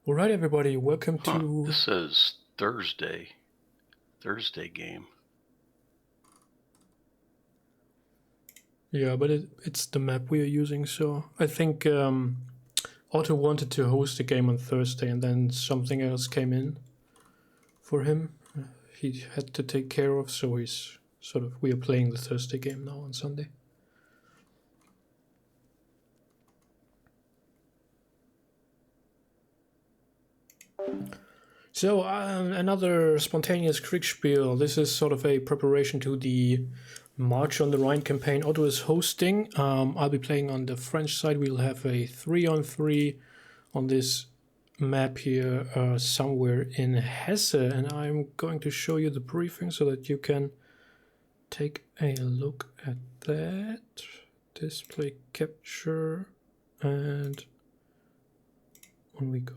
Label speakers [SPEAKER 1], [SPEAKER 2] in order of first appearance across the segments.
[SPEAKER 1] All right, everybody, welcome
[SPEAKER 2] Huh,
[SPEAKER 1] to...
[SPEAKER 2] this says Thursday game.
[SPEAKER 1] Yeah, but it's the map we are using, so I think Otto wanted to host the game on Thursday and then something else came in for him. He had to take care of, so he's we are playing the Thursday game now on Sunday. So another spontaneous Kriegsspiel. This is sort of a preparation to the March on the Rhine campaign Otto is hosting. I'll be playing on the French side. We'll have a 3-on-3 on this map here somewhere in Hesse, and I'm going to show you the briefing so that you can take a look at that. Display capture, and on we go.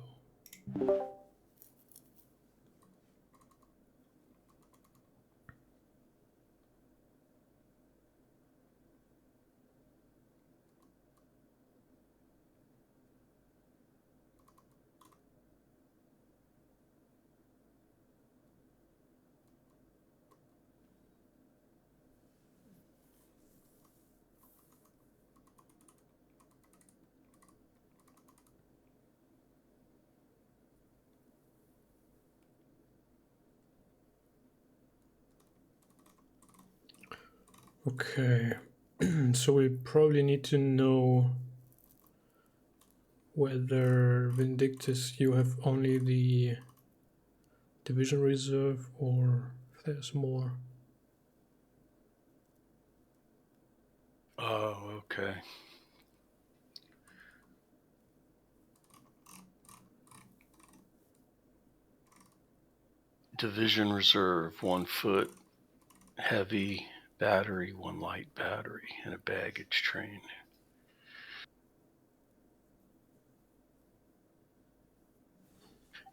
[SPEAKER 1] Okay, so we probably need to know whether Vindictus you have only the division reserve or if there's more.
[SPEAKER 2] Oh, okay. Division reserve, 1 foot heavy battery, 1 light battery, and a baggage train.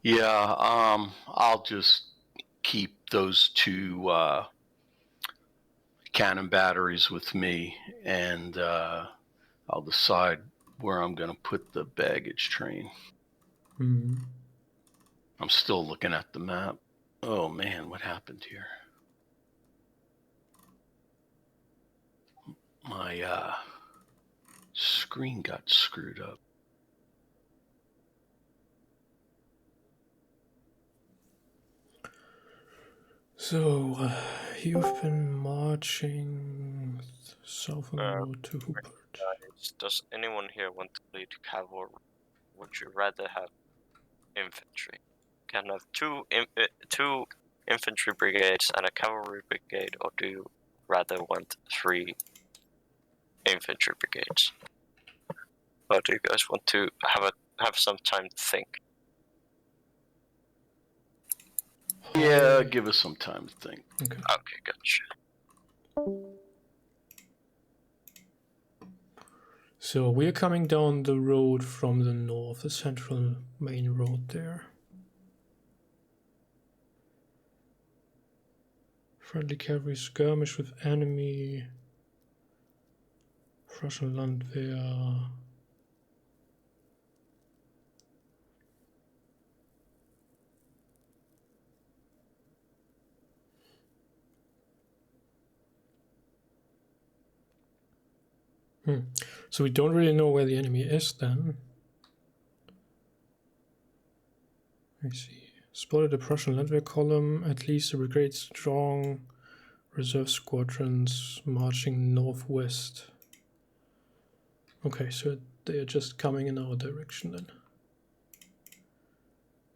[SPEAKER 2] Yeah, I'll just keep those 2 cannon batteries with me, and I'll decide where I'm going to put the baggage train.
[SPEAKER 1] Mm-hmm.
[SPEAKER 2] I'm still looking at the map. Oh man, what happened here? My screen got screwed up.
[SPEAKER 1] So you've been marching south on the road to Hubert.
[SPEAKER 3] Does anyone here want to lead cavalry? Would you rather have infantry? Can have two infantry brigades and a cavalry brigade, or do you rather want 3 infantry brigades? Or do you guys want to have some time to think?
[SPEAKER 2] Yeah, give us some time to think.
[SPEAKER 3] Okay, gotcha.
[SPEAKER 1] So we're coming down the road from the north, the central main road there. Friendly cavalry skirmish with enemy. Prussian Landwehr. So we don't really know where the enemy is then. Let me see. Spotted a Prussian Landwehr column, at least a brigade strong, reserve squadrons marching northwest. Okay, so they are just coming in our direction then.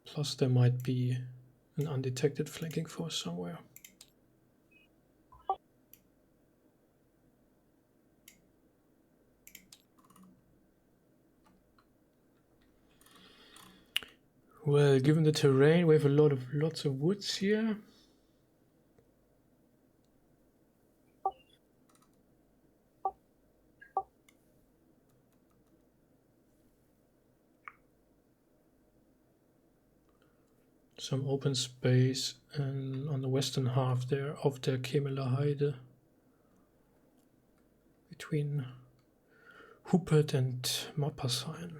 [SPEAKER 1] Plus there might be an undetected flanking force somewhere. Well, given the terrain, we have lots of woods here. Some open space, and on the western half there of der Kemeler Heide, between Hubert and Mappersheim.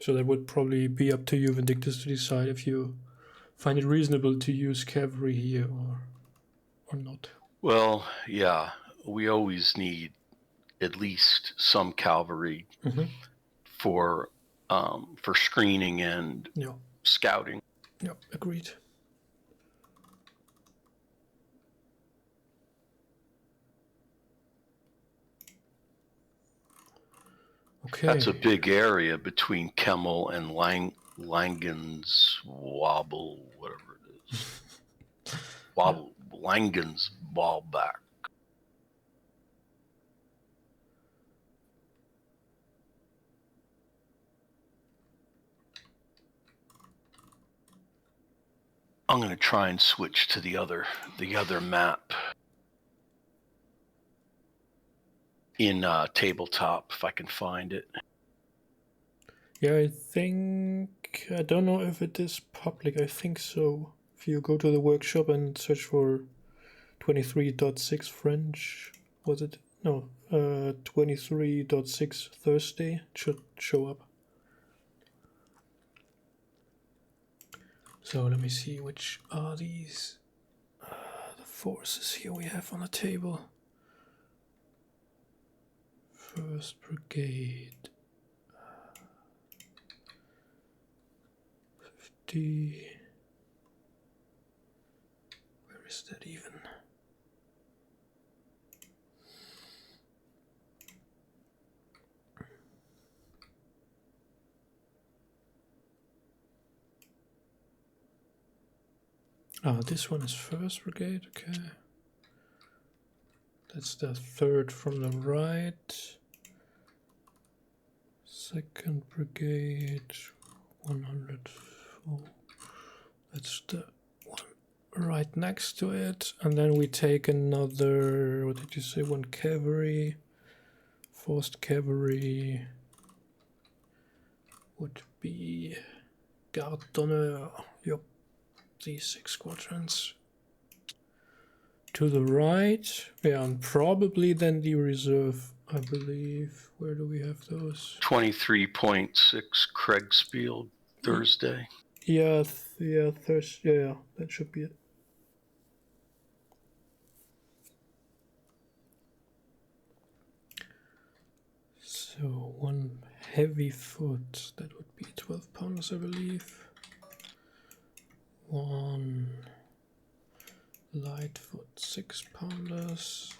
[SPEAKER 1] So that would probably be up to you, Vindictus, to decide if you find it reasonable to use cavalry here or not.
[SPEAKER 2] Well, yeah, we always need at least some cavalry for screening and scouting.
[SPEAKER 1] Yeah, agreed. Okay.
[SPEAKER 2] That's a big area between Kemmel and Langen's Wobble, whatever it is. Wobble, Langen's Ballback. I'm going to try and switch to the other map in tabletop if I can find it.
[SPEAKER 1] Yeah, I don't know if it is public. I think so. If you go to the workshop and search for 23.6 French, was it? No, 23.6 Thursday, it should show up. So let me see, which are these the forces here we have on the table. 1st Brigade. 50. Where is that even? This one is 1st Brigade, okay. That's the 3rd from the right. 2nd Brigade, 104. That's the one right next to it. And then we take another, what did you say, 1 cavalry. 4th Cavalry would be Garde d'honneur. Yup, these 6 squadrons. To the right, yeah, and probably then the reserve, I believe. Where do we have those?
[SPEAKER 2] 23.6 Kriegsspiel Thursday.
[SPEAKER 1] Yeah, Thursday. Yeah, that should be it. So 1 heavy foot, that would be 12 pounders, I believe. 1 light foot, 6 pounders.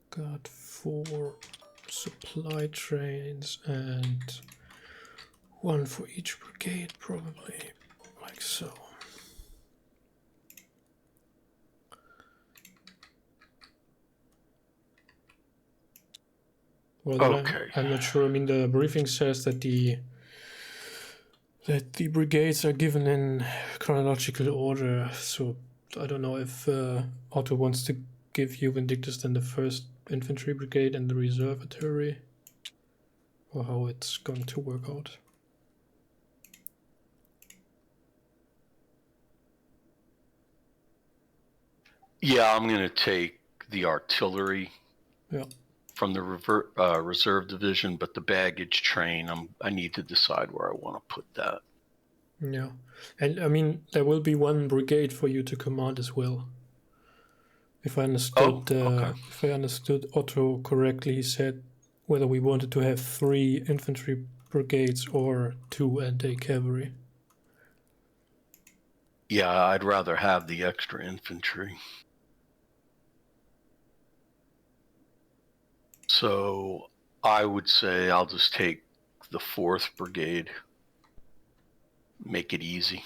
[SPEAKER 1] Got 4 supply trains and 1 for each brigade, probably, like so. Well,
[SPEAKER 2] okay.
[SPEAKER 1] I'm not sure. I mean, the briefing says that the brigades are given in chronological order, so I don't know if Otto wants to give you Vindictus then the 1st Infantry Brigade and the reserve artillery, or how it's going to work out.
[SPEAKER 2] Yeah, I'm going to take the artillery from the reserve division, but the baggage train, I need to decide where I want to put that.
[SPEAKER 1] Yeah, and I mean, there will be 1 brigade for you to command as well. If I understood, if I understood Otto correctly, he said whether we wanted to have 3 infantry brigades or 2 and a cavalry.
[SPEAKER 2] Yeah, I'd rather have the extra infantry. So I would say I'll just take the 4th Brigade. Make it easy.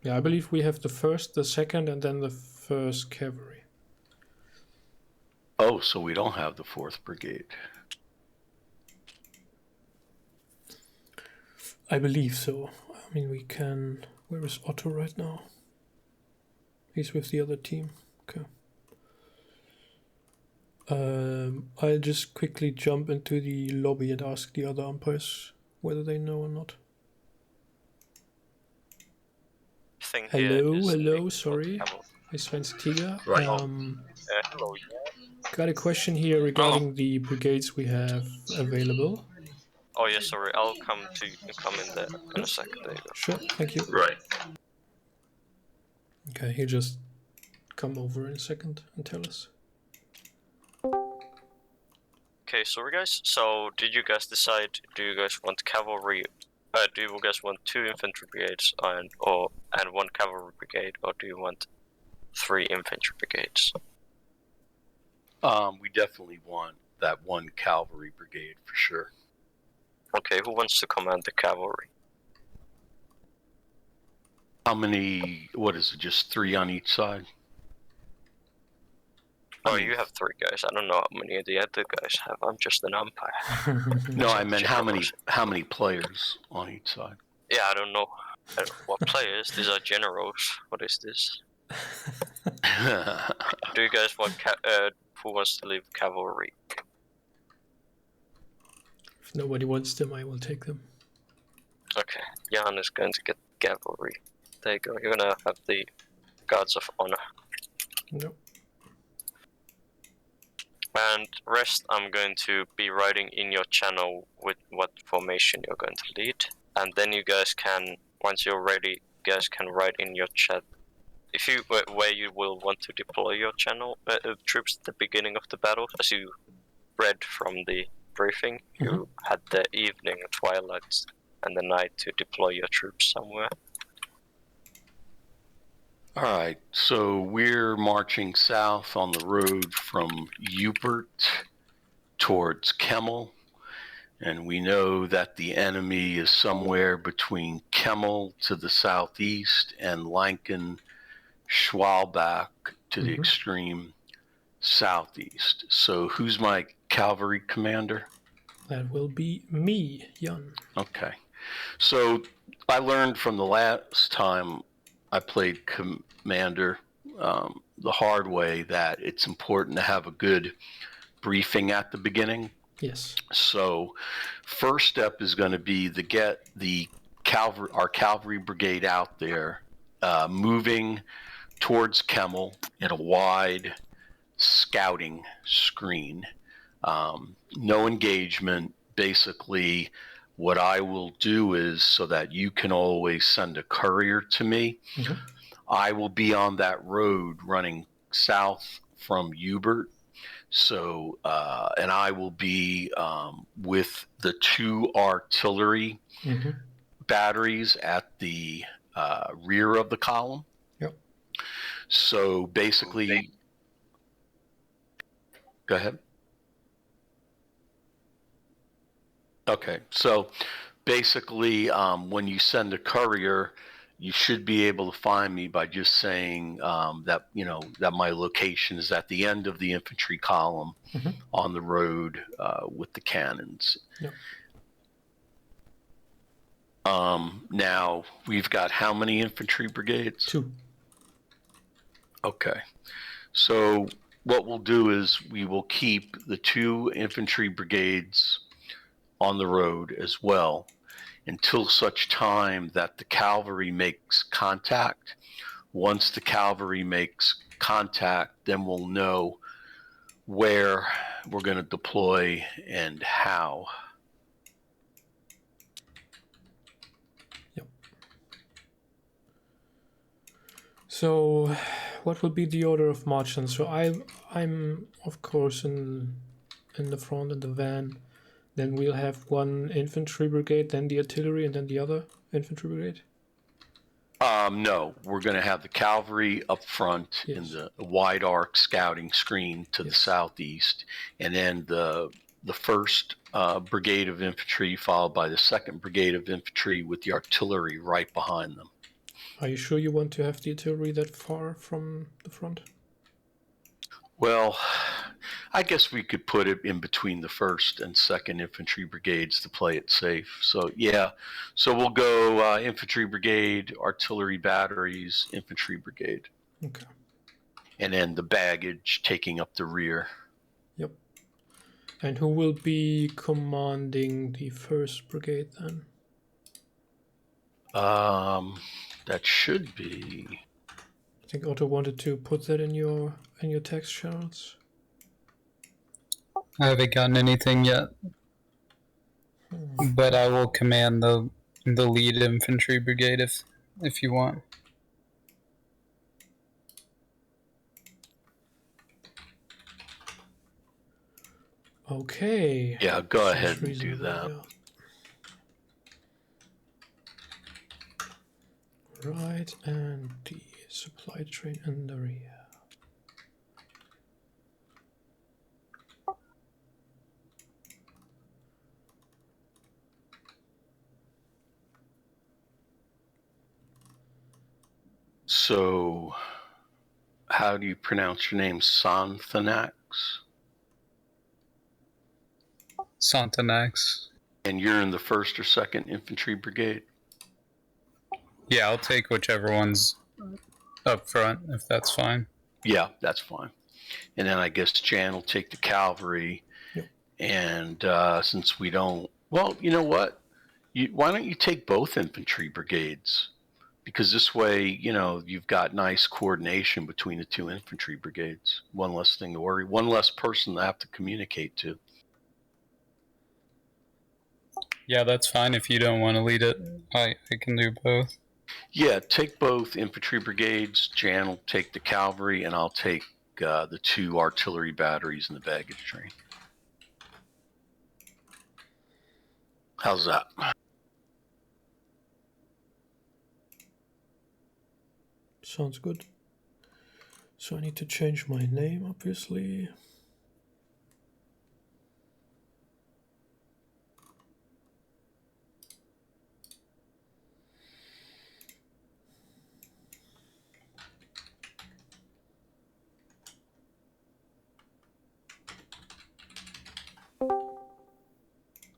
[SPEAKER 1] Yeah, I believe we have the 1st, the 2nd, and then the 1st Cavalry.
[SPEAKER 2] Oh, so we don't have the 4th Brigade.
[SPEAKER 1] I believe so. I mean, we can... Where is Otto right now? He's with the other team. Okay. I'll just quickly jump into the lobby and ask the other umpires whether they know or not.
[SPEAKER 3] Hello,
[SPEAKER 1] sorry. It's Sven's Tiger.
[SPEAKER 3] Right. Hello, yeah.
[SPEAKER 1] Got a question here regarding the brigades we have available.
[SPEAKER 3] Oh yeah, sorry. I'll come in there in a second. There you go.
[SPEAKER 1] Sure, thank you.
[SPEAKER 2] Right.
[SPEAKER 1] Okay, he'll just come over in a second and tell us.
[SPEAKER 3] Okay, sorry guys. So, did you guys decide? Do you guys want cavalry? Do you guys want 2 infantry brigades and 1 cavalry brigade, or do you want 3 infantry brigades?
[SPEAKER 2] We definitely want that 1 cavalry brigade for sure.
[SPEAKER 3] Okay, who wants to command the cavalry?
[SPEAKER 2] How many? What is it? Just 3 on each side?
[SPEAKER 3] Oh, you have 3 guys. I don't know how many of the other guys have. I'm just an umpire.
[SPEAKER 2] No, I meant how many players on each side?
[SPEAKER 3] Yeah, I don't know. What players? These are generals. What is this? Do you guys want who wants to leave cavalry?
[SPEAKER 1] If nobody wants them, I will take them.
[SPEAKER 3] Okay, Jan is going to get cavalry. There you go. You're gonna have the guards of honor.
[SPEAKER 1] No.
[SPEAKER 3] And rest, I'm going to be writing in your channel with what formation you're going to lead. And then you guys can, once you're ready, you guys can write in your chat if you where you will want to deploy your channel troops at the beginning of the battle. As you read from the briefing, you had the evening, twilight, and the night to deploy your troops somewhere.
[SPEAKER 2] All right, so we're marching south on the road from Eubert towards Kemmel, and we know that the enemy is somewhere between Kemmel to the southeast and Lanken Schwalbach to the extreme southeast. So who's my cavalry commander?
[SPEAKER 1] That will be me, Jan.
[SPEAKER 2] Okay, so I learned from the last time I played commander the hard way that it's important to have a good briefing at the beginning.
[SPEAKER 1] Yes.
[SPEAKER 2] So first step is going to be to get our cavalry brigade out there, moving towards Kemmel in a wide scouting screen. No engagement. Basically, what I will do is, so that you can always send a courier to me, I will be on that road running south from Eubert. So, and I will be with the 2 artillery batteries at the rear of the column.
[SPEAKER 1] Yep.
[SPEAKER 2] So basically, go ahead. Okay, so basically, when you send a courier, you should be able to find me by just saying that that my location is at the end of the infantry column on the road with the cannons.
[SPEAKER 1] Yep.
[SPEAKER 2] Now we've got how many infantry brigades?
[SPEAKER 1] 2.
[SPEAKER 2] Okay, so what we'll do is we will keep the 2 infantry brigades on the road as well until such time that the cavalry makes contact. Once the cavalry makes contact, then we'll know where we're going to deploy and how.
[SPEAKER 1] Yep. So what will be the order of march then? So I'm of course in the front in the van. Then we'll have 1 infantry brigade, then the artillery, and then the other infantry brigade?
[SPEAKER 2] No, we're going to have the cavalry up front in the wide arc scouting screen to the southeast, and then the first brigade of infantry followed by the 2nd brigade of infantry with the artillery right behind them.
[SPEAKER 1] Are you sure you want to have the artillery that far from the front?
[SPEAKER 2] Well, I guess we could put it in between the 1st and 2nd infantry brigades to play it safe. So yeah, so we'll go infantry brigade, artillery batteries, infantry brigade.
[SPEAKER 1] Okay.
[SPEAKER 2] And then the baggage taking up the rear.
[SPEAKER 1] Yep. And who will be commanding the 1st brigade then?
[SPEAKER 2] That should be.
[SPEAKER 1] I think Otto wanted to put that in your text channels.
[SPEAKER 4] I haven't gotten anything yet, but I will command the lead infantry brigade if you want.
[SPEAKER 1] Okay.
[SPEAKER 2] Yeah, go
[SPEAKER 1] Sounds
[SPEAKER 2] ahead and do
[SPEAKER 1] reasonable,
[SPEAKER 2] that.
[SPEAKER 1] yeah. Right, and the supply train in the rear.
[SPEAKER 2] So, how do you pronounce your name? Santhanax?
[SPEAKER 4] Sontanax.
[SPEAKER 2] And you're in the 1st or 2nd Infantry Brigade?
[SPEAKER 4] Yeah, I'll take whichever one's up front, if that's fine.
[SPEAKER 2] Yeah, that's fine. And then I guess Jan will take the cavalry.
[SPEAKER 1] Yep.
[SPEAKER 2] And since we don't... Well, you know what? Why don't you take both infantry brigades? Because this way, you know, you've got nice coordination between the 2 infantry brigades. One less thing to worry. One less person to have to communicate to.
[SPEAKER 4] Yeah, that's fine. If you don't want to lead it, I can do both.
[SPEAKER 2] Yeah, take both infantry brigades. Jan will take the cavalry, and I'll take the 2 artillery batteries and the baggage train. How's that?
[SPEAKER 1] Sounds good. So I need to change my name, obviously.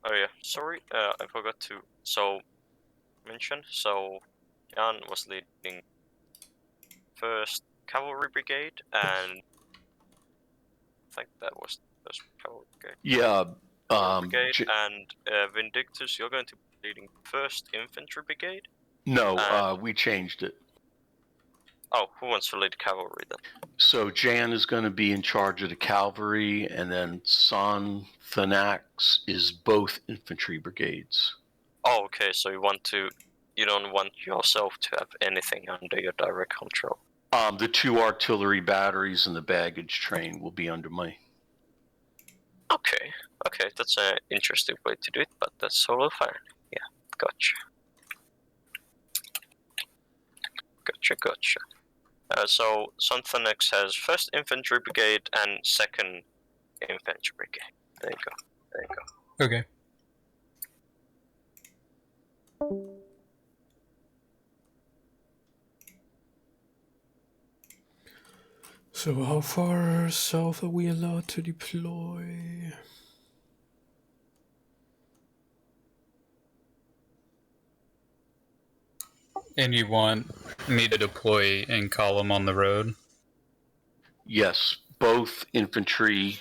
[SPEAKER 3] Oh yeah, sorry, I forgot to mention. So Jan was leading 1st Cavalry Brigade, and I think that was the 1st Cavalry Brigade.
[SPEAKER 2] Yeah.
[SPEAKER 3] Brigade, and Vindictus, you're going to be leading 1st Infantry Brigade.
[SPEAKER 2] No, we changed it.
[SPEAKER 3] Oh, who wants to lead cavalry then?
[SPEAKER 2] So Jan is going to be in charge of the cavalry, and then Santhanax is both infantry brigades.
[SPEAKER 3] Oh, okay. So you don't want yourself to have anything under your direct control.
[SPEAKER 2] The 2 artillery batteries and the baggage train will be under me.
[SPEAKER 3] Okay, that's an interesting way to do it, but that's totally fine. Yeah, gotcha. So Santhanax has 1st Infantry Brigade and 2nd Infantry Brigade. There you go.
[SPEAKER 4] Okay.
[SPEAKER 1] So how far south are we allowed to deploy?
[SPEAKER 4] And you want me to deploy in column on the road?
[SPEAKER 2] Yes, both infantry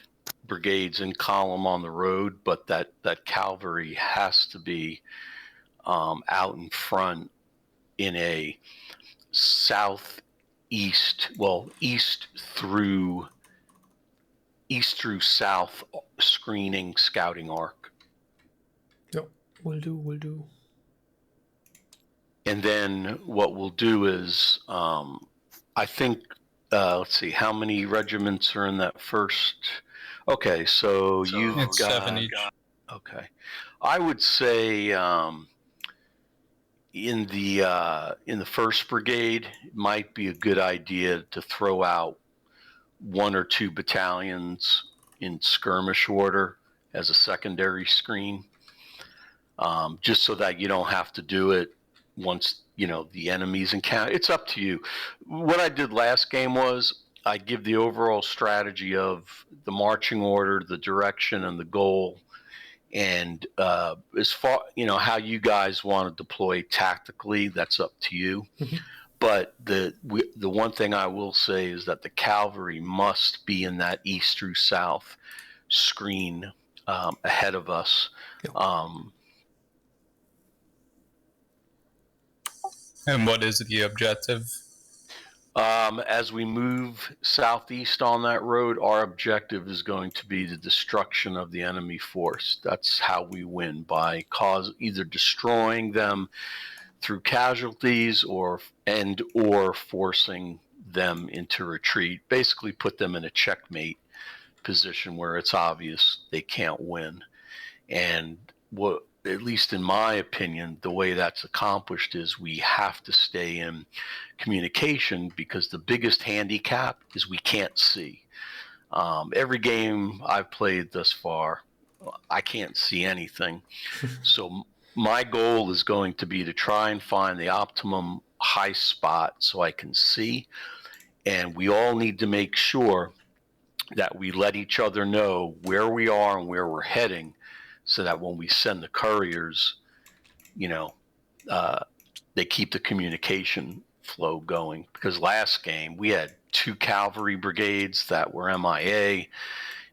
[SPEAKER 2] brigades in column on the road, but that cavalry has to be out in front in a east through south screening scouting arc.
[SPEAKER 1] Yep, will do.
[SPEAKER 2] And then what we'll do is, I think, let's see, how many regiments are in that first? Okay, so you've
[SPEAKER 4] it's
[SPEAKER 2] got
[SPEAKER 4] 7 each.
[SPEAKER 2] Okay, I would say in the 1st brigade, it might be a good idea to throw out 1 or 2 battalions in skirmish order as a secondary screen, just so that you don't have to do it once the enemy's encounter. It's up to you. What I did last game was I give the overall strategy of the marching order, the direction, and the goal. And as far how you guys want to deploy tactically, that's up to you.
[SPEAKER 1] Mm-hmm.
[SPEAKER 2] But the one thing I will say is that the cavalry must be in that east through south screen ahead of us.
[SPEAKER 1] Yep.
[SPEAKER 4] And what is the objective?
[SPEAKER 2] As we move southeast on that road, our objective is going to be the destruction of the enemy force. That's how we win, by either destroying them through casualties or forcing them into retreat. Basically put them in a checkmate position where it's obvious they can't win. And what, at least in my opinion, the way that's accomplished is we have to stay in communication, because the biggest handicap is we can't see. Every game I've played thus far, I can't see anything. So my goal is going to be to try and find the optimum high spot so I can see. And we all need to make sure that we let each other know where we are and where we're heading, so that when we send the couriers, they keep the communication flow going. Because last game we had 2 cavalry brigades that were MIA.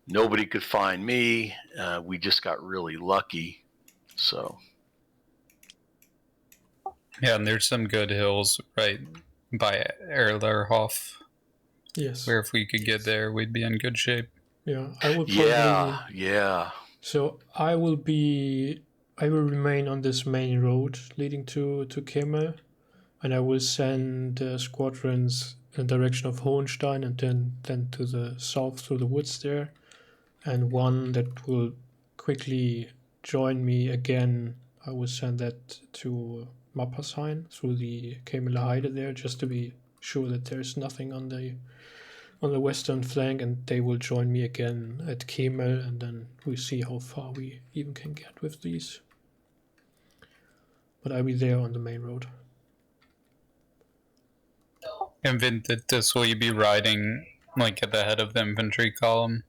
[SPEAKER 2] Nobody could find me. We just got really lucky. So
[SPEAKER 4] Yeah, and there's some good hills right by Erlerhof,
[SPEAKER 1] Yes.
[SPEAKER 4] where if we could get there, we'd be in good shape.
[SPEAKER 1] Yeah, I will probably...
[SPEAKER 2] Yeah.
[SPEAKER 1] So I will remain on this main road leading to Kemal, and I will send squadrons in the direction of Hohenstein, and then to the south through the woods there, and one that will quickly join me again. I will send that to Mappersheim through the Kemeler Heide there, just to be sure that there's nothing on the western flank, and they will join me again at Kemal, and then we see how far we even can get with these. But I'll be there on the main road.
[SPEAKER 4] And Vindictus, will you be riding like at the head of the infantry column?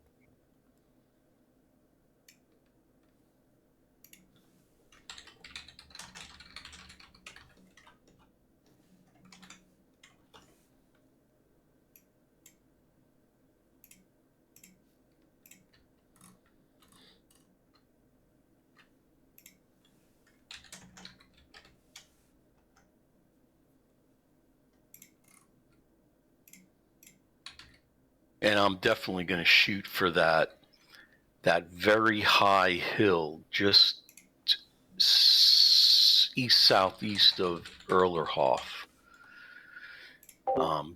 [SPEAKER 2] And I'm definitely going to shoot for that very high hill just east-southeast of Erlerhof.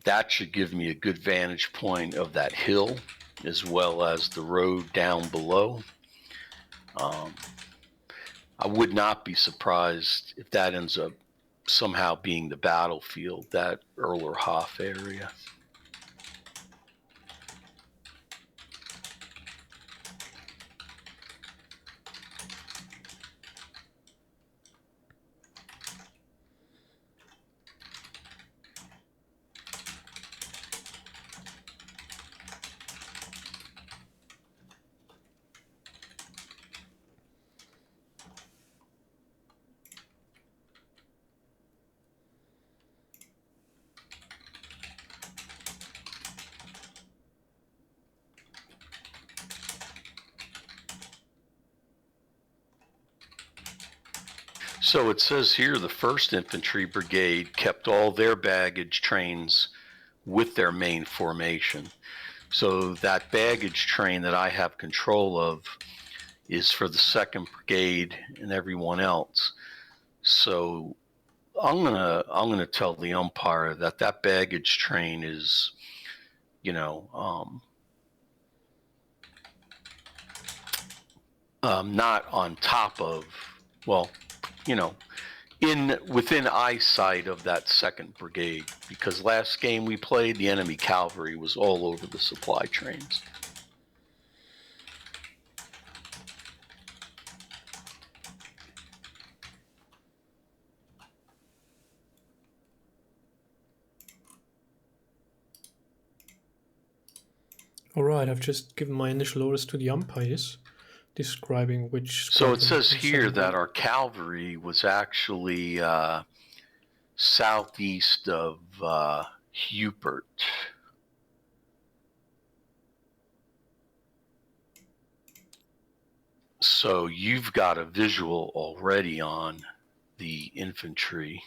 [SPEAKER 2] That should give me a good vantage point of that hill, as well as the road down below. I would not be surprised if that ends up somehow being the battlefield, that Erlerhof area. So it says here the 1st Infantry Brigade kept all their baggage trains with their main formation. So that baggage train that I have control of is for the 2nd Brigade and everyone else. So I'm gonna tell the umpire that baggage train is, not on top of, within eyesight of that 2nd Brigade, because last game we played, the enemy cavalry was all over the supply trains.
[SPEAKER 1] Alright, I've just given my initial orders to the umpires, describing which...
[SPEAKER 2] So it says here that our cavalry was actually southeast of Hubert. So you've got a visual already on the infantry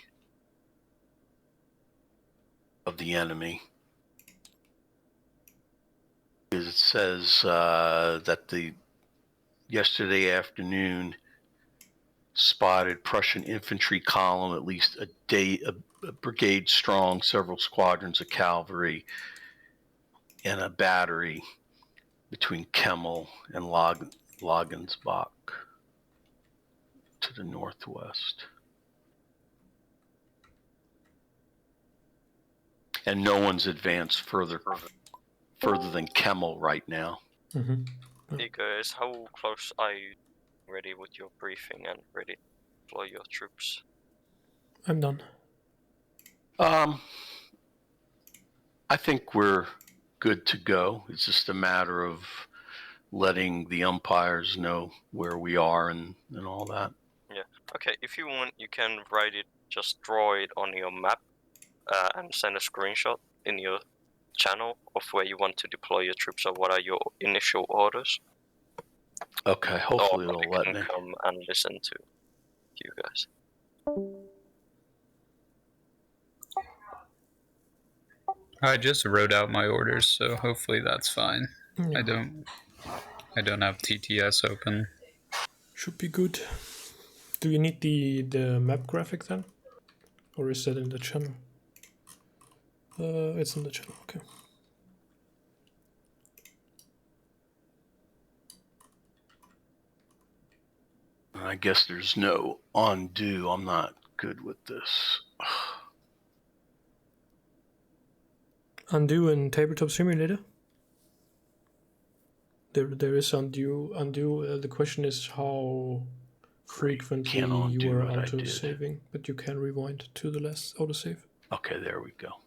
[SPEAKER 2] of the enemy. It says that yesterday afternoon spotted Prussian infantry column, at least a brigade strong, several squadrons of cavalry, and a battery between Kemmel and Lagensbach to the northwest. And no one's advanced further than Kemmel right now.
[SPEAKER 1] Mm-hmm.
[SPEAKER 3] Hey guys, how close are you ready with your briefing and ready to deploy your troops?
[SPEAKER 1] I'm done.
[SPEAKER 2] I think we're good to go. It's just a matter of letting the umpires know where we are and all that.
[SPEAKER 3] Yeah. Okay, if you want, you can write it, just draw it on your map and send a screenshot in your channel of where you want to deploy your troops or what are your initial orders.
[SPEAKER 2] Okay, hopefully
[SPEAKER 3] or
[SPEAKER 2] it'll let
[SPEAKER 3] can
[SPEAKER 2] me.
[SPEAKER 3] come and listen to you guys.
[SPEAKER 4] I just wrote out my orders, so hopefully that's fine.
[SPEAKER 1] Yeah.
[SPEAKER 4] I don't have TTS open.
[SPEAKER 1] Should be good. Do you need the map graphic then? Or is that in the channel? It's in the channel, okay.
[SPEAKER 2] I guess there's no undo. I'm not good with this.
[SPEAKER 1] Undo in Tabletop Simulator? There is undo. The question is how frequently
[SPEAKER 2] Can't undo
[SPEAKER 1] you are
[SPEAKER 2] what I
[SPEAKER 1] auto
[SPEAKER 2] did.
[SPEAKER 1] saving, but you can rewind to the last autosave.
[SPEAKER 2] Okay, there we go.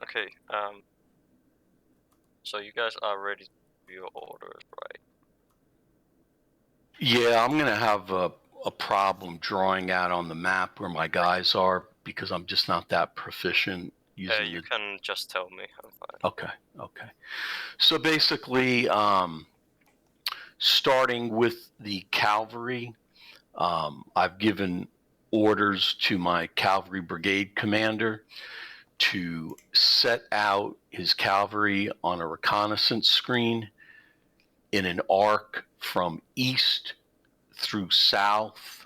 [SPEAKER 3] Okay, so you guys are ready to do your orders, right?
[SPEAKER 2] Yeah, I'm gonna have a problem drawing out on the map where my guys are because I'm just not that proficient using
[SPEAKER 3] You can just tell me. I'm fine.
[SPEAKER 2] Okay. So basically, starting with the cavalry, I've given orders to my cavalry brigade commander to set out his cavalry on a reconnaissance screen in an arc from east through south,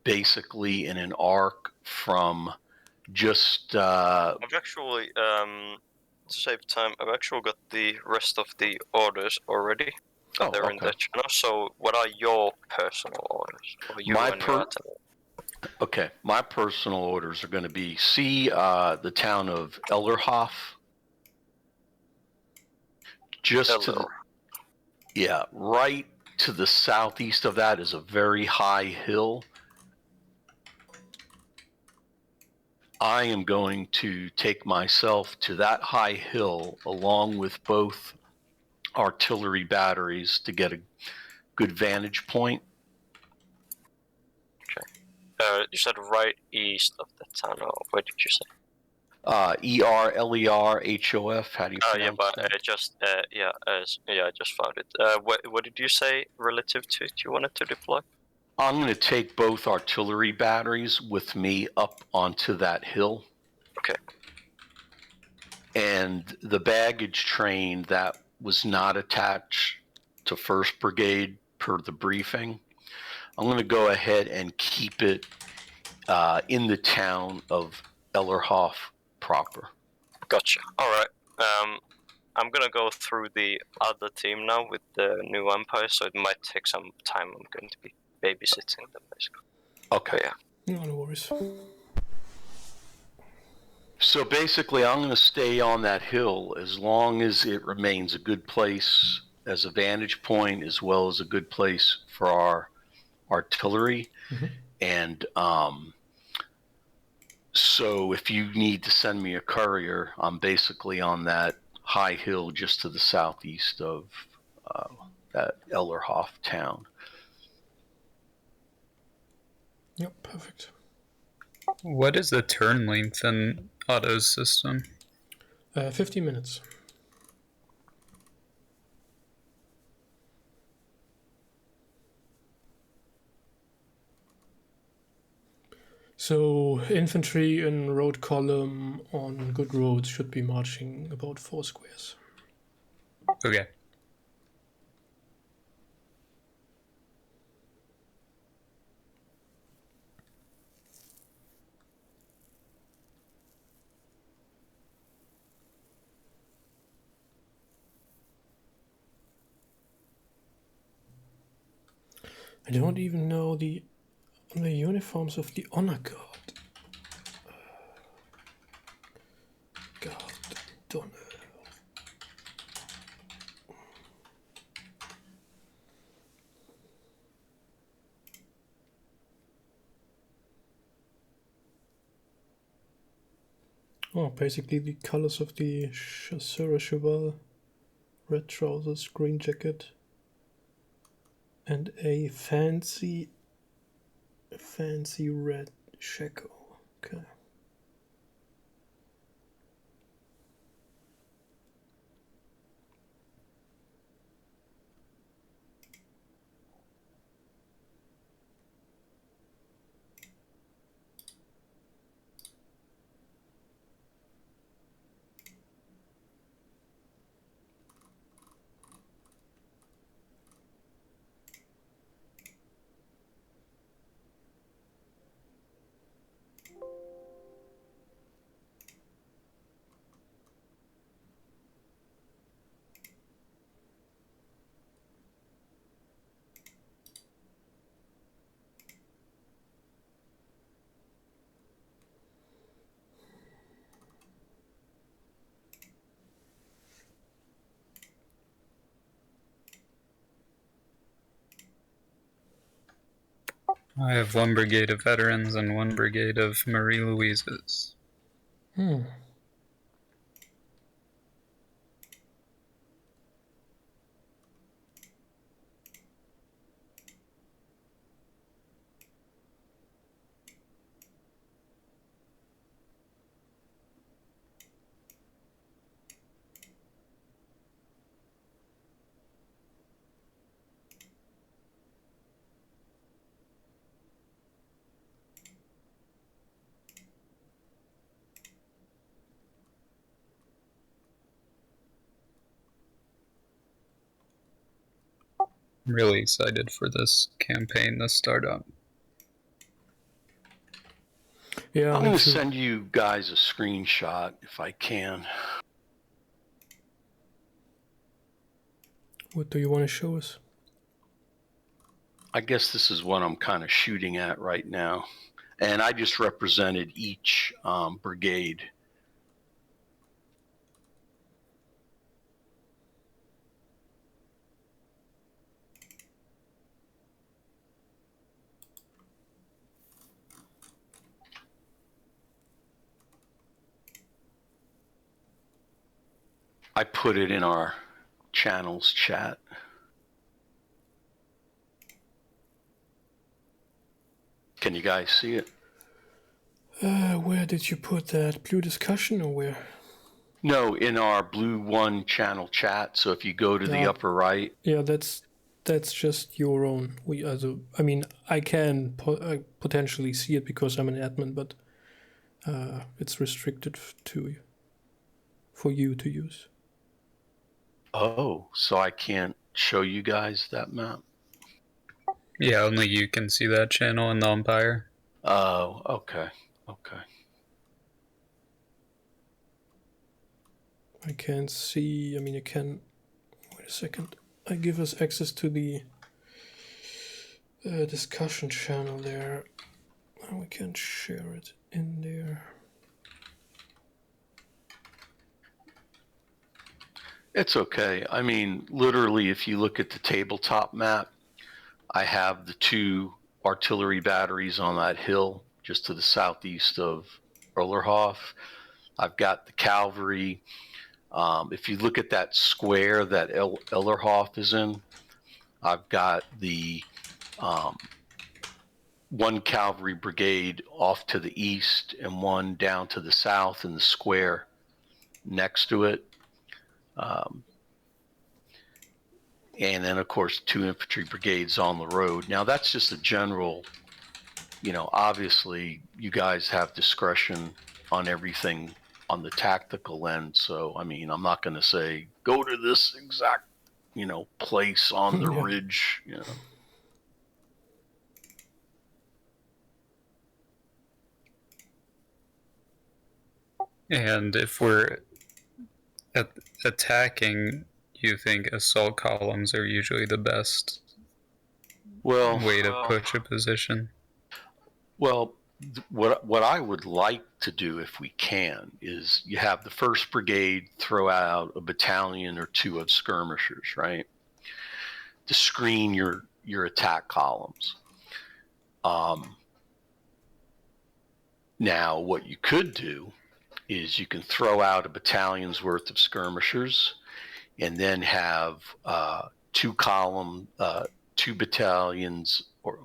[SPEAKER 2] basically in an arc from just
[SPEAKER 3] I've actually, to save time, I've actually got the rest of the orders already.
[SPEAKER 2] Oh,
[SPEAKER 3] They're in the channel. So, what are your personal orders? Or you and your artillery?
[SPEAKER 2] Okay, my personal orders are going to be the town of Ellerhof. Right to the southeast of that is a very high hill. I am going to take myself to that high hill along with both artillery batteries to get a good vantage point.
[SPEAKER 3] Okay. You said right east of the tunnel. What did you say?
[SPEAKER 2] Erlerhof. How do you pronounce that?
[SPEAKER 3] I just found it. What did you say relative to it you wanted to deploy?
[SPEAKER 2] I'm going to take both artillery batteries with me up onto that hill.
[SPEAKER 3] Okay.
[SPEAKER 2] And the baggage train that was not attached to 1st Brigade per the briefing, I'm going to go ahead and keep it in the town of Ellerhof proper.
[SPEAKER 3] Gotcha. All right. I'm gonna go through the other team now with the new Empire, so it might take some time. I'm going to be babysitting them, basically.
[SPEAKER 2] Okay.
[SPEAKER 3] But yeah.
[SPEAKER 1] No worries.
[SPEAKER 2] So basically, I'm going to stay on that hill as long as it remains a good place as a vantage point, as well as a good place for our artillery.
[SPEAKER 1] Mm-hmm.
[SPEAKER 2] And so if you need to send me a courier, I'm basically on that high hill just to the southeast of that Ellerhof town.
[SPEAKER 1] Yep, perfect.
[SPEAKER 4] What is the turn length Otto's system?
[SPEAKER 1] 50 minutes. So infantry in road column on good roads should be marching about 4 squares.
[SPEAKER 4] Okay.
[SPEAKER 1] I don't even know the uniforms of the honor guard. Guard d'honneur. Oh, basically the colors of the Chasseur à Cheval. Red trousers, green jacket, and a fancy red shako. Okay.
[SPEAKER 4] I have 1 brigade of veterans and 1 brigade of Marie Louises. I'm really excited for this campaign to start up.
[SPEAKER 1] Yeah,
[SPEAKER 2] I'm
[SPEAKER 1] me
[SPEAKER 2] going to
[SPEAKER 1] too.
[SPEAKER 2] send you guys a screenshot if I can.
[SPEAKER 1] What do you want to show us?
[SPEAKER 2] I guess this is what I'm kind of shooting at right now. And I just represented each brigade. I put it in our channels chat. Can you guys see it?
[SPEAKER 1] Where did you put that? Blue discussion or where?
[SPEAKER 2] No, in our Blue One channel chat. So if you go to the
[SPEAKER 1] Yeah.
[SPEAKER 2] upper right,
[SPEAKER 1] Yeah, that's just your own. I mean, I can potentially see it because I'm an admin, but it's restricted for you to use.
[SPEAKER 2] oh, so I can't show you guys that map?
[SPEAKER 4] Yeah, only you can see that channel in the Empire.
[SPEAKER 2] Oh, okay. Okay.
[SPEAKER 1] I can't see. I mean, I can. Wait a second. I give us access to the discussion channel there. And we can share it in there.
[SPEAKER 2] It's okay. I mean, literally, if you look at the tabletop map, I have the 2 artillery batteries on that hill just to the southeast of Erlerhof. I've got the cavalry. If you look at that square that Ellerhof is in, I've got the one cavalry brigade off to the east and one down to the south in the square next to it. And then, of course, 2 infantry brigades on the road. Now, that's just a general, obviously, you guys have discretion on everything on the tactical end. So, I mean, I'm not going to say, go to this exact, place on the ridge,
[SPEAKER 4] And if we're attacking, you think assault columns are usually the best way to push a position?
[SPEAKER 2] Well, what I would like to do, if we can, is you have the 1st Brigade throw out a battalion or 2 of skirmishers, right, to screen your attack columns. Now, what you could do is you can throw out a battalion's worth of skirmishers, and then have 2 battalions, or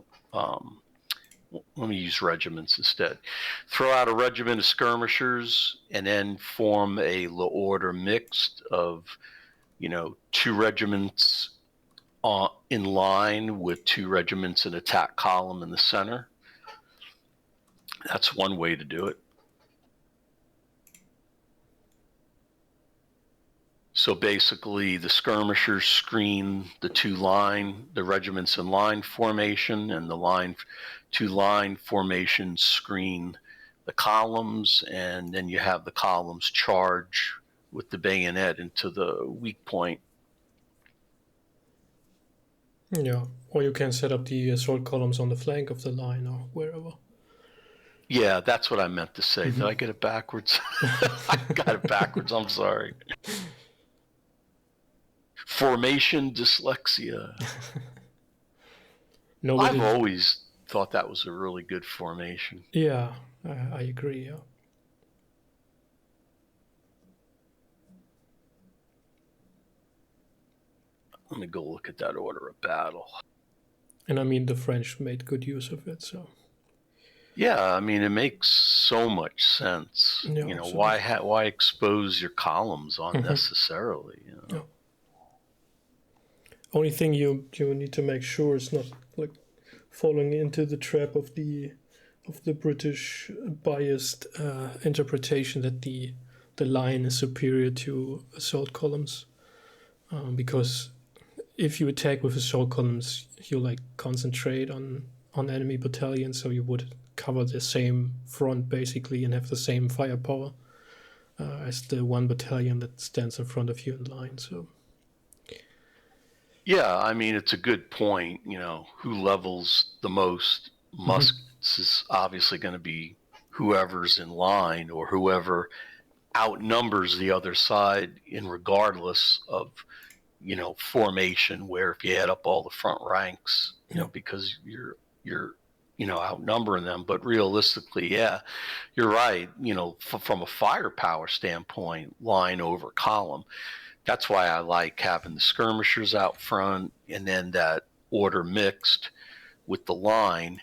[SPEAKER 2] let me use regiments instead. Throw out a regiment of skirmishers, and then form a l'ordre mixed of, 2 regiments in line with 2 regiments in attack column in the center. That's one way to do it. So basically, the skirmishers screen the regiments in line formation, and the 2 line formations screen the columns, and then you have the columns charge with the bayonet into the weak point.
[SPEAKER 1] Yeah, or you can set up the assault columns on the flank of the line or wherever.
[SPEAKER 2] Yeah, that's what I meant to say. Did I get it backwards? I got it backwards. I'm sorry. Formation dyslexia.
[SPEAKER 1] No,
[SPEAKER 2] I've always thought that was a really good formation.
[SPEAKER 1] Yeah, I agree. Yeah.
[SPEAKER 2] Let me go look at that order of battle.
[SPEAKER 1] And I mean, the French made good use of it, so.
[SPEAKER 2] Yeah, I mean, it makes so much sense.
[SPEAKER 1] Yeah,
[SPEAKER 2] why expose your columns unnecessarily?
[SPEAKER 1] Yeah. Only thing you need to make sure is not like falling into the trap of the British biased interpretation that the line is superior to assault columns, because if you attack with assault columns, you like concentrate on enemy battalions, so you would cover the same front basically and have the same firepower as the 1 battalion that stands in front of you in line. So.
[SPEAKER 2] Yeah, I mean, it's a good point. Who levels the most muskets is obviously going to be whoever's in line, or whoever outnumbers the other side, in regardless of, formation, where if you add up all the front ranks, because you're outnumbering them. But realistically, yeah, you're right. From a firepower standpoint, line over column. That's why I like having the skirmishers out front, and then that order mixed with the line,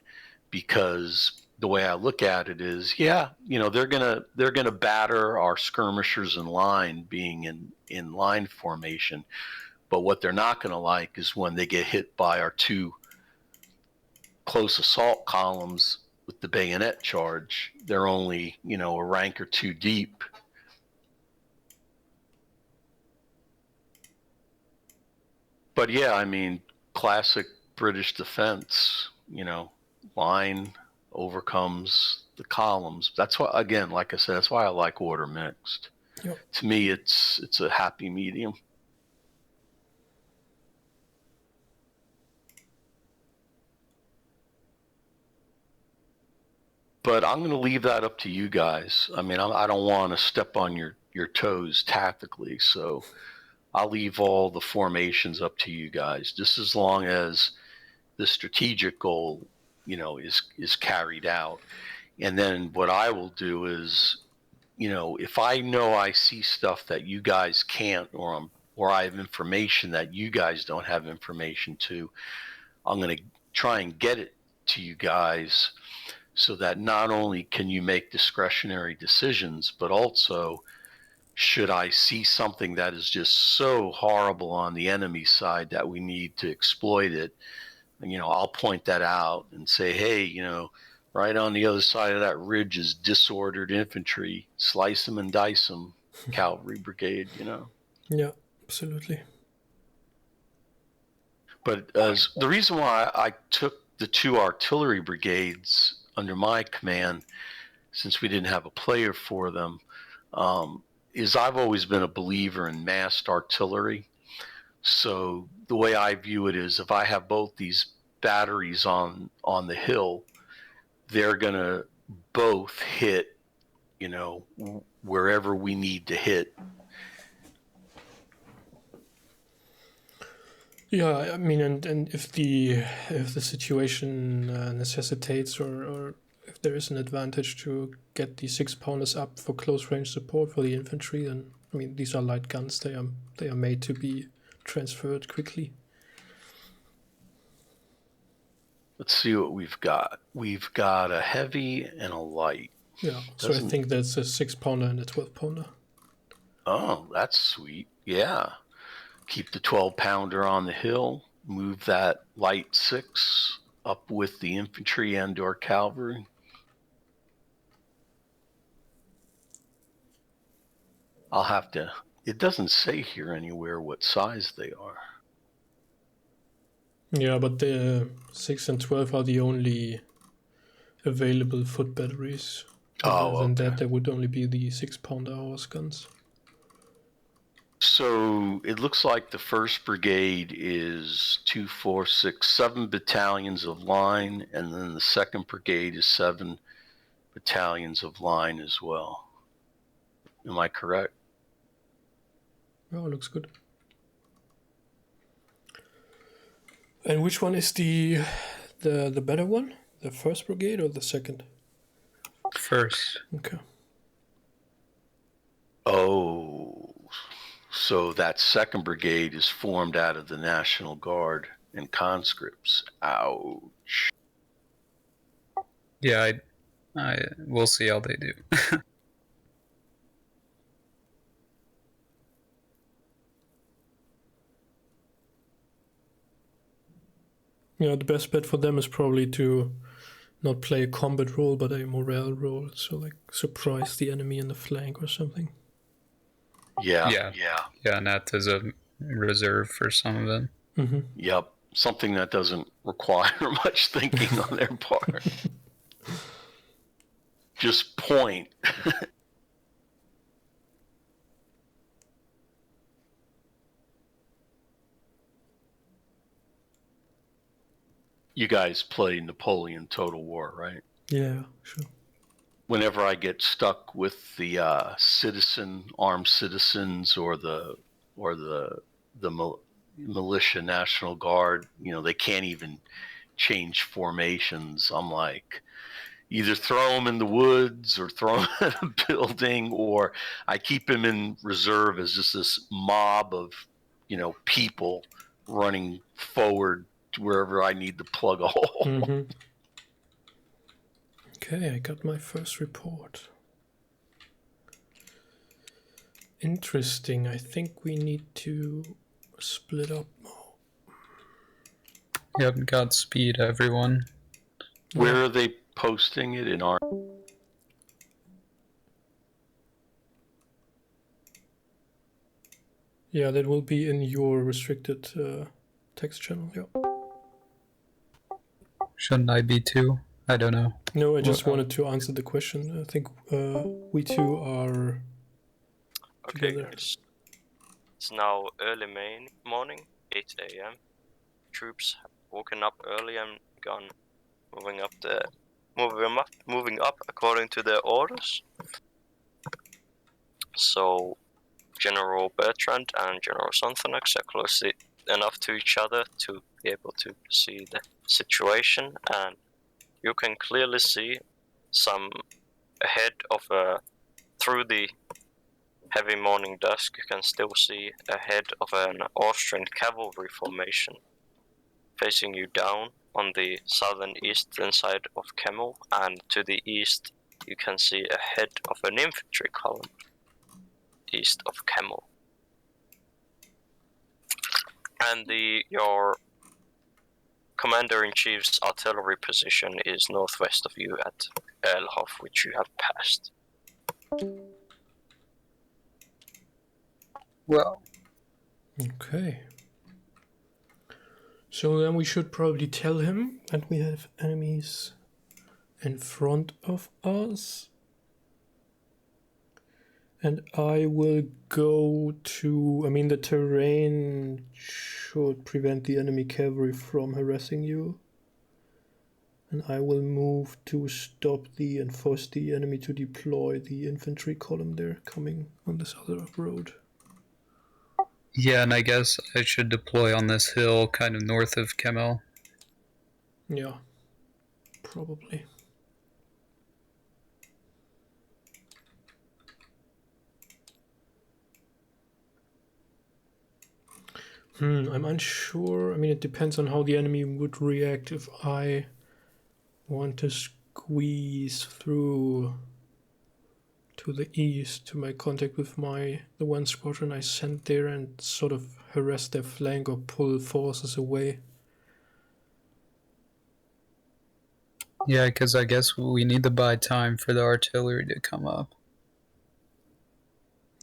[SPEAKER 2] because the way I look at it is, they're gonna batter our skirmishers in line, being in line formation. But what they're not gonna like is when they get hit by our 2 close assault columns with the bayonet charge. They're only, a rank or 2 deep. But yeah, I mean, classic British defense, line overcomes the columns. That's why, again, like I said, that's why I like order mixed.
[SPEAKER 1] Yep.
[SPEAKER 2] To me, it's a happy medium. But I'm going to leave that up to you guys. I mean, I don't want to step on your toes tactically, so I'll leave all the formations up to you guys, just as long as the strategic goal, is carried out. And then what I will do is, if I know I see stuff that you guys can't, or I have information that you guys don't have information to, I'm going to try and get it to you guys so that not only can you make discretionary decisions, but also should I see something that is just so horrible on the enemy side that we need to exploit it, I'll point that out and say, hey, right on the other side of that ridge is disordered infantry. Slice them and dice them, cavalry brigade,
[SPEAKER 1] Yeah, absolutely.
[SPEAKER 2] But the reason why I took the 2 artillery brigades under my command, since we didn't have a player for them, is I've always been a believer in massed artillery. So the way I view it is if I have both these batteries on the hill, they're going to both hit, wherever we need to hit.
[SPEAKER 1] Yeah, I mean, and if the situation necessitates or if there is an advantage to get the 6-pounders up for close range support for the infantry, then I mean these are light guns. They are made to be transferred quickly.
[SPEAKER 2] Let's see what we've got. We've got a heavy and a light.
[SPEAKER 1] Yeah, so I think that's a 6-pounder and a 12-pounder.
[SPEAKER 2] Oh, that's sweet. Yeah. Keep the 12-pounder on the hill. Move that light 6 up with the infantry and or cavalry. I'll have to... It doesn't say here anywhere what size they are.
[SPEAKER 1] Yeah, but the 6 and 12 are the only available foot batteries. Other than that, there would only be the 6-pounder horse guns.
[SPEAKER 2] So it looks like the 1st Brigade is 2, 4, 6, 7 battalions of line, and then the 2nd Brigade is 7 battalions of line as well. Am I correct?
[SPEAKER 1] Oh, looks good. And which one is the better one? The 1st Brigade or the 2nd?
[SPEAKER 4] First.
[SPEAKER 1] Okay.
[SPEAKER 2] Oh, so that 2nd Brigade is formed out of the National Guard and conscripts. Ouch.
[SPEAKER 4] Yeah, we'll see how they do.
[SPEAKER 1] Yeah, the best bet for them is probably to not play a combat role, but a morale role. So, like, surprise the enemy in the flank or something.
[SPEAKER 2] Yeah.
[SPEAKER 4] And that is a reserve for some of them.
[SPEAKER 1] Mm-hmm.
[SPEAKER 2] Yep. Something that doesn't require much thinking on their part. Just point. You guys play Napoleon Total War, right?
[SPEAKER 1] Yeah, sure.
[SPEAKER 2] Whenever I get stuck with the armed citizens or the militia National Guard, they can't even change formations. I'm like, either throw them in the woods or throw them in a building, or I keep them in reserve as just this mob of, people running forward to wherever I need to plug a hole.
[SPEAKER 1] Mm-hmm. Okay, I got my first report. Interesting. I think we need to split up more.
[SPEAKER 4] Yep, Godspeed, everyone.
[SPEAKER 2] Where are they posting it in our...
[SPEAKER 1] Yeah, that will be in your restricted text channel, yeah.
[SPEAKER 4] Shouldn't I be too? I don't know.
[SPEAKER 1] No, I just wanted to answer the question. I think we two are together.
[SPEAKER 3] It's now early morning, 8 a.m. Troops have woken up early and gone moving up according to their orders. So General Bertrand and General Sonthonax are closely enough to each other to be able to see the situation, and you can clearly see some ahead of through the heavy morning dusk. You can still see ahead of an Austrian cavalry formation facing you down on the southern eastern side of Kemmel, and to the east you can see a head of an infantry column east of Kemmel. And your Commander-in-Chief's artillery position is northwest of you at Erlhof, which you have passed.
[SPEAKER 4] Well,
[SPEAKER 1] Okay. So then we should probably tell him that we have enemies in front of us. And I will go to... I mean, the terrain should prevent the enemy cavalry from harassing you. And I will move to stop and force the enemy to deploy the infantry column there coming on this other road.
[SPEAKER 4] yeah, and I guess I should deploy on this hill kind of north of Kemmel.
[SPEAKER 1] Yeah, probably. I'm unsure. I mean, it depends on how the enemy would react if I want to squeeze through to the east to make contact with the one squadron I sent there and sort of harass their flank or pull forces away.
[SPEAKER 4] Yeah, because I guess we need to buy time for the artillery to come up.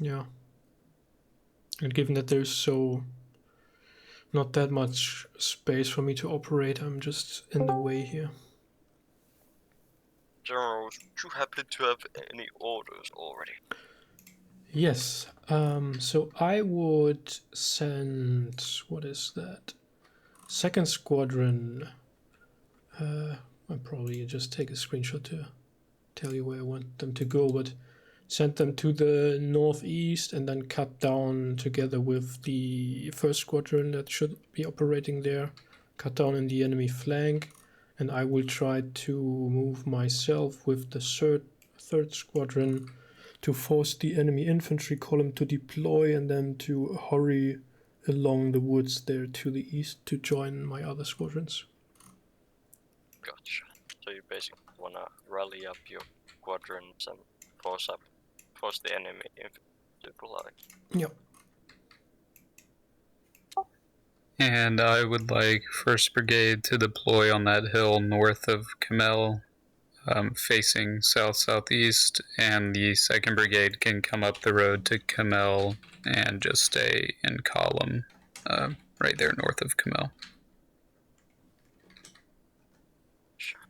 [SPEAKER 1] Yeah. And given that there's not that much space for me to operate, I'm just in the way here.
[SPEAKER 3] Generals, do you happen to have any orders already?
[SPEAKER 1] Yes. So I would send... What is that? Second squadron. I'll probably just take a screenshot to tell you where I want them to go, but send them to the northeast and then cut down together with the first squadron that should be operating there, cut down in the enemy flank, and I will try to move myself with the third squadron to force the enemy infantry column to deploy and then to hurry along the woods there to the east to join my other squadrons.
[SPEAKER 3] Gotcha. So you basically want to rally up your squadrons and force the enemy to pull out.
[SPEAKER 1] Yep.
[SPEAKER 4] And I would like 1st Brigade to deploy on that hill north of Kemmel, facing south-southeast, and the 2nd Brigade can come up the road to Kemmel and just stay in column right there north of Kemmel.
[SPEAKER 3] Sure.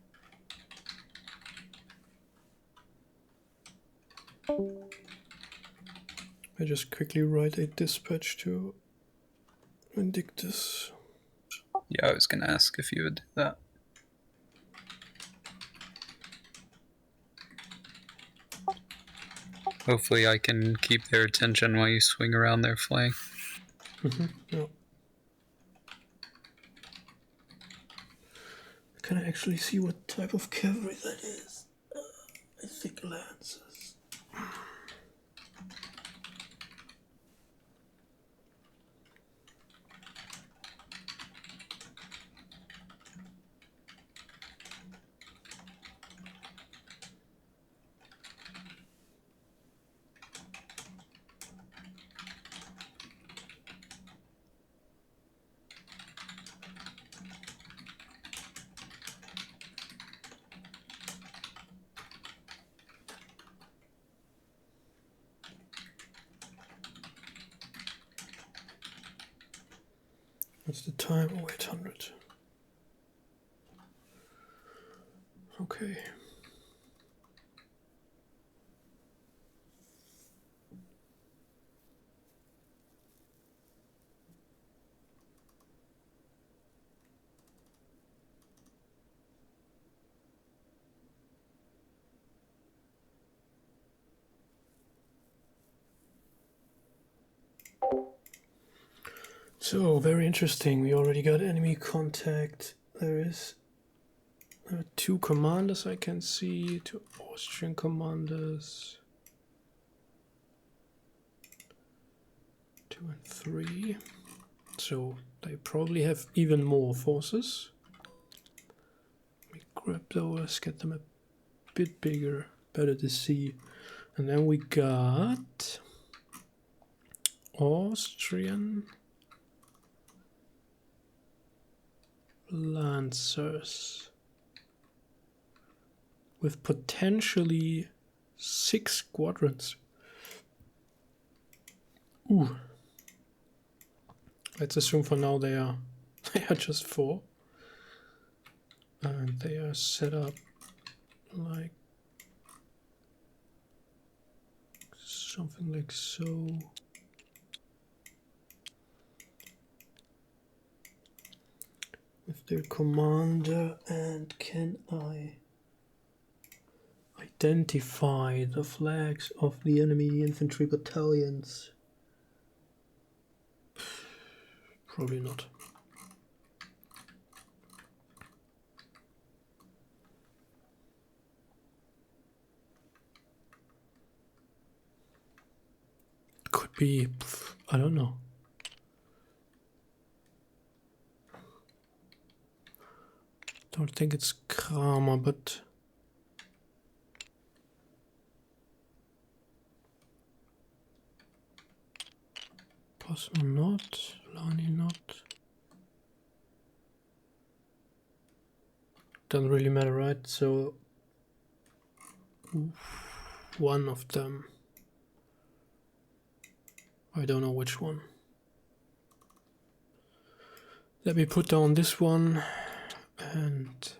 [SPEAKER 1] I just quickly write a dispatch to Vindictus.
[SPEAKER 4] Yeah, I was going to ask if you would do that. Hopefully I can keep their attention while you swing around their flank.
[SPEAKER 1] Yeah. Can I actually see what type of cavalry that is? I think lancers. What's the time? Oh, 800. Okay. So, very interesting. We already got enemy contact. There are 2 commanders I can see, 2 Austrian commanders. 2 and 3. So, they probably have even more forces. grab those, get them a bit bigger, better to see. And then we got Austrian Lancers with potentially 6 squadrons. Ooh. Let's assume for now they are just 4. And they are set up like something like so. With their commander, and can I identify the flags of the enemy infantry battalions? Probably not. Could be, I don't know. Don't think it's Kramer, but possible not, Lani not. Doesn't really matter, right? So one of them. I don't know which one. Let me put down this one and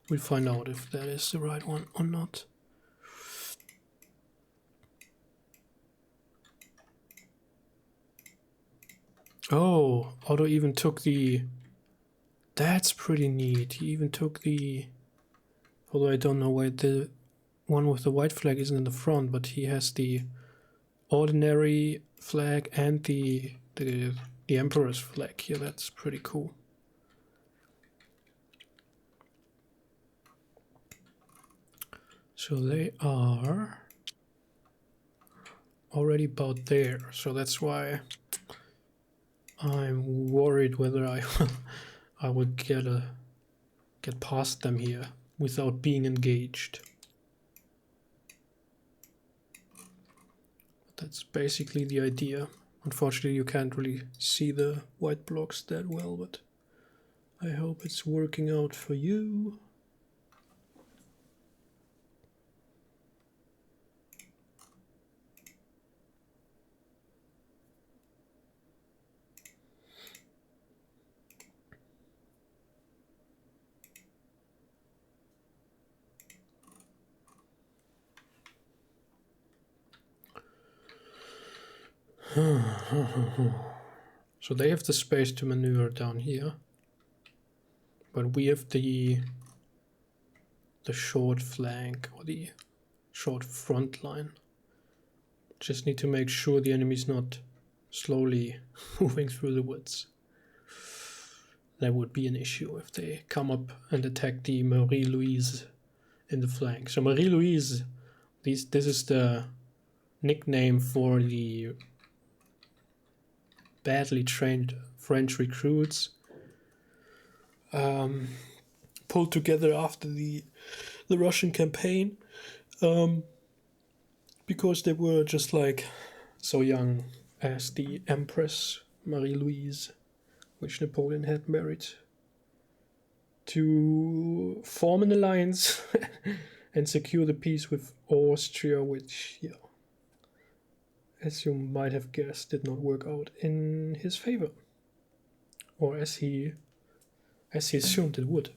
[SPEAKER 1] we'll find out if that is the right one or not. Oh, Otto even took the... That's pretty neat. He even took the... Although I don't know why the one with the white flag isn't in the front, but he has the ordinary flag and the Emperor's flag here. That's pretty cool. So they are already about there. So that's why I'm worried whether I would get past them here without being engaged. That's basically the idea. Unfortunately, you can't really see the white blocks that well, but I hope it's working out for you. So they have the space to maneuver down here, but we have the short flank or the short front line. Just need to make sure the enemy's not slowly moving through the woods. That would be an issue if they come up and attack the Marie-Louise in the flank. So Marie-Louise, this is the nickname for the badly trained French recruits pulled together after the Russian campaign, because they were just like so young as the Empress Marie-Louise, which Napoleon had married, to form an alliance and secure the peace with Austria, which, yeah, as you might have guessed, did not work out in his favor, or as he assumed it would.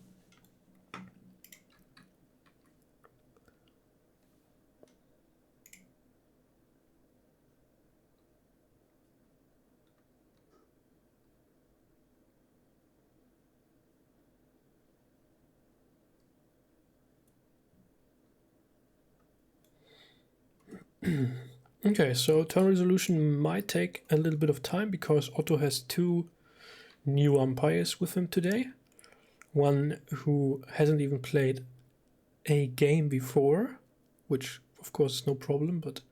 [SPEAKER 1] Okay, so turn resolution might take a little bit of time because Otto has 2 new umpires with him today. One who hasn't even played a game before, which of course is no problem, but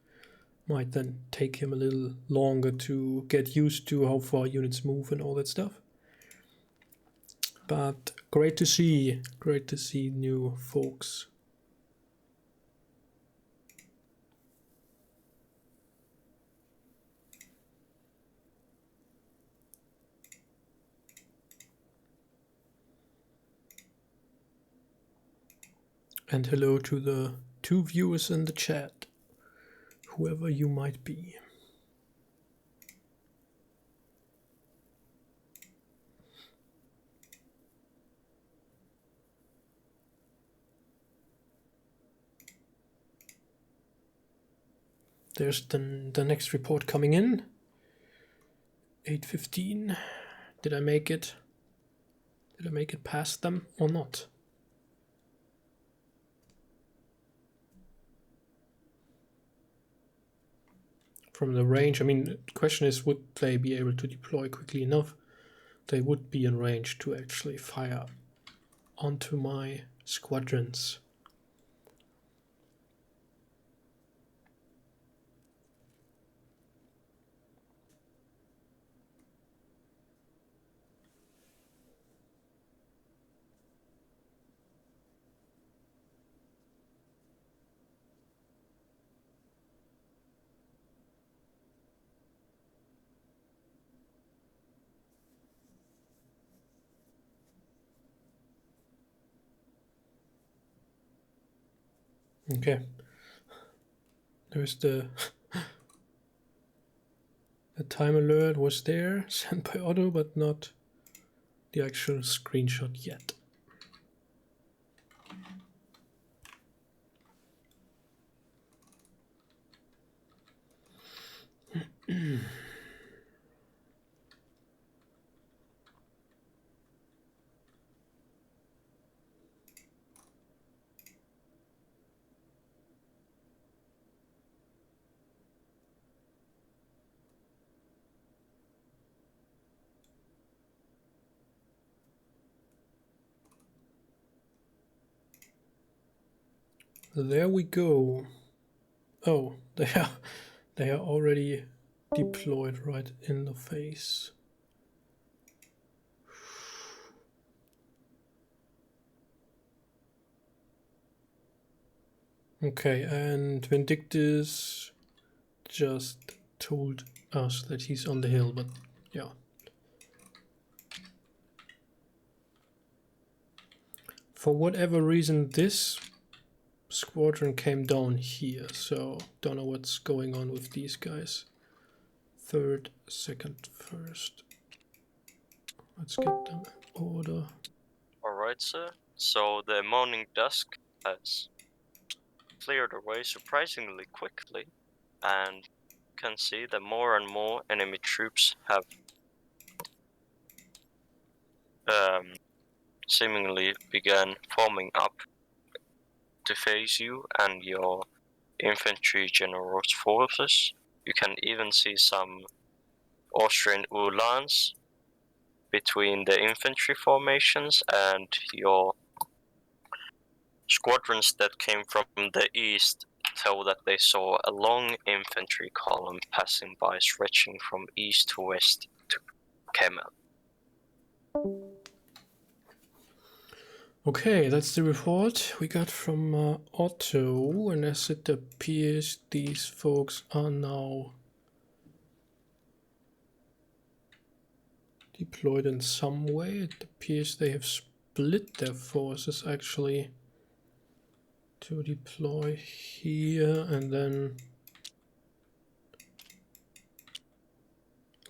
[SPEAKER 1] might then take him a little longer to get used to how far units move and all that stuff. But great to see new folks. And hello to the 2 viewers in the chat, whoever you might be. There's the next report coming in. 8:15. Did I make it? Did I make it past them or not? From the range, I mean, the question is, would they be able to deploy quickly enough? They would be in range to actually fire onto my squadrons. Okay, there's the time alert was there, sent by Otto, but not the actual screenshot yet. There we go. Oh, they are already deployed right in the face. Okay, and Vindictus just told us that he's on the hill, but yeah. For whatever reason, this squadron came down here, so don't know what's going on with these guys. Third, second, first. Let's get them in order.
[SPEAKER 3] Alright, sir. So the morning dusk has cleared away surprisingly quickly, and can see that more and more enemy troops have seemingly begun forming up to face you and your infantry general's forces. You can even see some Austrian Uhlans between the infantry formations, and your squadrons that came from the east told that they saw a long infantry column passing by, stretching from east to west to Kemmel.
[SPEAKER 1] Okay, that's the report we got from Otto, and as it appears, these folks are now deployed in some way. It appears they have split their forces actually to deploy here and then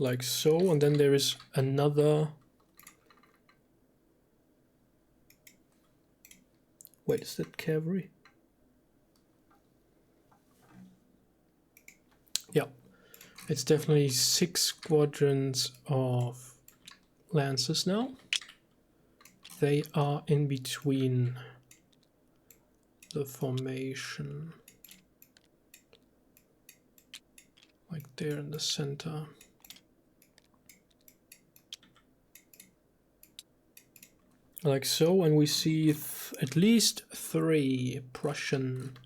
[SPEAKER 1] like so, and then there is another. Wait, is that cavalry? Yeah, it's definitely 6 squadrons of lancers now. They are in between the formation, like there in the center. Like so, and we see at least 3 Prussian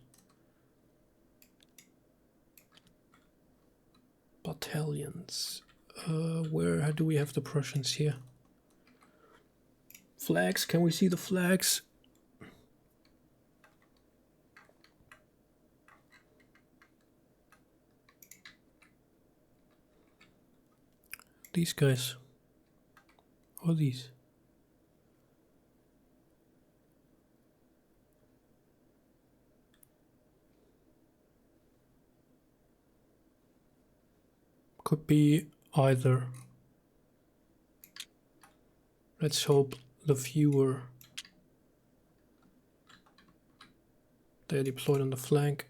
[SPEAKER 1] battalions. Where do we have the Prussians here? Flags, can we see the flags? These guys. Or these. Could be either. Let's hope the viewer. They're deployed on the flank.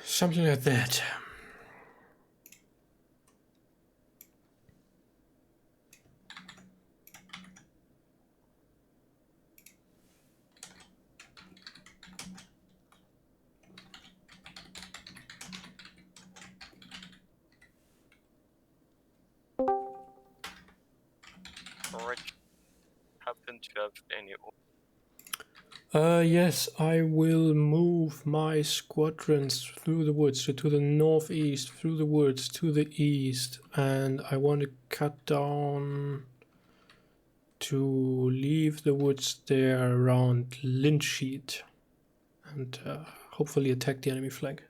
[SPEAKER 1] Something like that.
[SPEAKER 3] Alright. Happen to have any.
[SPEAKER 1] Yes, I will move my squadrons through the woods, so to the northeast, through the woods, to the east, and I want to cut down to leave the woods there around Linsheet, and hopefully attack the enemy flank.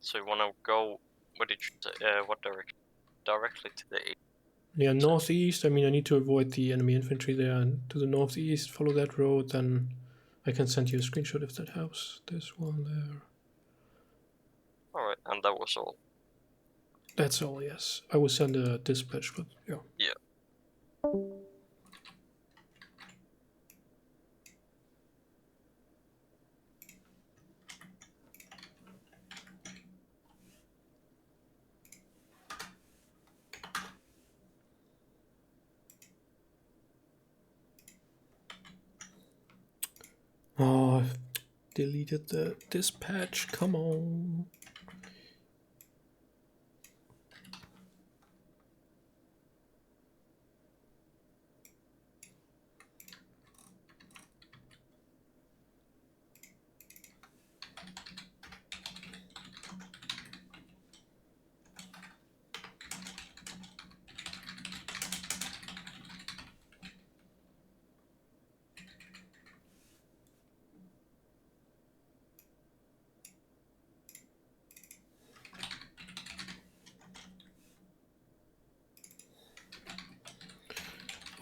[SPEAKER 3] So you wanna go? What did you say? What direction? Directly to the east.
[SPEAKER 1] Yeah, northeast. I mean, I need to avoid the enemy infantry there, and to the northeast, follow that road. Then I can send you a screenshot of that house. This one there.
[SPEAKER 3] Alright, and that was all.
[SPEAKER 1] That's all. Yes, I will send a dispatch, but yeah.
[SPEAKER 3] Yeah.
[SPEAKER 1] Oh, I've deleted the dispatch. Come on.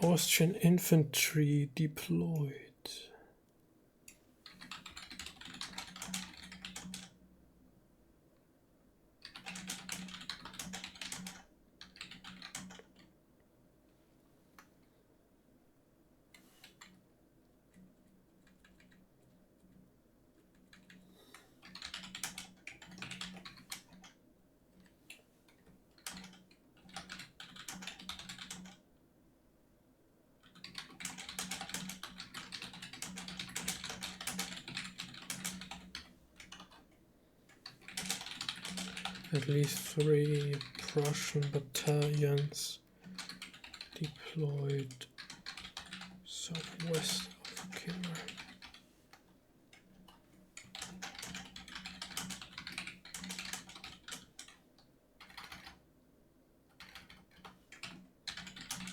[SPEAKER 1] Austrian infantry deployed. At least 3 Prussian battalions deployed southwest of Killer.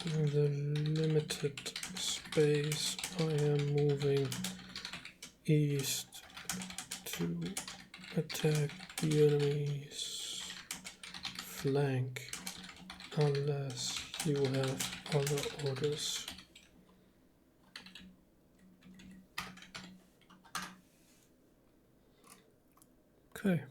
[SPEAKER 1] In the limited space, I am moving east to attack the enemy's flank unless you have other orders. Okay.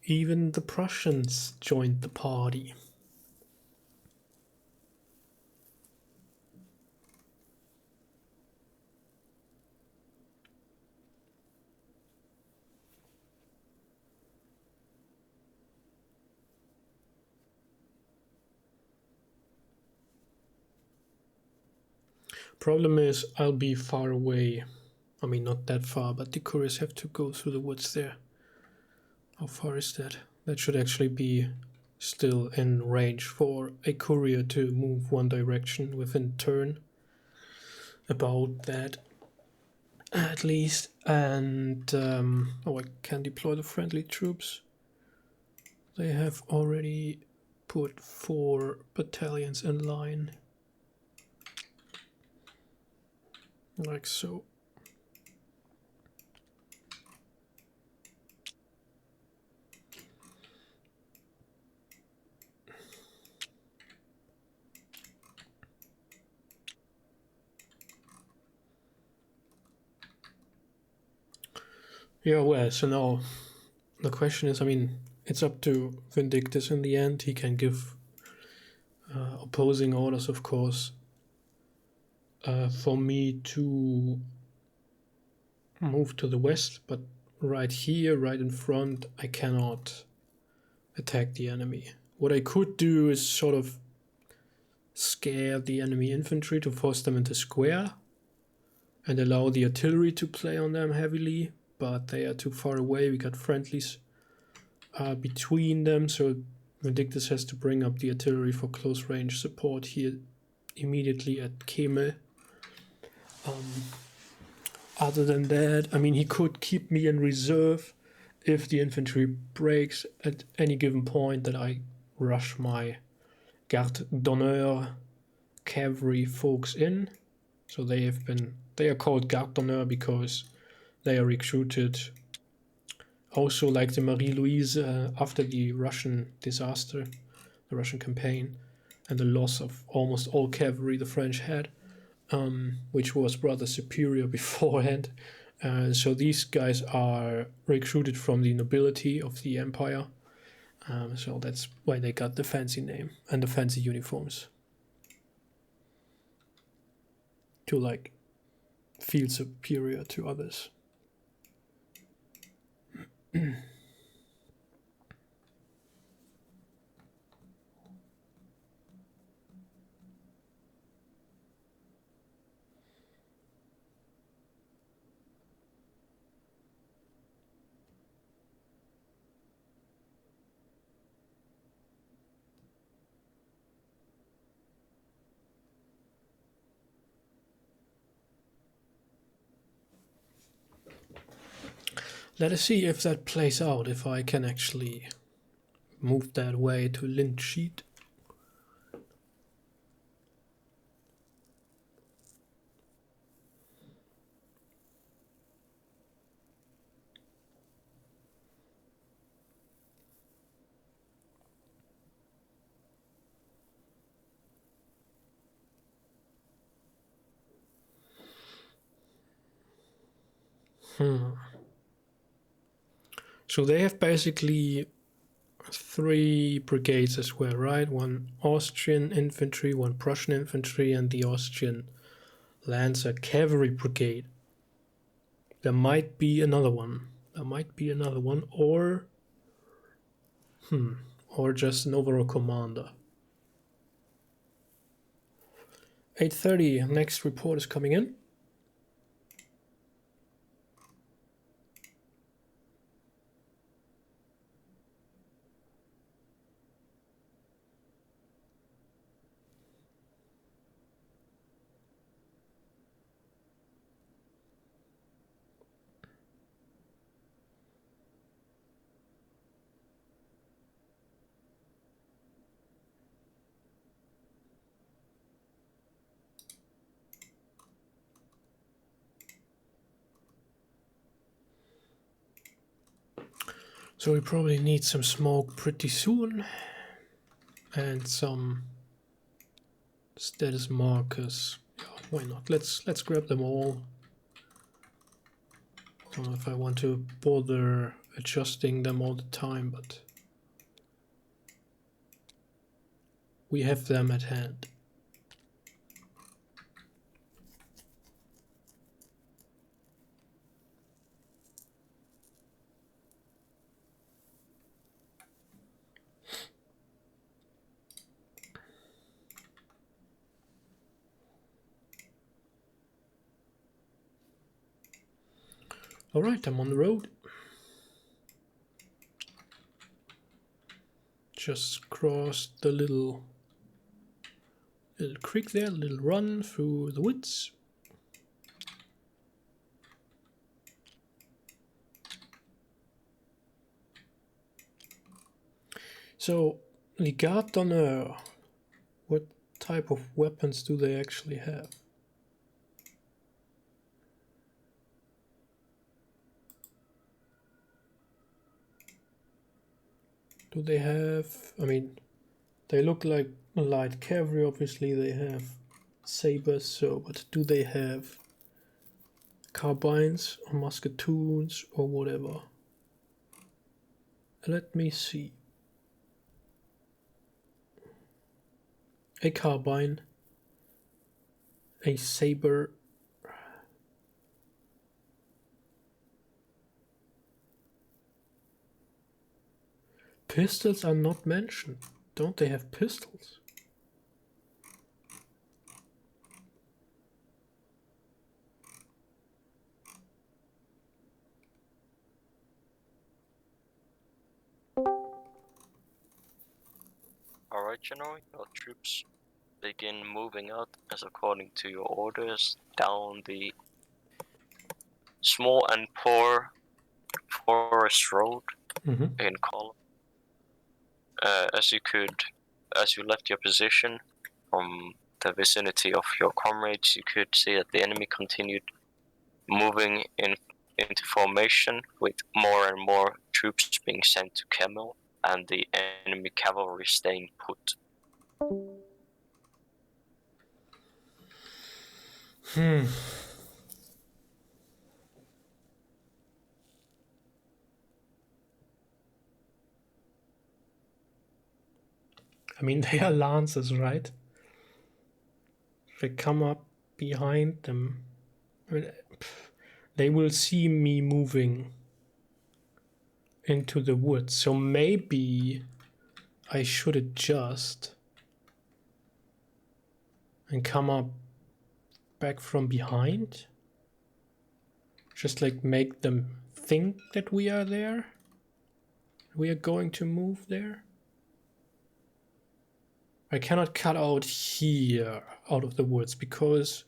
[SPEAKER 1] Even the Prussians joined the party. Problem is, I'll be far away. I mean, not that far, but the couriers have to go through the woods there. How far is that? That should actually be still in range for a courier to move one direction within turn. About that, at least. And, oh, I can deploy the friendly troops. They have already put 4 battalions in line. Like so. Yeah, well, so now the question is, I mean, it's up to Vindictus in the end. He can give opposing orders, of course, for me to move to the west, but right here, right in front, I cannot attack the enemy. What I could do is sort of scare the enemy infantry to force them into square and allow the artillery to play on them heavily, but they are too far away. We got friendlies between them, so Vindictus has to bring up the artillery for close range support here immediately at Kemel. Other than that, I mean, he could keep me in reserve if the infantry breaks at any given point, that I rush my garde d'honneur cavalry folks in. So they are called garde d'honneur because they are recruited also like the Marie-Louise after the Russian disaster, the Russian campaign, and the loss of almost all cavalry the French had, which was rather superior beforehand. So these guys are recruited from the nobility of the empire. So that's why they got the fancy name and the fancy uniforms. To like feel superior to others. Let us see if that plays out, if I can actually move that way to Lindschied. So they have basically 3 brigades as well, right? 1 Austrian infantry, 1 Prussian infantry, and the Austrian Lancer cavalry brigade. There might be another one. Or just an overall commander. 8:30. Next report is coming in. So we probably need some smoke pretty soon, and some status markers. Yeah, why not? Let's grab them all. I don't know if I want to bother adjusting them all the time, but we have them at hand. Alright, I'm on the road. Just crossed the little creek there, little run through the woods. So, the garde d'honneur, what type of weapons do they actually have? Do they have, I mean, they look like light cavalry, obviously they have sabers, so, but do they have carbines or musketoons or whatever? Let me see. A carbine, a saber, pistols are not mentioned. Don't they have pistols?
[SPEAKER 3] Alright, General, your troops begin moving out as according to your orders down the small and poor forest road in column. As you left your position from the vicinity of your comrades, you could see that the enemy continued moving into formation, with more and more troops being sent to Kemmel and the enemy cavalry staying put.
[SPEAKER 1] I mean, they are lancers, right? If I come up behind them, I mean, they will see me moving into the woods. So maybe I should adjust and come up back from behind. Just like make them think that we are there. We are going to move there. I cannot cut out here out of the woods because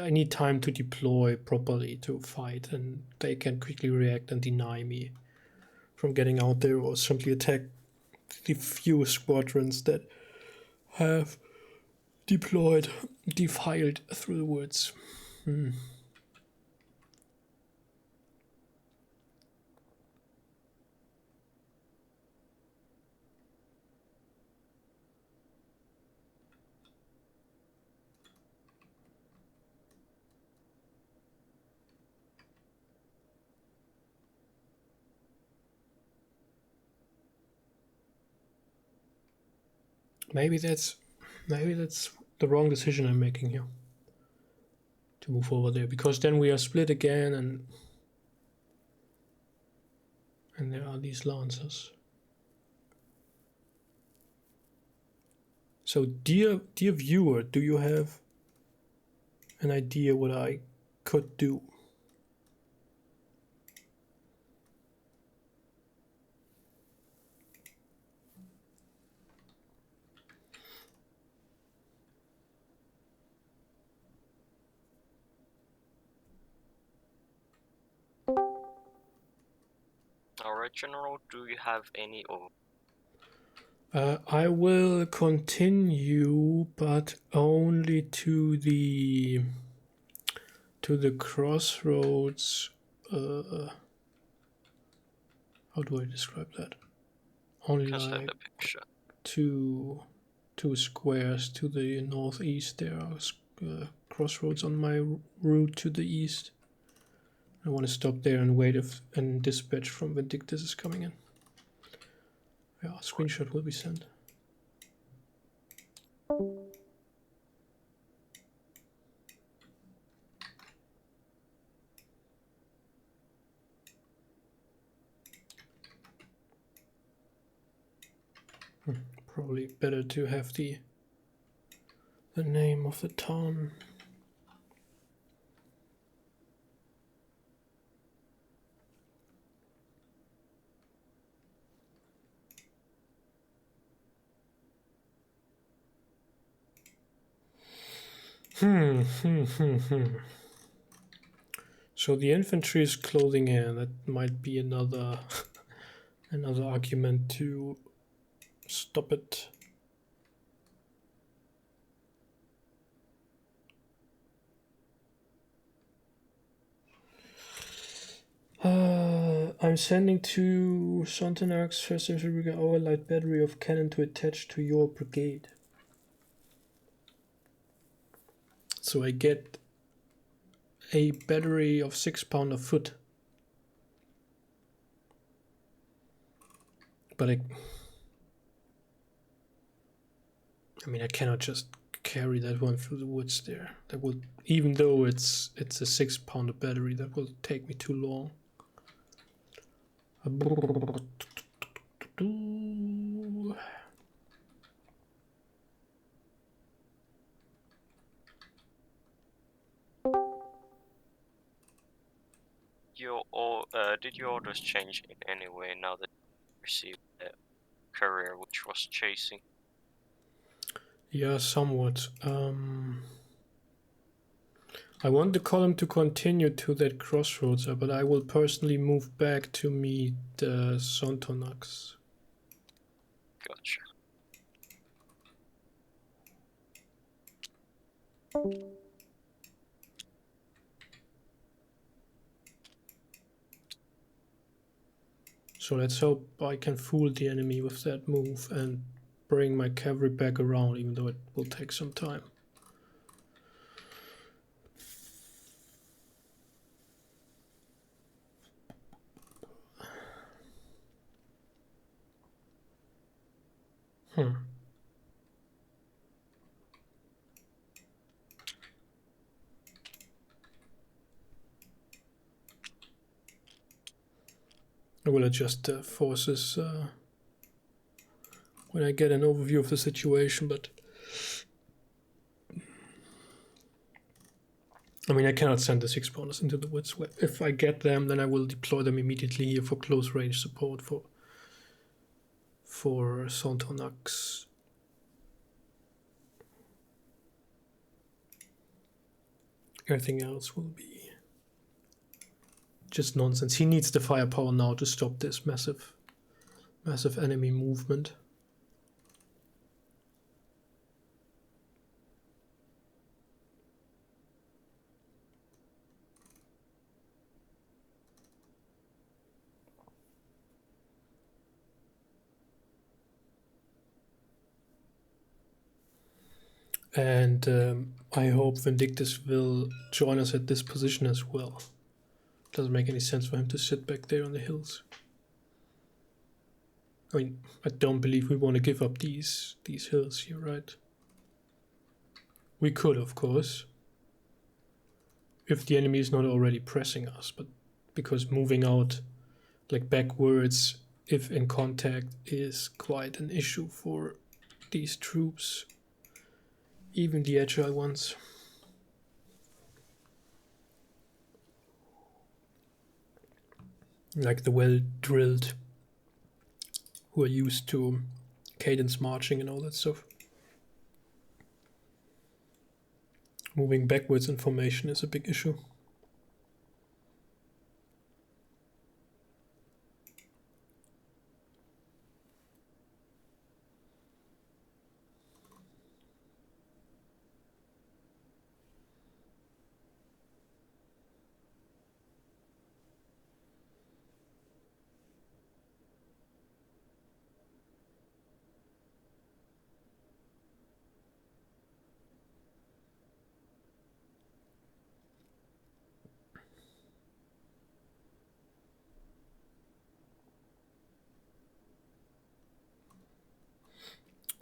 [SPEAKER 1] I need time to deploy properly to fight, and they can quickly react and deny me from getting out there or simply attack the few squadrons that have defiled through the woods. Maybe that's the wrong decision I'm making here to move over there, because then we are split again, and there are these lancers. So dear viewer, do you have an idea what I could do?
[SPEAKER 3] Alright, General, do you have any
[SPEAKER 1] I will continue, but only to the crossroads. How do I describe that? Only like two squares to the northeast. There are crossroads on my route to the east. I want to stop there and wait if a dispatch from Vindictus is coming in. Yeah, a screenshot will be sent. Probably better to have the name of the town. So the infantry is closing in. That might be another another argument to stop it. I'm sending to Sontanak's 1st Infantry Brigade our light battery of cannon to attach to your brigade. So I get a battery of 6-pounder foot. But I mean, I cannot just carry that one through the woods there. That will, even though it's a 6-pounder battery, that will take me too long.
[SPEAKER 3] Did your orders change in any way now that you received the courier which was chasing?
[SPEAKER 1] Yeah, somewhat. I want the column to continue to that crossroads, but I will personally move back to meet Sontonax.
[SPEAKER 3] Gotcha.
[SPEAKER 1] So let's hope I can fool the enemy with that move and bring my cavalry back around, even though it will take some time. I will adjust the forces when I get an overview of the situation, but I mean, I cannot send the 6-pounders into the woods. If I get them, then I will deploy them immediately here for close range support for Sontonax. Everything else will be just nonsense. He needs the firepower now to stop this massive enemy movement. And I hope Vindictus will join us at this position as well. Doesn't make any sense for him to sit back there on the hills. I mean, I don't believe we want to give up these hills here, right? We could, of course, if the enemy is not already pressing us, but because moving out like backwards, if in contact, is quite an issue for these troops, even the agile ones. Like the well-drilled, who are used to cadence marching and all that stuff. Moving backwards in formation is a big issue.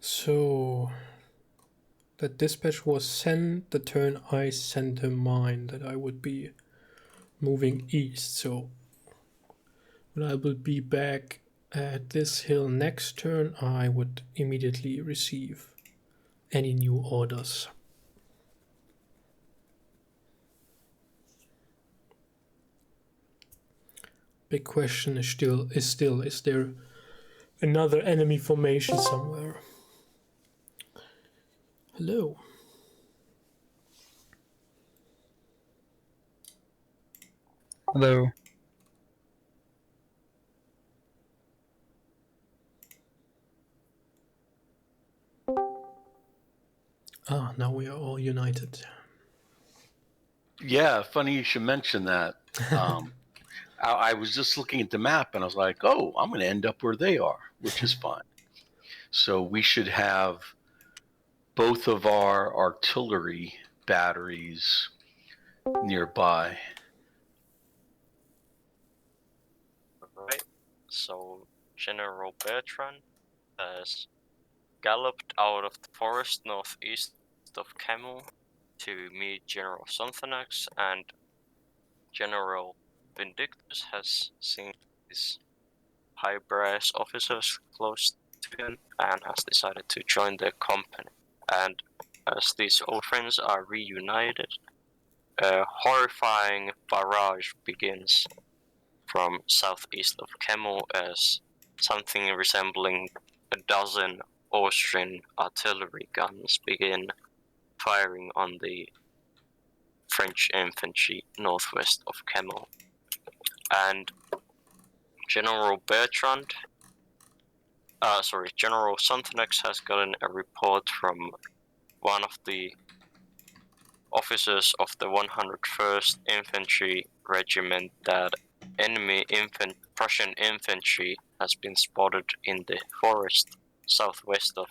[SPEAKER 1] So that dispatch was sent the turn I sent him mine, that I would be moving east. So when I will be back at this hill next turn, I would immediately receive any new orders. Big question is still, is there another enemy formation somewhere? Hello.
[SPEAKER 4] Hello.
[SPEAKER 1] Ah, now we are all united.
[SPEAKER 2] Yeah, funny you should mention that. I was just looking at the map and I was like, oh, I'm going to end up where they are, which is fine. So we should have both of our artillery batteries nearby.
[SPEAKER 3] Right. So General Bertrand has galloped out of the forest northeast of Camel to meet General Sonthonax, and General Vindictus has seen his high brass officers close to him and has decided to join their company. And as these old friends are reunited, a horrifying barrage begins from southeast of Camel as something resembling a dozen Austrian artillery guns begin firing on the French infantry northwest of Camel. And General General Sonthonax has gotten a report from one of the officers of the 101st Infantry Regiment that enemy Prussian infantry has been spotted in the forest southwest of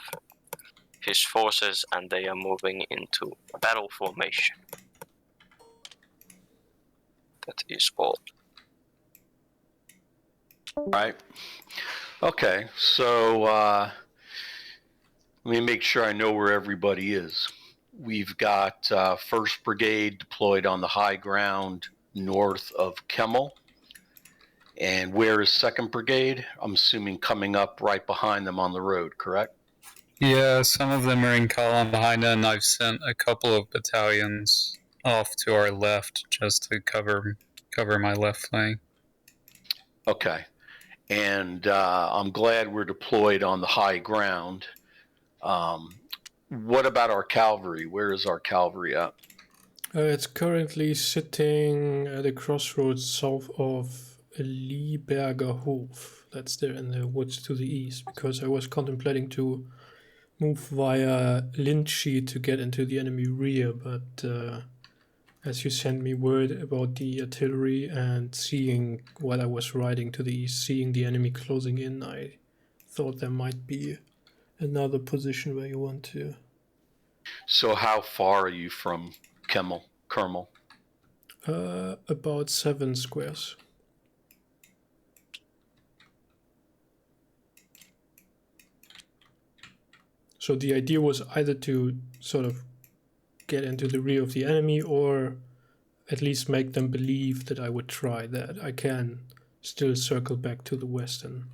[SPEAKER 3] his forces, and they are moving into battle formation. That is all.
[SPEAKER 2] Right. Okay. So let me make sure I know where everybody is. We've got 1st Brigade deployed on the high ground north of Kemmel. And where is 2nd Brigade? I'm assuming coming up right behind them on the road, correct?
[SPEAKER 4] Yeah, some of them are in column behind, and I've sent a couple of battalions off to our left just to cover my left flank.
[SPEAKER 2] Okay. And I'm glad we're deployed on the high ground. What about our cavalry? Where is our cavalry at?
[SPEAKER 1] It's currently sitting at a crossroads south of Lieberger Hof. That's there in the woods to the east, because I was contemplating to move via Linchy to get into the enemy rear, but as you sent me word about the artillery and seeing while I was riding to the east, seeing the enemy closing in, I thought there might be another position where you want to.
[SPEAKER 2] So how far are you from Kermel?
[SPEAKER 1] About 7 squares. So the idea was either to sort of get into the rear of the enemy, or at least make them believe that I would try that. I can still circle back to the west and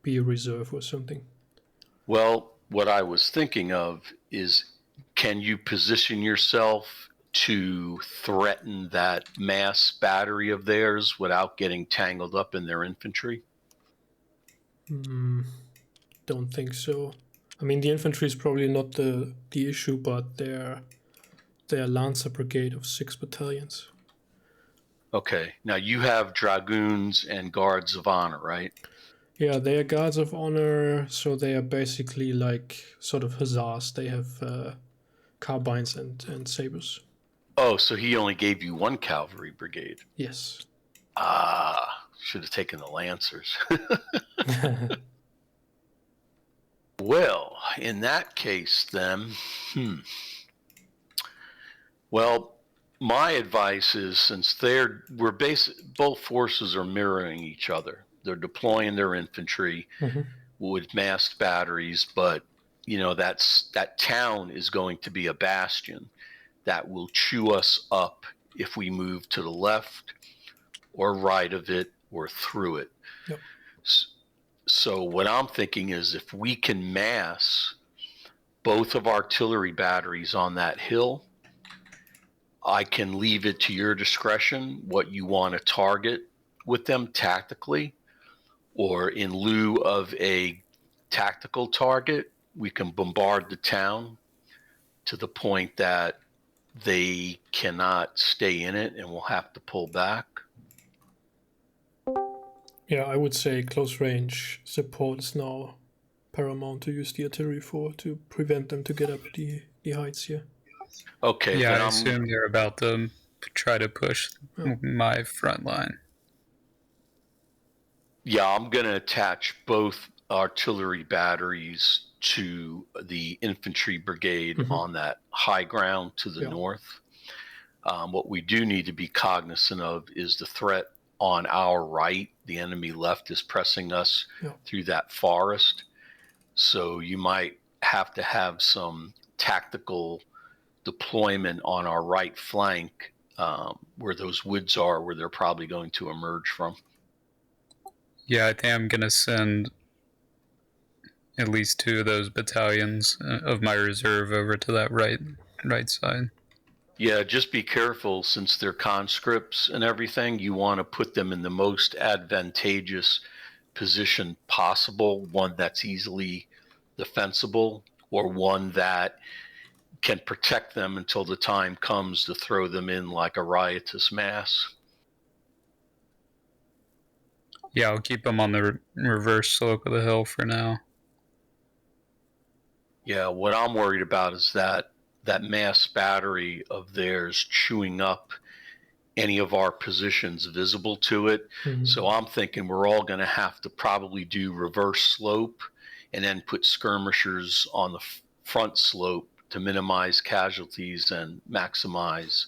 [SPEAKER 1] be a reserve or something.
[SPEAKER 2] Well, what I was thinking of is, can you position yourself to threaten that mass battery of theirs without getting tangled up in their infantry?
[SPEAKER 1] Don't think so. I mean, the infantry is probably not the issue, but their Lancer brigade of 6 battalions.
[SPEAKER 2] Okay. Now you have dragoons and guards of honor, right?
[SPEAKER 1] Yeah, they are guards of honor, so they are basically like sort of hussars. They have carbines and sabers.
[SPEAKER 2] Oh, so he only gave you 1 cavalry brigade.
[SPEAKER 1] Yes.
[SPEAKER 2] Should have taken the Lancers. Well, in that case, then, well, my advice is, since both forces are mirroring each other, they're deploying their infantry with masked batteries, but that town is going to be a bastion that will chew us up if we move to the left or right of it or through it.
[SPEAKER 1] Yep.
[SPEAKER 2] So what I'm thinking is, if we can mass both of our artillery batteries on that hill, I can leave it to your discretion what you want to target with them tactically, or in lieu of a tactical target, we can bombard the town to the point that they cannot stay in it and we'll have to pull back.
[SPEAKER 1] Yeah, I would say close range support is now paramount to use the artillery for to prevent them to get up the heights here.
[SPEAKER 2] Okay,
[SPEAKER 4] Yeah,
[SPEAKER 2] then
[SPEAKER 4] I assume they're about to try to push my front line.
[SPEAKER 2] Yeah, I'm going to attach both artillery batteries to the infantry brigade on that high ground to the north. What we do need to be cognizant of is the threat on our right. The enemy left is pressing us through that forest. So you might have to have some tactical deployment on our right flank where those woods are, where they're probably going to emerge from.
[SPEAKER 4] Yeah, I think I'm going to send at least 2 of those battalions of my reserve over to that right side.
[SPEAKER 2] Yeah, just be careful since they're conscripts and everything. You want to put them in the most advantageous position possible, one that's easily defensible or one that can protect them until the time comes to throw them in like a riotous mass.
[SPEAKER 4] Yeah, I'll keep them on the reverse slope of the hill for now.
[SPEAKER 2] Yeah, what I'm worried about is that mass battery of theirs chewing up any of our positions visible to it. So I'm thinking we're all going to have to probably do reverse slope and then put skirmishers on the front slope to minimize casualties and maximize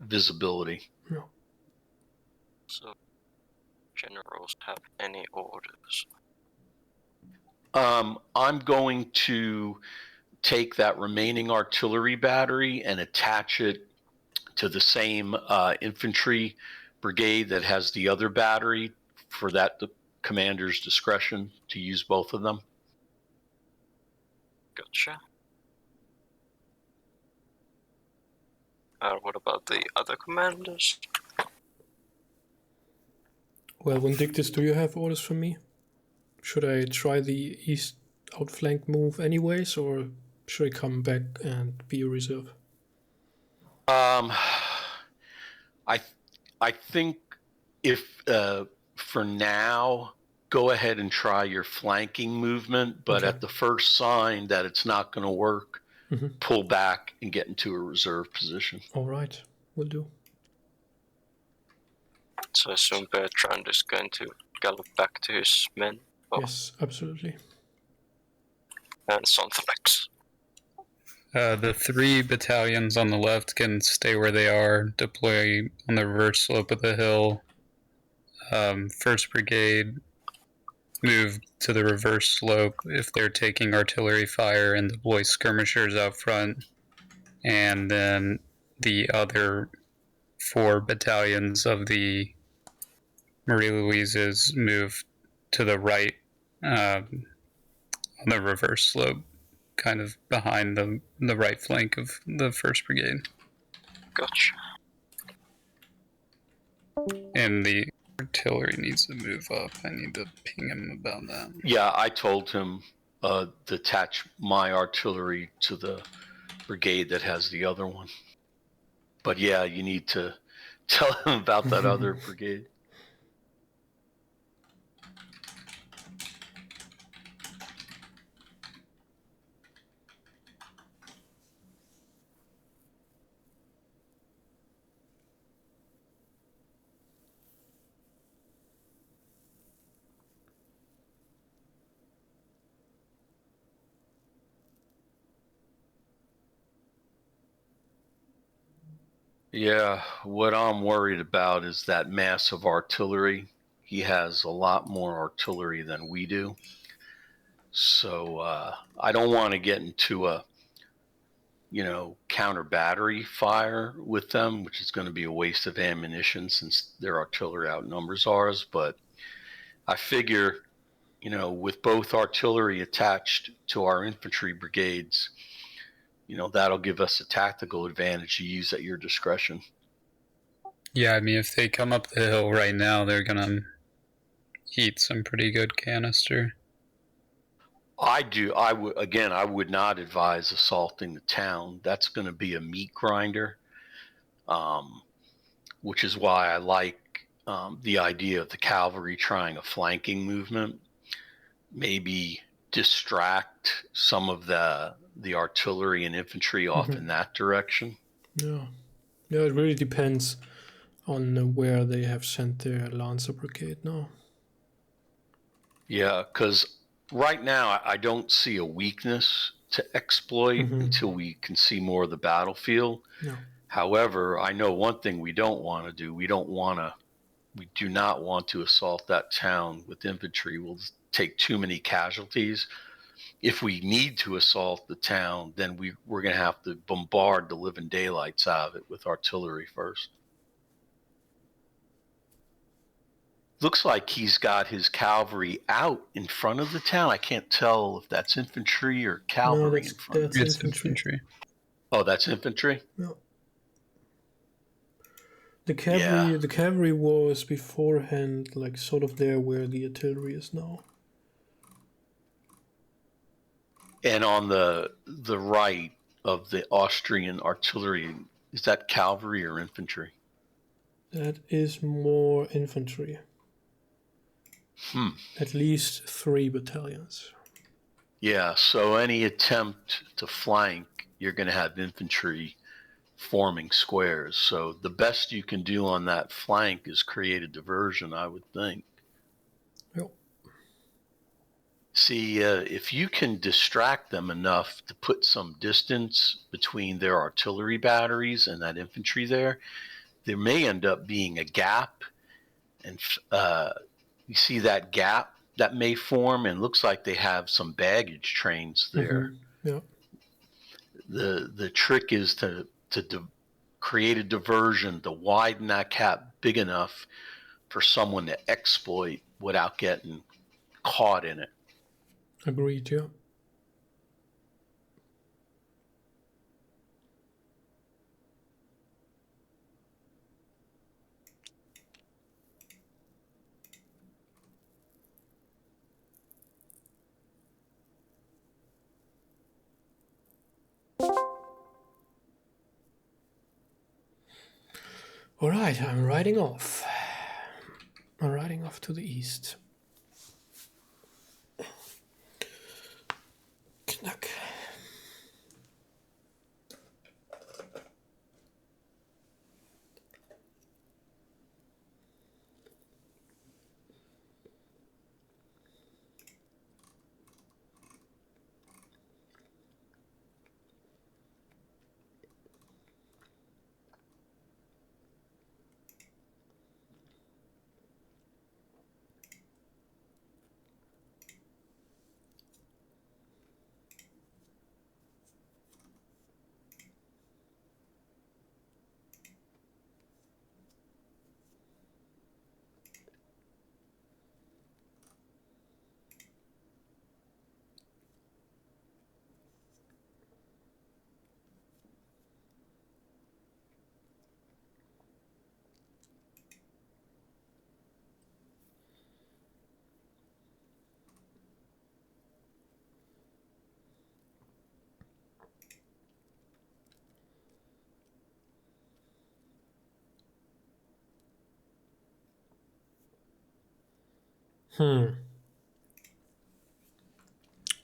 [SPEAKER 2] visibility.
[SPEAKER 3] So, generals have any orders?
[SPEAKER 2] I'm going to take that remaining artillery battery and attach it to the same infantry brigade that has the other battery for that the commander's discretion to use both of them.
[SPEAKER 3] Gotcha. What about the other commanders?
[SPEAKER 1] Well, Vindictus, do you have orders for me? Should I try the east outflank move anyways, or should I come back and be a reserve?
[SPEAKER 2] I think if for now, go ahead and try your flanking movement, but at the first sign that it's not going to work, pull back and get into a reserve position.
[SPEAKER 1] All right, will do.
[SPEAKER 3] So I assume Bertrand is going to gallop back to his men?
[SPEAKER 1] Yes, absolutely.
[SPEAKER 3] And Sonflex.
[SPEAKER 4] The 3 battalions on the left can stay where they are, deploy on the reverse slope of the hill. 1st Brigade move to the reverse slope if they're taking artillery fire and deploy skirmishers out front. And then the other 4 battalions of the Marie Louises move to the right on the reverse slope, kind of behind the right flank of the 1st Brigade.
[SPEAKER 3] Gotcha.
[SPEAKER 4] And the artillery needs to move up. I need to ping him about that.
[SPEAKER 2] Yeah, I told him to attach my artillery to the brigade that has the other one. But yeah, you need to tell him about that other brigade. Yeah, what I'm worried about is that massive artillery. He has a lot more artillery than we do. So I don't want to get into a, counter battery fire with them, which is going to be a waste of ammunition since their artillery outnumbers ours. But I figure, with both artillery attached to our infantry brigades, that'll give us a tactical advantage to use at your discretion.
[SPEAKER 4] Yeah, I mean, if they come up the hill right now, they're gonna eat some pretty good canister.
[SPEAKER 2] I would not advise assaulting the town. That's going to be a meat grinder, which is why I like the idea of the cavalry trying a flanking movement, maybe distract some of the artillery and infantry off in that direction.
[SPEAKER 1] Yeah. Yeah, it really depends on where they have sent their Lancer Brigade now.
[SPEAKER 2] Yeah, because right now I don't see a weakness to exploit until we can see more of the battlefield.
[SPEAKER 1] No.
[SPEAKER 2] However, I know one thing we don't want to do. We do not want to assault that town with infantry. We'll take too many casualties. If we need to assault the town, then we're going to have to bombard the living daylights out of it with artillery first. Looks like he's got his cavalry out in front of the town. I can't tell if that's infantry or cavalry in front of it.
[SPEAKER 4] It's infantry.
[SPEAKER 2] Oh, that's infantry?
[SPEAKER 1] No. The cavalry was beforehand like sort of there where the artillery is now.
[SPEAKER 2] And on the right of the Austrian artillery, is that cavalry or infantry?
[SPEAKER 1] That is more infantry. At least 3 battalions.
[SPEAKER 2] Yeah, so any attempt to flank, you're going to have infantry forming squares. So the best you can do on that flank is create a diversion, I would think.
[SPEAKER 1] Yep.
[SPEAKER 2] See, if you can distract them enough to put some distance between their artillery batteries and that infantry there may end up being a gap. And you see that gap that may form, and looks like they have some baggage trains there.
[SPEAKER 1] Yeah.
[SPEAKER 2] The trick is to create a diversion, to widen that gap big enough for someone to exploit without getting caught in it.
[SPEAKER 1] Agreed, yeah. All right, I'm riding off. I'm riding off to the east. Knack.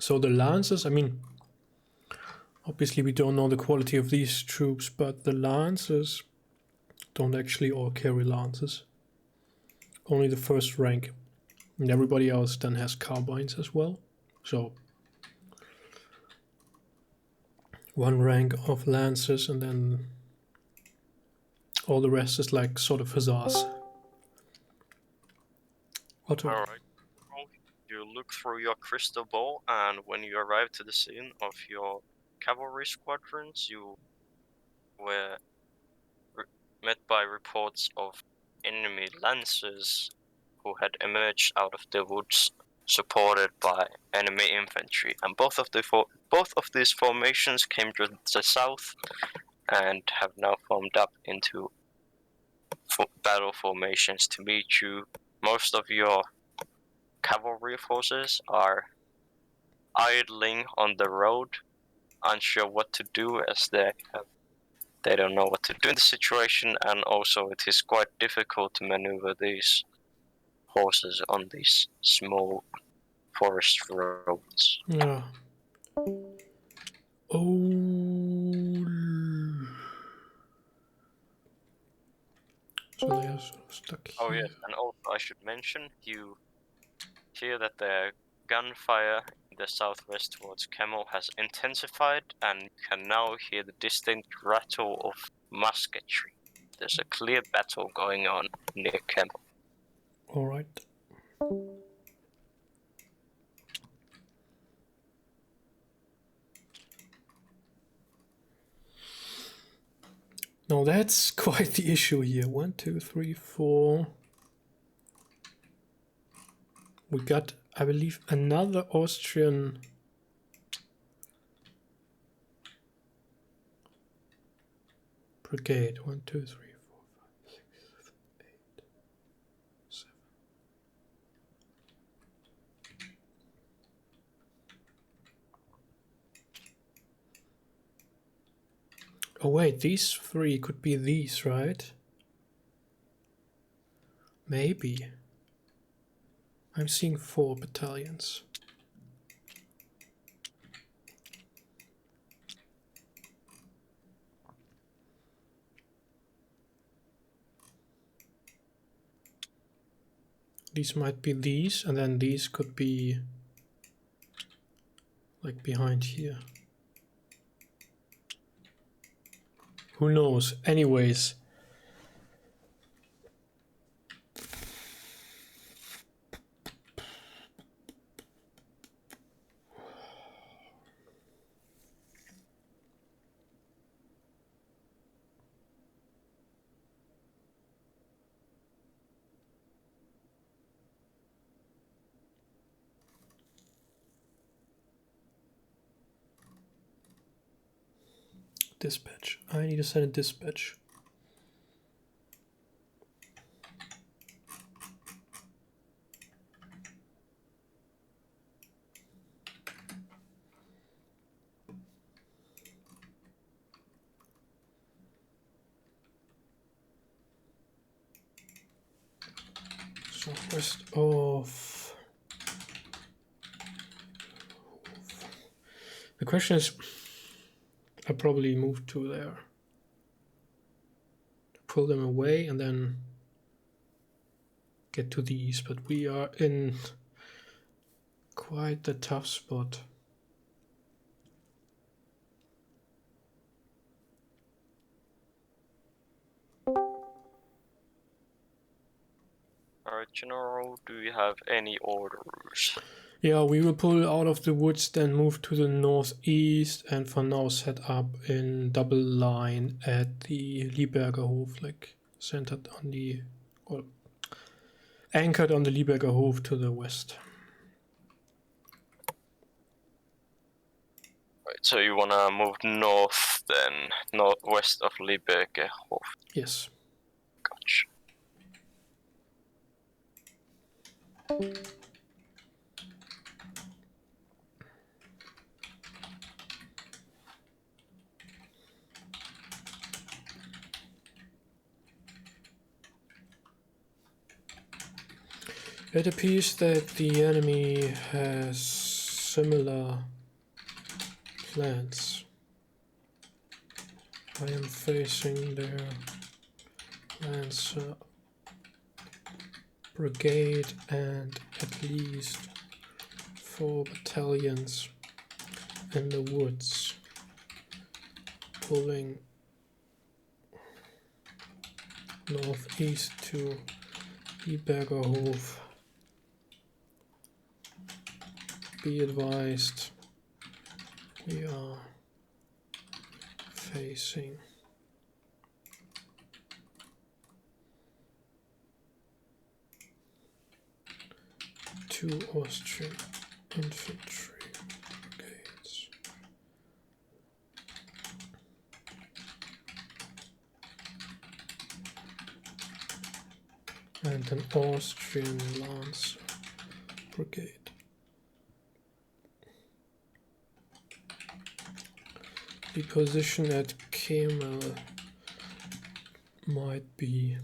[SPEAKER 1] So the Lancers, I mean, obviously we don't know the quality of these troops, but the Lancers don't actually all carry Lancers. Only the first rank. And everybody else then has carbines as well. So 1 rank of Lancers, and then all the rest is like sort of hussars. Otto.
[SPEAKER 3] Alright. You look through your crystal ball, and when you arrive to the scene of your cavalry squadrons, you were met by reports of enemy lancers who had emerged out of the woods, supported by enemy infantry. And both of these formations came to the south and have now formed up into battle formations to meet you. Most of your cavalry forces are idling on the road, unsure what to do, as they have they don't know what to do in the situation, and also it is quite difficult to maneuver these horses on these small forest roads.
[SPEAKER 1] Yeah. Oh. So they are sort of stuck here.
[SPEAKER 3] Oh yes, and also I should mention, you hear that the gunfire in the southwest towards Camel has intensified, and you can now hear the distinct rattle of musketry. There's a clear battle going on near Camel.
[SPEAKER 1] All right. Now that's quite the issue here. 1, 2, 3, 4. We got, I believe, another Austrian brigade. 1, 2, 3, 4, 5, 6, 8, 7. Oh wait, these 3 could be these, right? Maybe. I'm seeing 4 battalions. These might be these, and then these could be like behind here. Who knows? Anyways. Dispatch. I need to send a dispatch. Southwest of... The question is, I probably move to there. Pull them away and then get to the east, but we are in quite the tough spot.
[SPEAKER 3] Alright, General, do you have any orders?
[SPEAKER 1] Yeah, we will pull out of the woods, then move to the northeast, and for now set up in double line at the Lieberger Hof, like centered on the, or anchored on the Lieberger Hof to the west.
[SPEAKER 3] Right, so you wanna move north then, northwest of Lieberger Hof.
[SPEAKER 1] Yes.
[SPEAKER 3] Gotcha.
[SPEAKER 1] It appears that the enemy has similar plans. I am facing their Lancer brigade and at least 4 battalions in the woods, pulling northeast to Lieberger Hof. Be advised, we are facing two Austrian infantry brigades. And an Austrian Lancer brigade. The position at Kemel might be.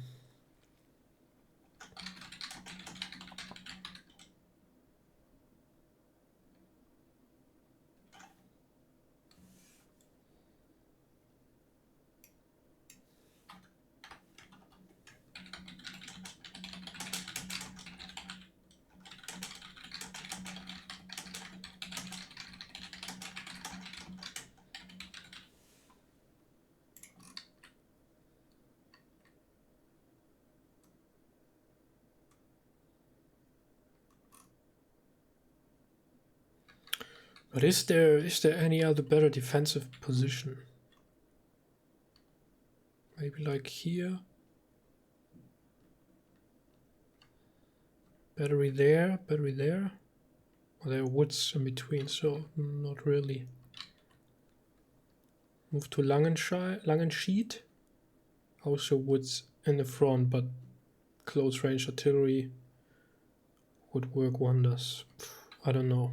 [SPEAKER 1] But is there any other better defensive position? Maybe like here. Battery there, battery there. Well, there are woods in between, so not really. Move to Langenschied. Also woods in the front, but close range artillery would work wonders. I don't know.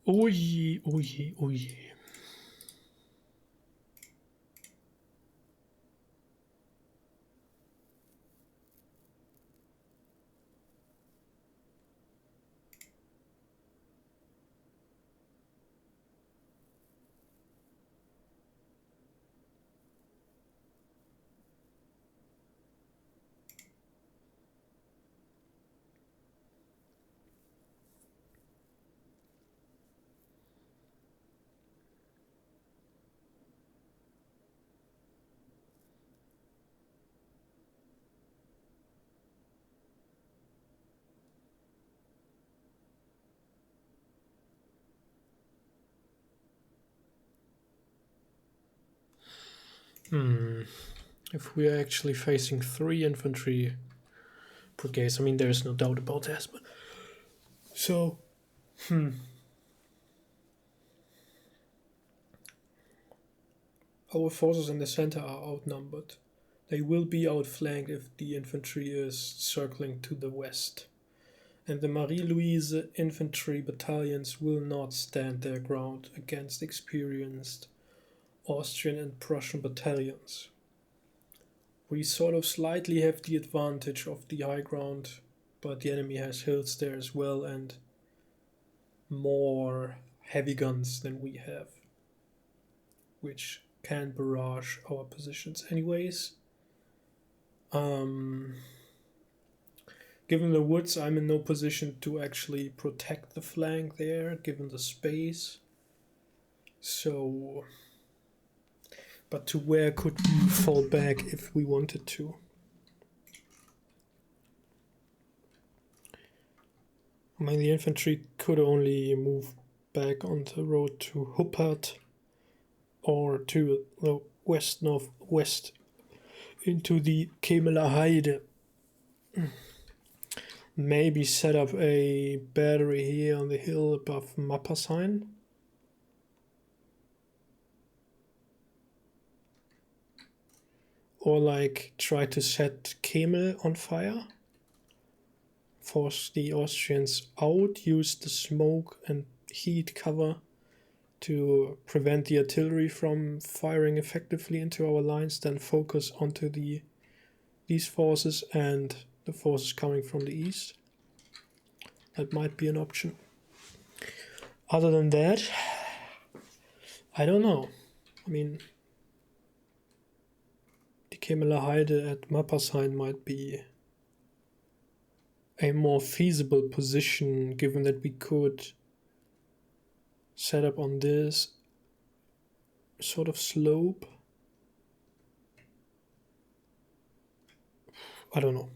[SPEAKER 1] Oh je, oh je, oh je. If we are actually facing 3 infantry brigades, I mean, there's no doubt about that, but so our forces in the center are outnumbered. They will be outflanked if the infantry is circling to the west. And the Marie-Louise infantry battalions will not stand their ground against experienced Austrian and Prussian battalions. We sort of slightly have the advantage of the high ground, but the enemy has hills there as well and more heavy guns than we have, which can barrage our positions anyways. Given the woods, I'm in no position to actually protect the flank there, given the space. So, but to where could we fall back if we wanted to? I mean, the infantry could only move back on the road to Huppert or to the west-northwest into the Kemeler Heide. Maybe set up a battery here on the hill above Mappersheim. Or like try to set Kemel on fire. Force the Austrians out, use the smoke and heat cover to prevent the artillery from firing effectively into our lines, then focus onto these forces and the forces coming from the east. That might be an option. Other than that, I don't know. I mean, the Kemeler Heide at Mappersheim might be a more feasible position, given that we could set up on this sort of slope. I don't know.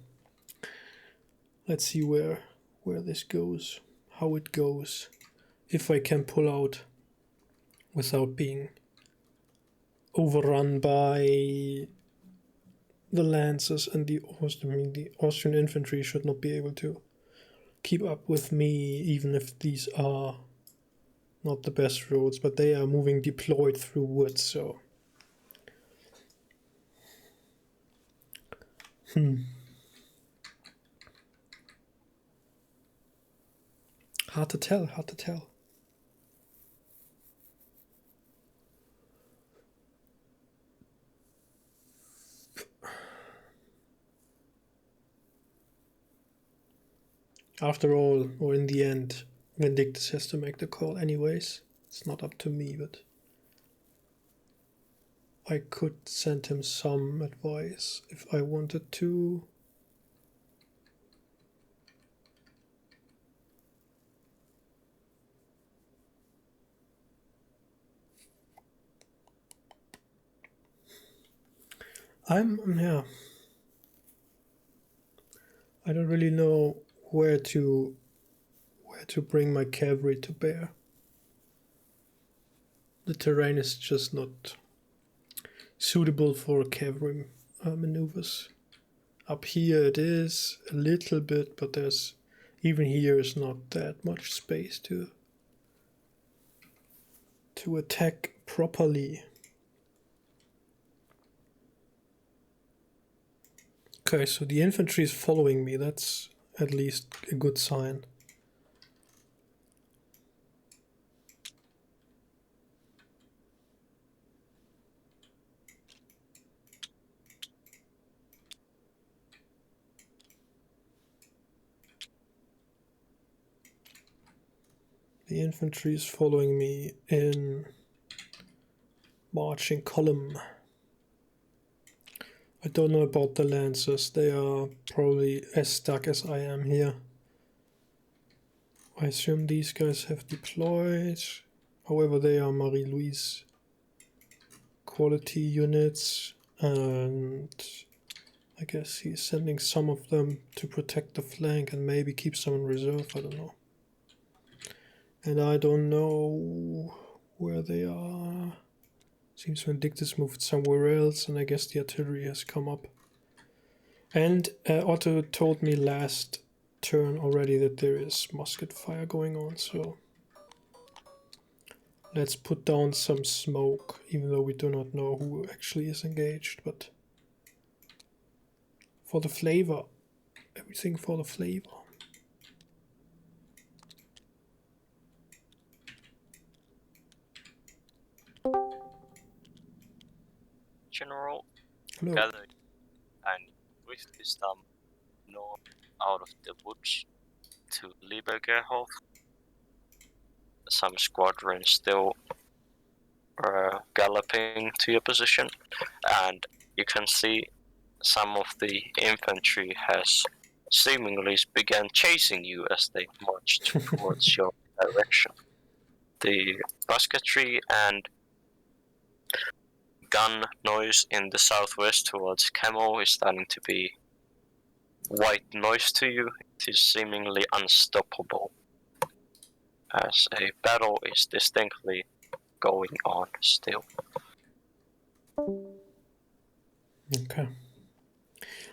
[SPEAKER 1] Let's see where this goes, how it goes, if I can pull out without being overrun by the lancers and the Austrian infantry should not be able to keep up with me, even if these are not the best roads, but they are moving deployed through woods, so... Hard to tell, hard to tell. After all, or in the end, Vindictus has to make the call anyways. It's not up to me, but I could send him some advice if I wanted to. Yeah. I don't really know where to bring my cavalry to bear. The terrain is just not suitable for cavalry maneuvers. Up here it is a little bit, but there's even here is not that much space to attack properly. Okay, so the infantry is following me. That's at least a good sign. The infantry is following me in marching column. I don't know about the lancers. They are probably as stuck as I am here. I assume these guys have deployed. However, they are Marie-Louise quality units, and I guess he's sending some of them to protect the flank and maybe keep some in reserve. I don't know. And I don't know where they are. Seems Vindictus moved somewhere else, and I guess the artillery has come up. And Otto told me last turn already that there is musket fire going on, so let's put down some smoke, even though we do not know who actually is engaged, but for the flavor, everything for the flavor.
[SPEAKER 3] General,
[SPEAKER 1] Hello.
[SPEAKER 3] gather and with wisdom north out of the woods to Liebergerhof. Some squadrons still galloping to your position, and you can see some of the infantry has seemingly began chasing you as they march towards your direction. The musketry and gun noise in the southwest towards Camel is starting to be white noise to you. It is seemingly unstoppable, as a battle is distinctly going on still.
[SPEAKER 1] Okay.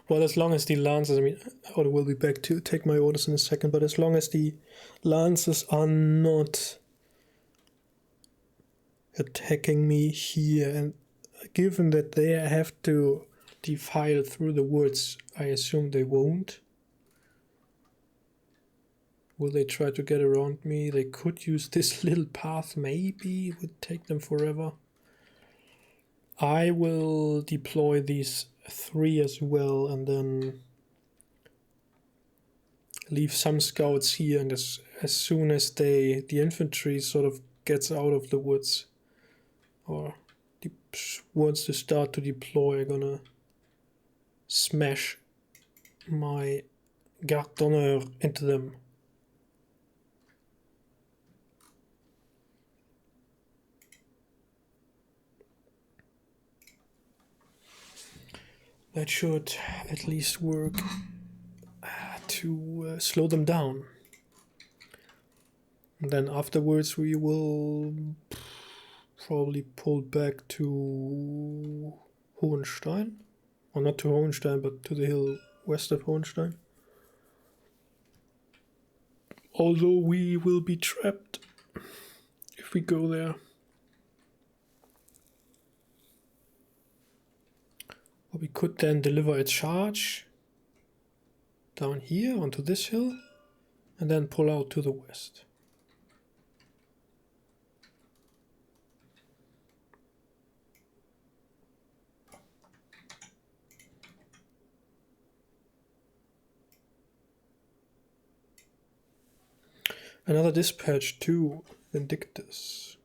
[SPEAKER 1] Well, as long as the Lancers, I mean, Otto will be back to take my orders in a second, but as long as the Lancers are not attacking me here, and given that they have to defile through the woods, I assume they won't. Will they try to get around me? They could use this little path, maybe. It would take them forever. I will deploy these 3 as well, and then leave some scouts here, and as soon as the infantry sort of gets out of the woods or wants to start to deploy, I'm gonna smash my garde d'honneur into them. That should at least work to slow them down. And then afterwards we will probably pull back to Hohenstein. Or not to Hohenstein, but to the hill west of Hohenstein. Although we will be trapped if if we go there. Or we could then deliver a charge down here onto this hill and then pull out to the west. Another dispatch to Vindictus.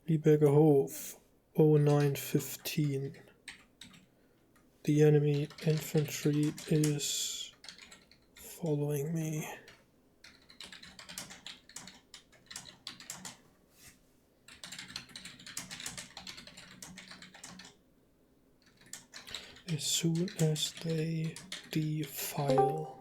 [SPEAKER 1] Lieberger Hof, 0915. The enemy infantry is following me. As soon as they defile.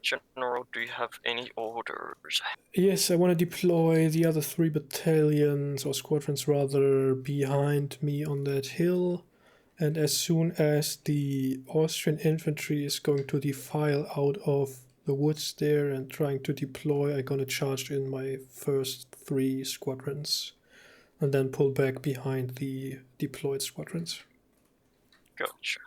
[SPEAKER 3] General, do you have any orders?
[SPEAKER 1] Yes, I want to deploy the other 3 battalions, or squadrons rather, behind me on that hill. And as soon as the Austrian infantry is going to defile out of the woods there and trying to deploy, I'm going to charge in my first 3 squadrons. And then pull back behind the deployed squadrons.
[SPEAKER 3] Gotcha.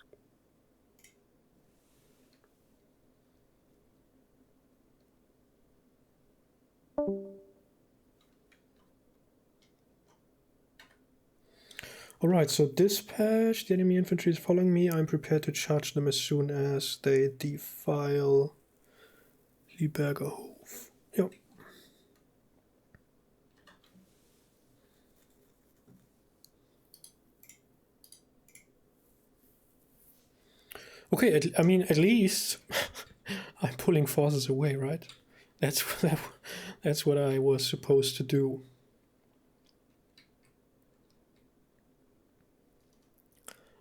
[SPEAKER 1] Alright, so dispatch, the enemy infantry is following me. I'm prepared to charge them as soon as they defile Lieberger Hof. Yep. Okay, I mean, at least I'm pulling forces away, right? That's what I was supposed to do.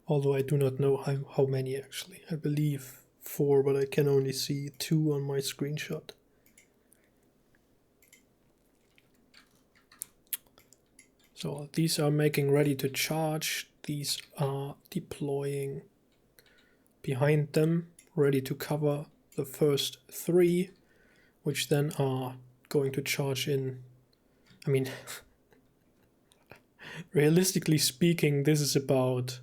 [SPEAKER 1] Although I do not know how many actually. I believe 4, but I can only see 2 on my screenshot. So these are making ready to charge. These are deploying behind them, ready to cover the first 3, which then are going to charge in. I mean, realistically speaking, this is about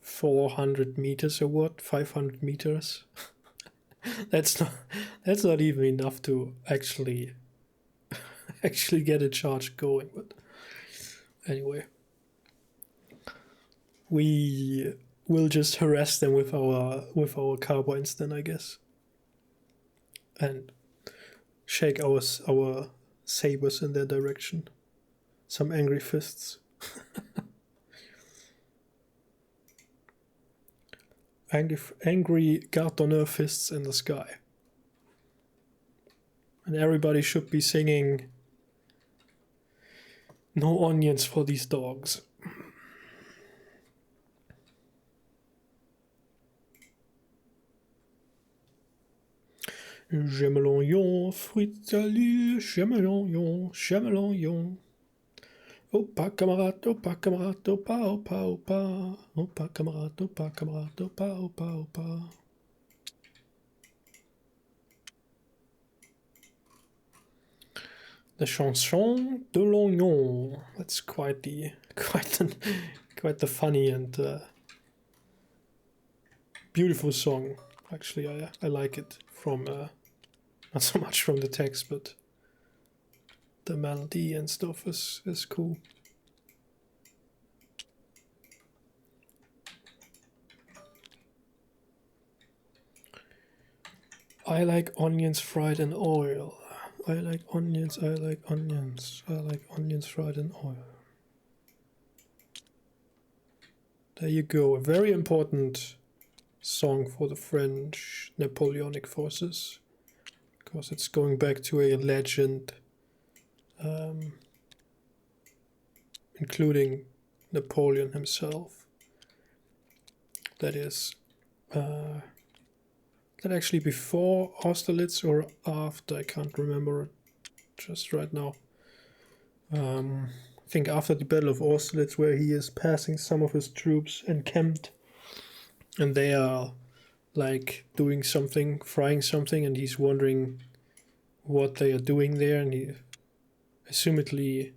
[SPEAKER 1] 400 meters or what? 500 meters? That's not even enough to actually get a charge going. But anyway, we will just harass them with our carbines then, I guess, and shake our sabers in their direction. Some angry fists. Angry garde d'honneur fists in the sky. And everybody should be singing "No onions for these dogs." J'aime l'oignon, fruit à l'huile, j'aime l'oignon, j'aime l'oignon. Opa camarade, opa camarade, opa, opa, opa. Opa camarade, opa camarade, opa, opa, opa. The chanson de l'oignon. That's quite the funny and beautiful song. Actually, I like it from not so much from the text, but the melody and stuff is cool. I like onions fried in oil. I like onions, I like onions. I like onions fried in oil. There you go. A very important song for the French Napoleonic forces. Because it's going back to a legend, including Napoleon himself. That is, that actually before Austerlitz or after, I can't remember just right now. I think after the Battle of Austerlitz, where he is passing some of his troops encamped, and they are like doing something, frying something, and he's wondering what they are doing there, and he assumedly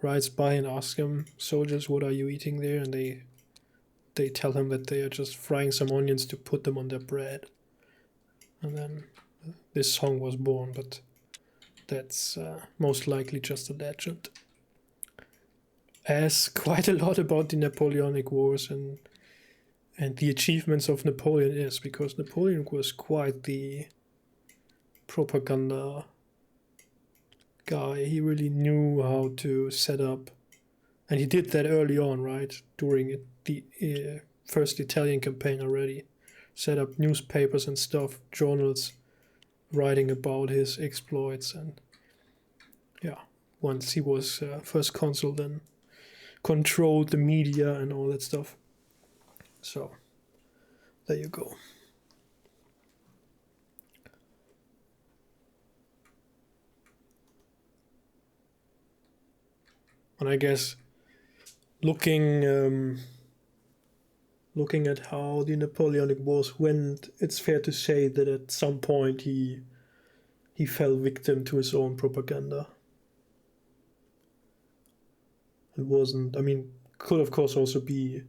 [SPEAKER 1] rides by and asks him, "Soldiers, what are you eating there?" And they tell him that they are just frying some onions to put them on their bread. And then this song was born, but that's most likely just a legend. As quite a lot about the Napoleonic Wars and the achievements of Napoleon is, because Napoleon was quite the propaganda guy. He really knew how to set up, and he did that early on, right? During the first Italian campaign already. Set up newspapers and stuff, journals, writing about his exploits, and yeah, once he was first consul, then controlled the media and all that stuff. So, there you go. And I guess looking at how the Napoleonic Wars went, it's fair to say that at some point he fell victim to his own propaganda. It wasn't, I mean, could of course also be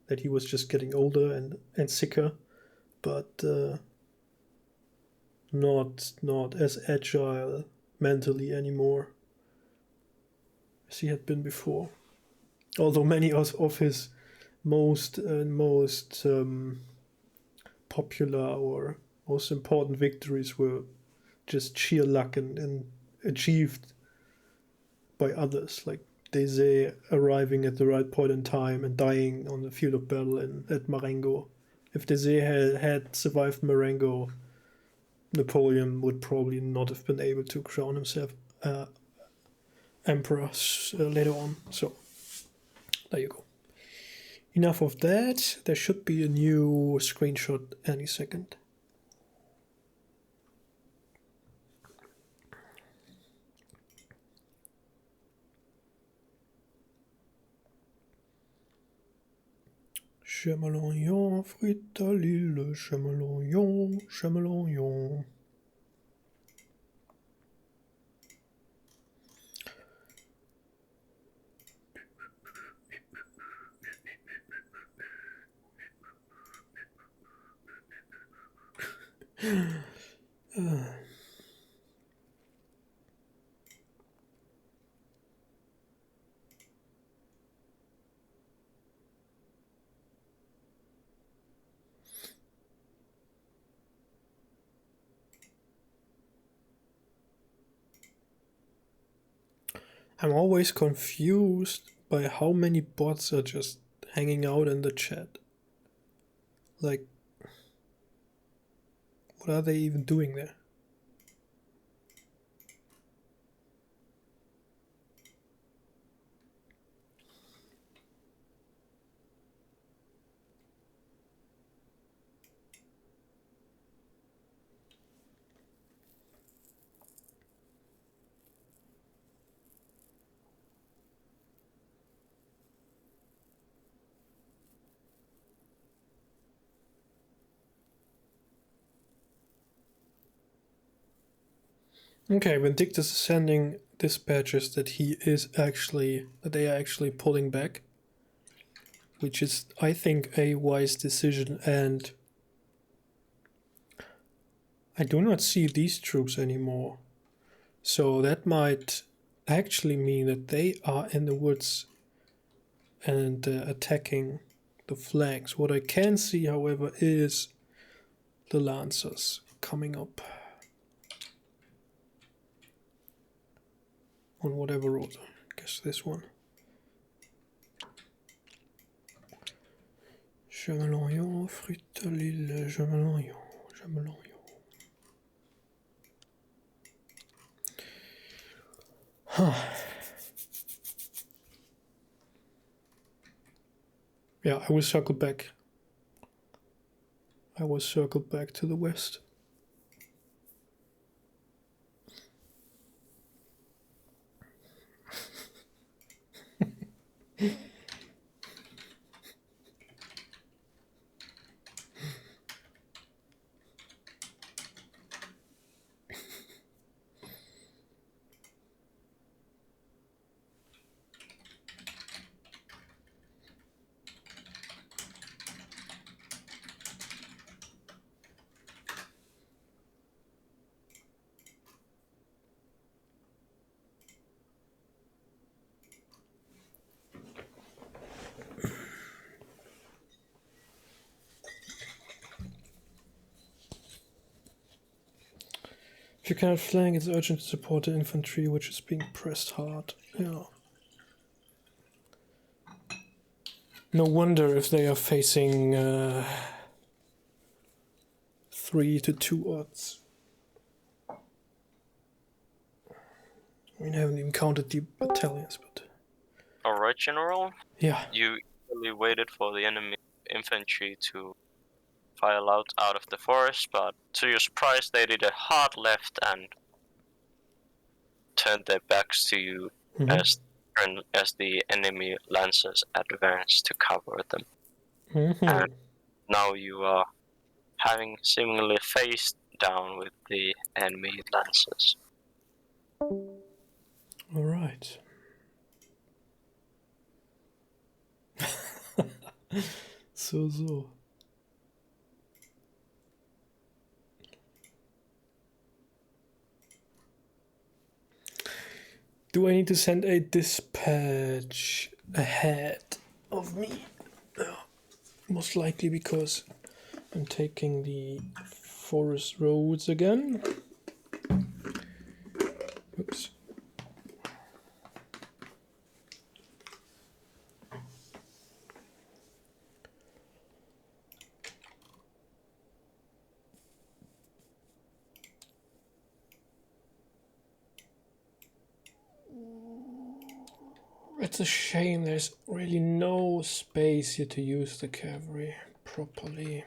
[SPEAKER 1] that he was just getting older and sicker, but not as agile mentally anymore as he had been before. Although many of his most popular or most important victories were just sheer luck and achieved by others, like Desay arriving at the right point in time and dying on the field of battle at Marengo. If Desay had survived Marengo, Napoleon would probably not have been able to crown himself emperor later on. So there you go. Enough of that. There should be a new screenshot any second. Chamalognon, frite à l'île, chamalognon, chamalognon. I'm always confused by how many bots are just hanging out in the chat. Like, what are they even doing there? Okay, Vindictus is sending dispatches that they are actually pulling back, which is, I think, a wise decision, and I do not see these troops anymore. So that might actually mean that they are in the woods and attacking the flanks. What I can see, however, is the Lancers coming up on whatever road. I guess this one. Chamalognon, frite à l'île, chamalognon, chamalognon. Yeah, I will circle back. I will circle back to the west. If you cannot flank, it's urgent to support the infantry, which is being pressed hard. Yeah. No wonder if they are facing 3-2 odds. I mean, I haven't even counted the battalions, but...
[SPEAKER 3] Alright, General.
[SPEAKER 1] Yeah.
[SPEAKER 3] You eagerly waited for the enemy infantry to file out of the forest, but to your surprise they did a hard left and turned their backs to you as the enemy lancers advanced to cover them. And now you are having seemingly faced down with the enemy lancers.
[SPEAKER 1] Alright. So. Do I need to send a dispatch ahead of me? Most likely because I'm taking the forest roads again. Oops. It's a shame there's really no space here to use the cavalry properly.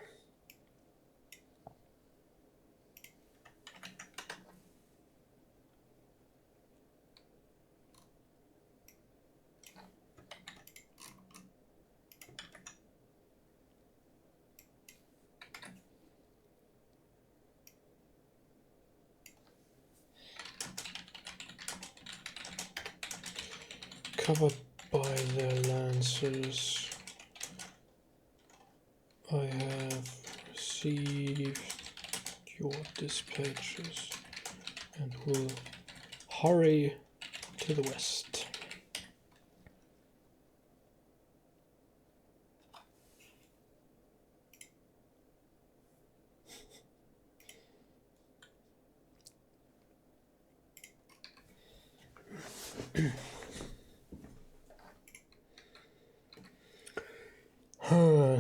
[SPEAKER 1] Covered by their lancers. I have received your dispatches and will hurry to the west.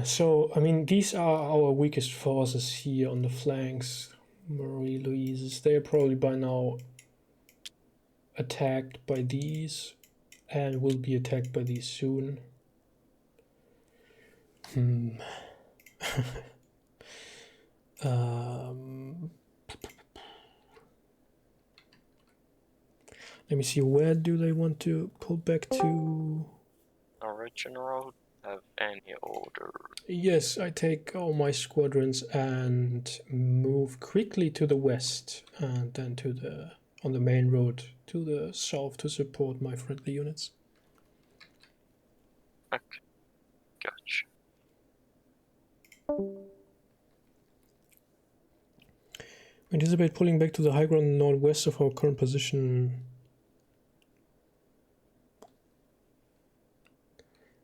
[SPEAKER 1] So, I mean, these are our weakest forces here on the flanks. Marie Louise's. They are probably by now attacked by these and will be attacked by these soon. Let me see, where do they want to pull back to?
[SPEAKER 3] Alright, General, have any order?
[SPEAKER 1] Yes, I take all my squadrons and move quickly to the west and then to the on the main road to the south to support my friendly units.
[SPEAKER 3] Okay, gotcha.
[SPEAKER 1] We anticipate pulling back to the high ground northwest of our current position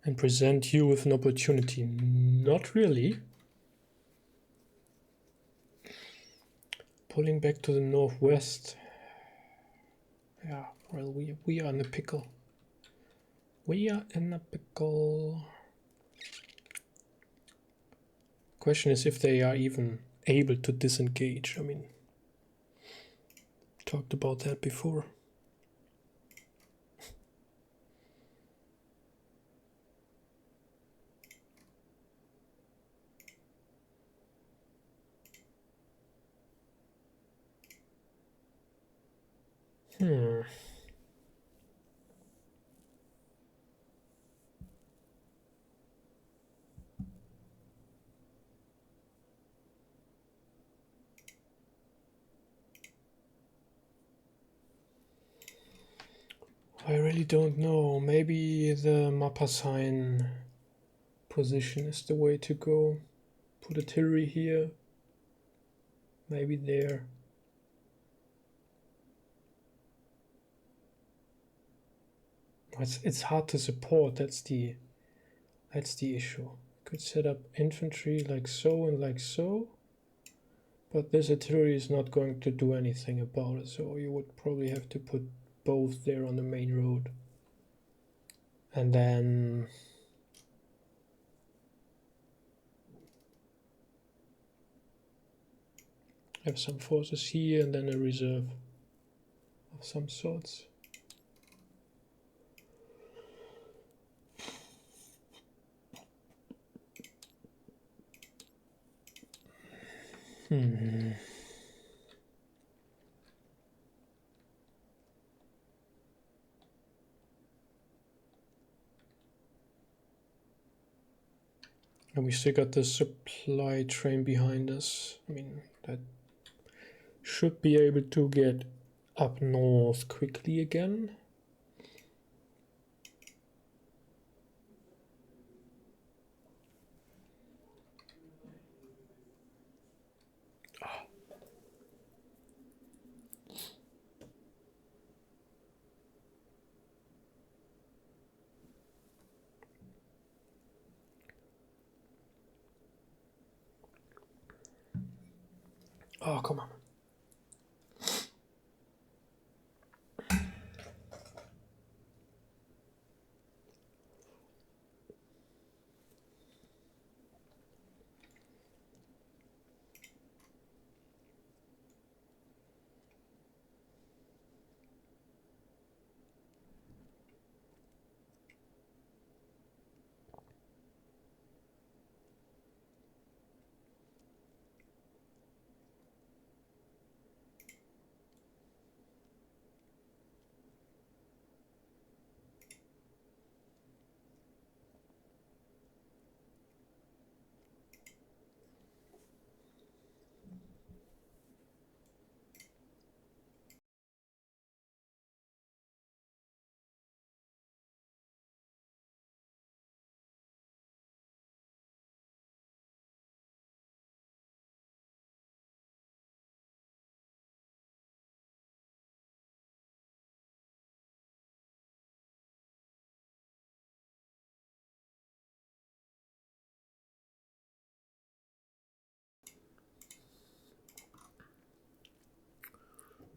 [SPEAKER 1] and present you with an opportunity. Not really. Pulling back to the northwest. Yeah, well, we are in a pickle. We are in a pickle. Question is if they are even able to disengage. I mean, talked about that before. I really don't know. Maybe the Mappa sign position is the way to go. Put artillery here. Maybe there. It's hard to support. That's the issue. Could set up infantry like so and like so, but this artillery is not going to do anything about it. So you would probably have to put both there on the main road, and then have some forces here and then a reserve of some sorts. And we still got the supply train behind us. I mean, that should be able to get up north quickly again. Oh, come on.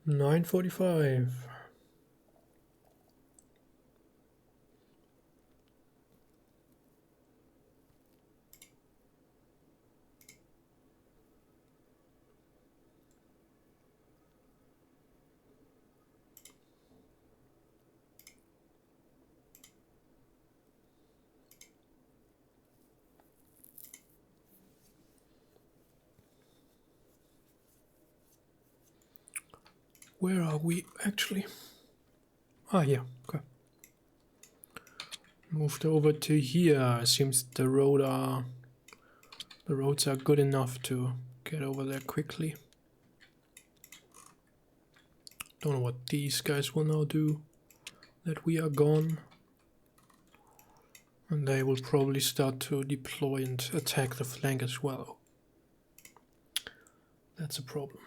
[SPEAKER 1] $9:45. Where are we actually? Ah, yeah, okay. Moved over to here. Seems the roads are good enough to get over there quickly. Don't know what these guys will now do that we are gone. And they will probably start to deploy and attack the flank as well. That's a problem.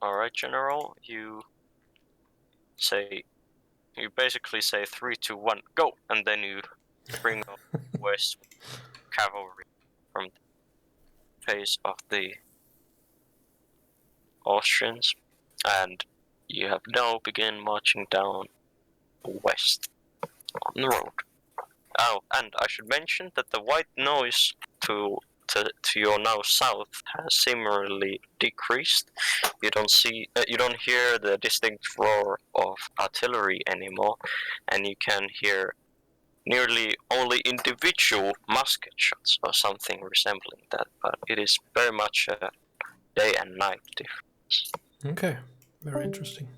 [SPEAKER 3] Alright, General, you basically say 3, 2, 1, go! And then you bring up west cavalry from the face of the Austrians, and you have now begin marching down west on the road. Oh, and I should mention that the white noise to your now south has similarly decreased. You don't hear the distinct roar of artillery anymore, and you can hear nearly only individual musket shots or something resembling that, but it is very much a day and night difference.
[SPEAKER 1] Okay, very interesting.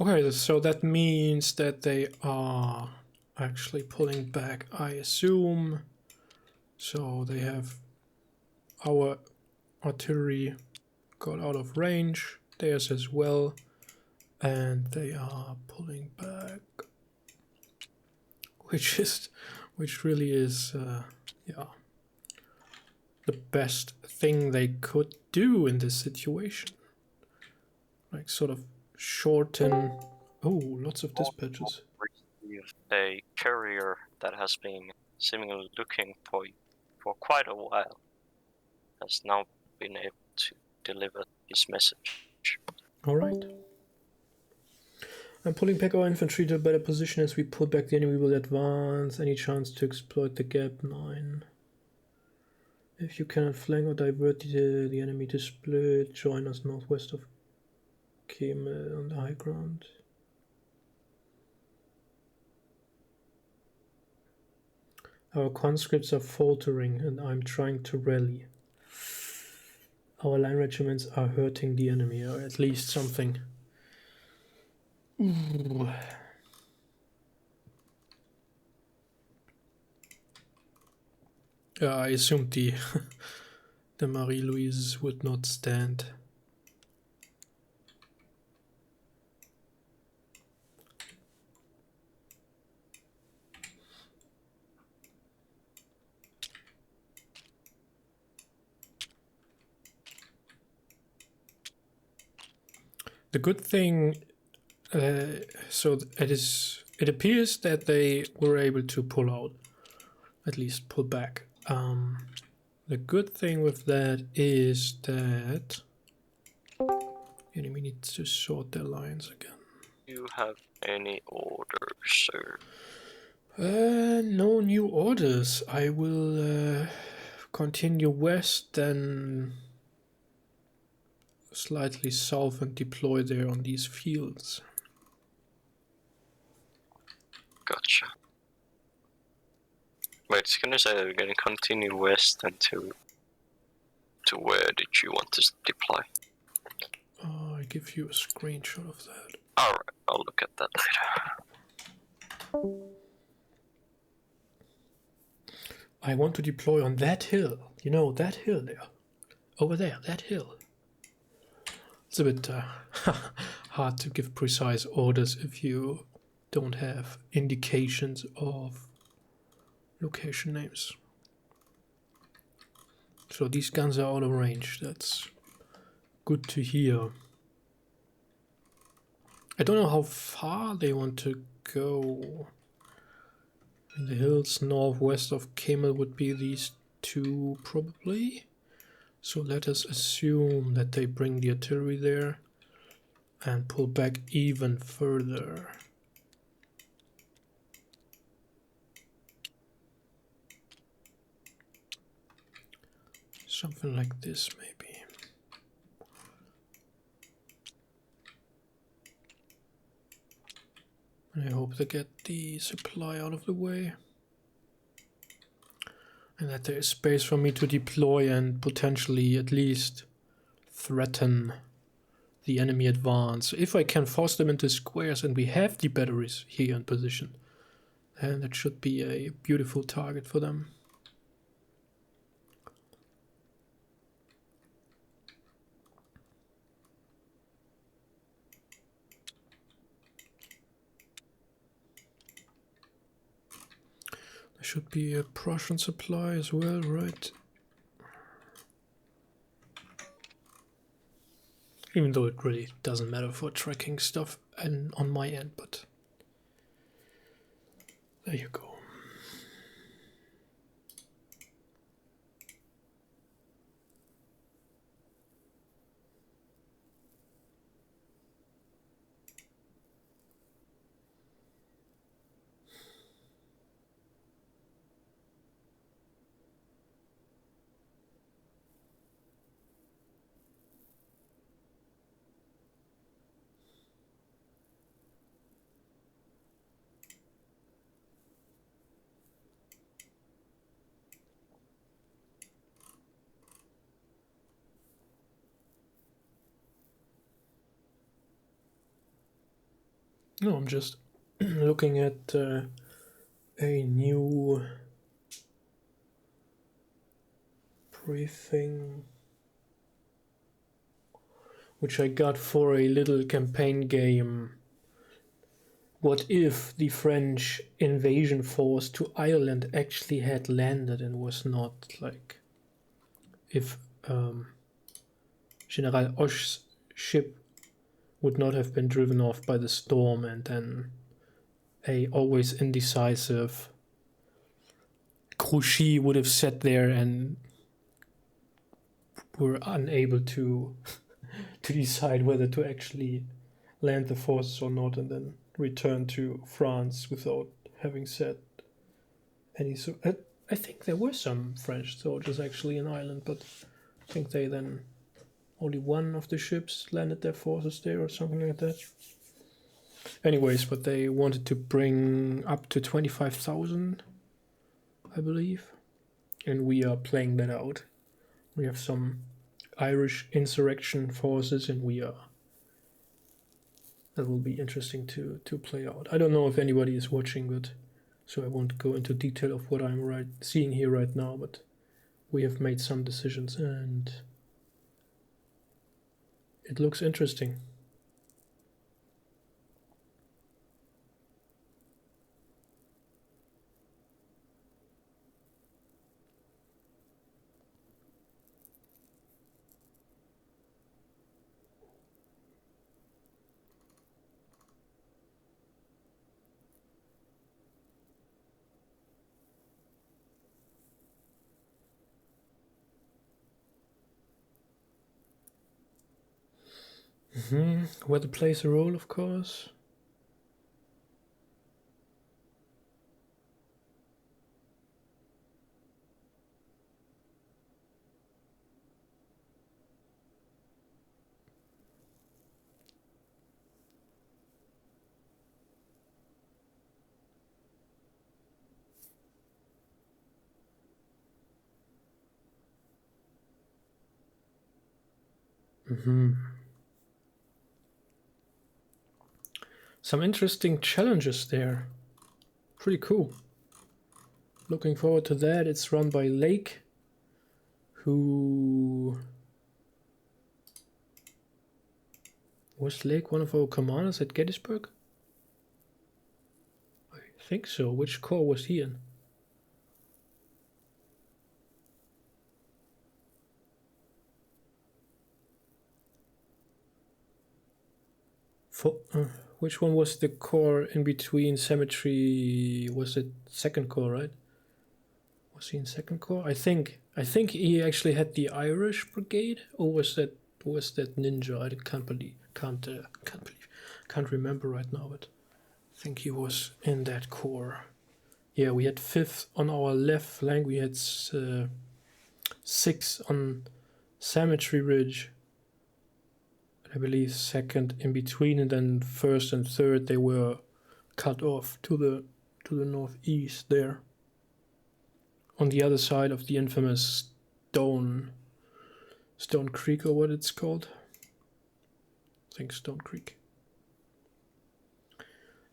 [SPEAKER 1] Okay, so that means that they are actually pulling back, I assume. So they have our artillery got out of range, theirs as well, and they are pulling back, which really is, yeah, the best thing they could do in this situation. Like sort of shorten. Oh, lots of dispatches.
[SPEAKER 3] Received a courier that has been seemingly looking for you for quite a while, has now been able to deliver his message.
[SPEAKER 1] All right. I'm pulling back our infantry to a better position. As we pull back the enemy will advance. Any chance to exploit the gap? 9. If you cannot flank or divert the enemy to split, join us northwest of Kemel on the high ground. Our conscripts are faltering and I'm trying to rally. Our line regiments are hurting the enemy, or at least something. Ooh. I assumed the the Marie-Louise would not stand. The good thing, so it appears that they were able to pull out, at least pull back. The good thing with that is that enemy needs to sort their lines again.
[SPEAKER 3] Do you have any orders, sir?
[SPEAKER 1] No new orders. I will continue west, then slightly south and deploy there on these fields.
[SPEAKER 3] Gotcha. Wait, it's gonna say we're gonna continue west and to where did you want to deploy?
[SPEAKER 1] I give you a screenshot of that.
[SPEAKER 3] Alright, I'll look at that later.
[SPEAKER 1] I want to deploy on that hill. You know, that hill there. Over there, that hill. It's a bit hard to give precise orders if you don't have indications of location names. So these guns are out of range. That's good to hear. I don't know how far they want to go. In the hills northwest of Kemel would be these two probably. So let us assume that they bring the artillery there and pull back even further. Something like this, maybe. And I hope they get the supply out of the way. And that there is space for me to deploy and potentially at least threaten the enemy advance. If I can force them into squares and we have the batteries here in position, then that should be a beautiful target for them. There should be a Prussian supply as well, right? Even though it really doesn't matter for tracking stuff and on my end, but there you go. No, I'm just looking at a new briefing which I got for a little campaign game. What if the French invasion force to Ireland actually had landed and was not like if General Osh's ship would not have been driven off by the storm, and then a always indecisive Grouchy would have sat there and were unable to decide whether to actually land the forces or not, and then return to France without having said any. So I think there were some French soldiers actually in Ireland, but I think they then only one of the ships landed their forces there or something like that. Anyways, but they wanted to bring up to 25,000, I believe, and we are playing that out. We have some Irish insurrection forces, and that will be interesting to play out. I don't know if anybody is watching, but so I won't go into detail of what I'm seeing here right now, but we have made some decisions and it looks interesting. Weather plays a role, of course. Some interesting challenges there. Pretty cool. Looking forward to that. It's run by Lake, who was Lake one of our commanders at Gettysburg? I think so. Which corps was he in? Which one was the corps in between Cemetery? Was it Second Corps, right? Was he in Second Corps? I think he actually had the Irish Brigade, or was that Ninja? I can't remember right now, but I think he was in that corps. Yeah, we had 5th on our left flank. We had 6th on Cemetery Ridge. I believe 2nd in between, and then 1st and 3rd they were cut off to the northeast there, on the other side of the infamous Stone Creek, or what it's called. I think Stone Creek.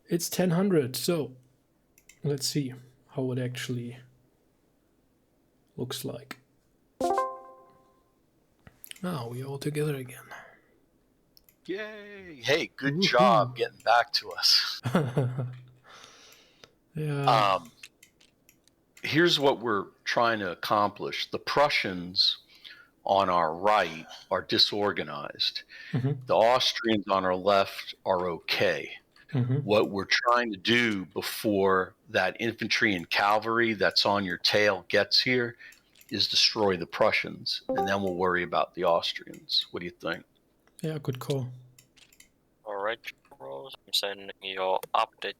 [SPEAKER 1] It's 1000, so let's see how it actually looks like. Now we're all together again.
[SPEAKER 2] Yay! Hey, good job getting back to us.
[SPEAKER 1] Yeah.
[SPEAKER 2] Here's what we're trying to accomplish. The Prussians on our right are disorganized. The Austrians on our left are okay. What we're trying to do before that infantry and cavalry that's on your tail gets here is destroy the Prussians, and then we'll worry about the Austrians. What do you think?
[SPEAKER 1] Yeah, good call.
[SPEAKER 3] Alright, Rose, I'm sending your updates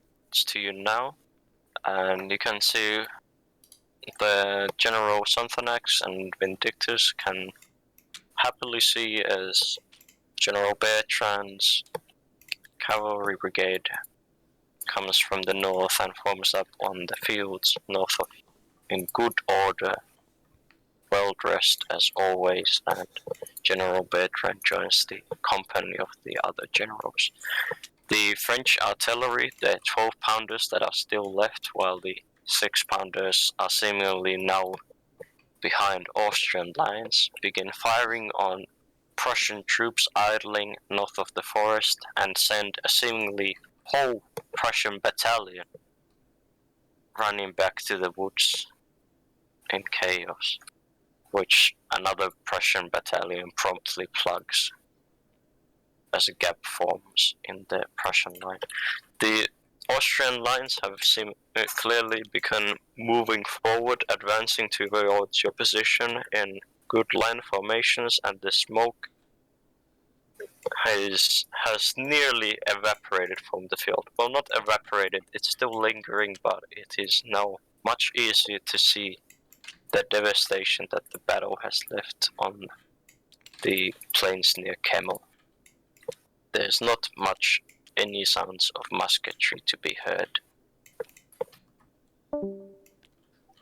[SPEAKER 3] to you now, and you can see the General Sonthonax and Vindictus can happily see as General Bertrand's cavalry brigade comes from the north and forms up on the fields north of, in good order, well dressed as always, and General Bertrand joins the company of the other generals. The French artillery, the 12-pounders that are still left, while the 6-pounders are seemingly now behind Austrian lines, begin firing on Prussian troops idling north of the forest and send a seemingly whole Prussian battalion running back to the woods in chaos, which another Prussian battalion promptly plugs as a gap forms in the Prussian line. The Austrian lines have clearly begun moving forward, advancing towards your position in good line formations, and the smoke has nearly evaporated from the field. Well, not evaporated, it's still lingering, but it is now much easier to see the devastation that the battle has left on the plains near Kemmel. There's not much any sounds of musketry to be heard.
[SPEAKER 2] All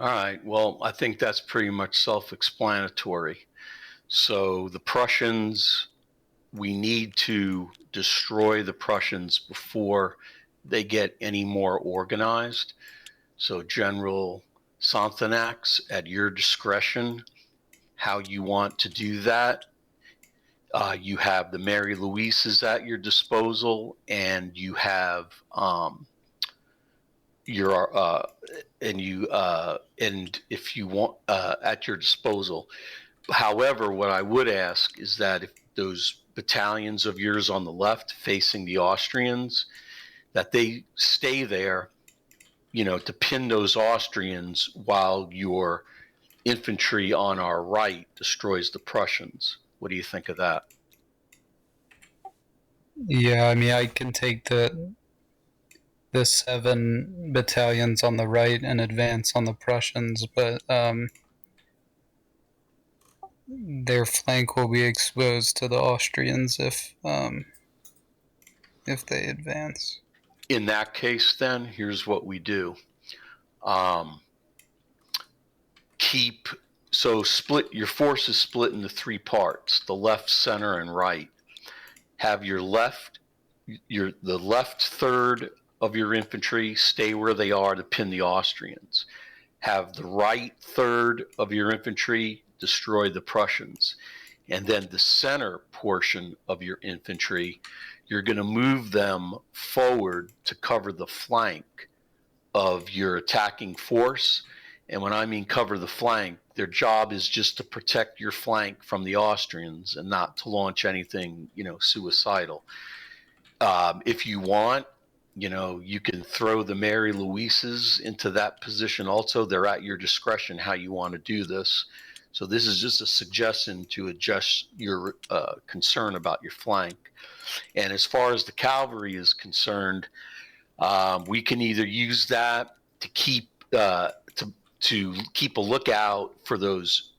[SPEAKER 2] right. Well, I think that's pretty much self-explanatory. So the Prussians, we need to destroy the Prussians before they get any more organized. So General Sonthonax, at your discretion, how you want to do that. You have the Mary Louises at your disposal, and you have and if you want at your disposal. However, what I would ask is that if those battalions of yours on the left facing the Austrians, that they stay there, to pin those Austrians while your infantry on our right destroys the Prussians. What do you think of that?
[SPEAKER 4] Yeah, I mean, I can take the 7 battalions on the right and advance on the Prussians, but their flank will be exposed to the Austrians if they advance.
[SPEAKER 2] In that case, then, here's what we do. Split your forces split into 3 parts: the left, center, and right. Have the left third of your infantry stay where they are to pin the Austrians. Have the right third of your infantry destroy the Prussians. And then the center portion of your infantry, you're going to move them forward to cover the flank of your attacking force. And when I mean cover the flank, their job is just to protect your flank from the Austrians and not to launch anything, suicidal. If you want, you can throw the Mary Louises into that position also. They're at your discretion how you want to do this. So this is just a suggestion to adjust your concern about your flank. And as far as the cavalry is concerned, we can either use that to keep to keep a lookout for those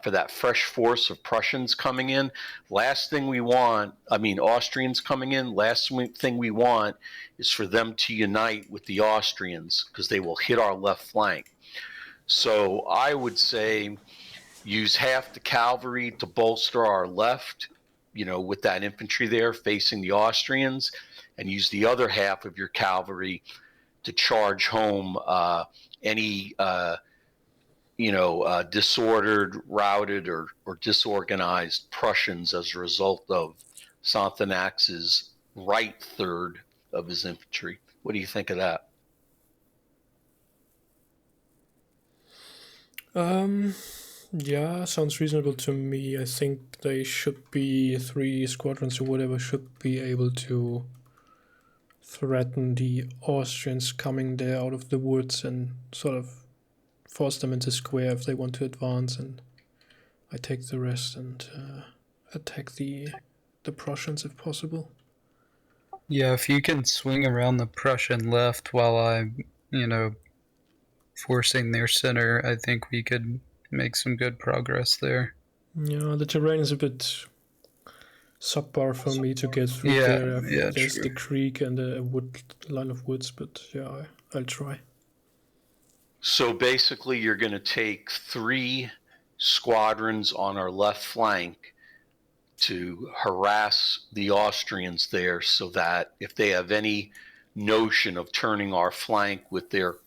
[SPEAKER 2] for that fresh force of Prussians coming in. Austrians coming in. Last thing we want is for them to unite with the Austrians, because they will hit our left flank. So I would say use half the cavalry to bolster our left, with that infantry there facing the Austrians, and use the other half of your cavalry to charge home any disordered, routed, or disorganized Prussians as a result of Sonthonax's right third of his infantry. What do you think of that?
[SPEAKER 1] Yeah, sounds reasonable to me. I think they should be 3 squadrons or whatever should be able to threaten the Austrians coming there out of the woods and sort of force them into square if they want to advance, and I take the rest and attack the Prussians if possible.
[SPEAKER 4] Yeah, if you can swing around the Prussian left while I'm, forcing their center, I think we could make some good progress there.
[SPEAKER 1] Yeah, the terrain is a bit subpar for me to get through there. There's
[SPEAKER 4] true.
[SPEAKER 1] the creek and a line of woods, but yeah, I'll try.
[SPEAKER 2] So basically, you're going to take 3 squadrons on our left flank to harass the Austrians there, so that if they have any notion of turning our flank with that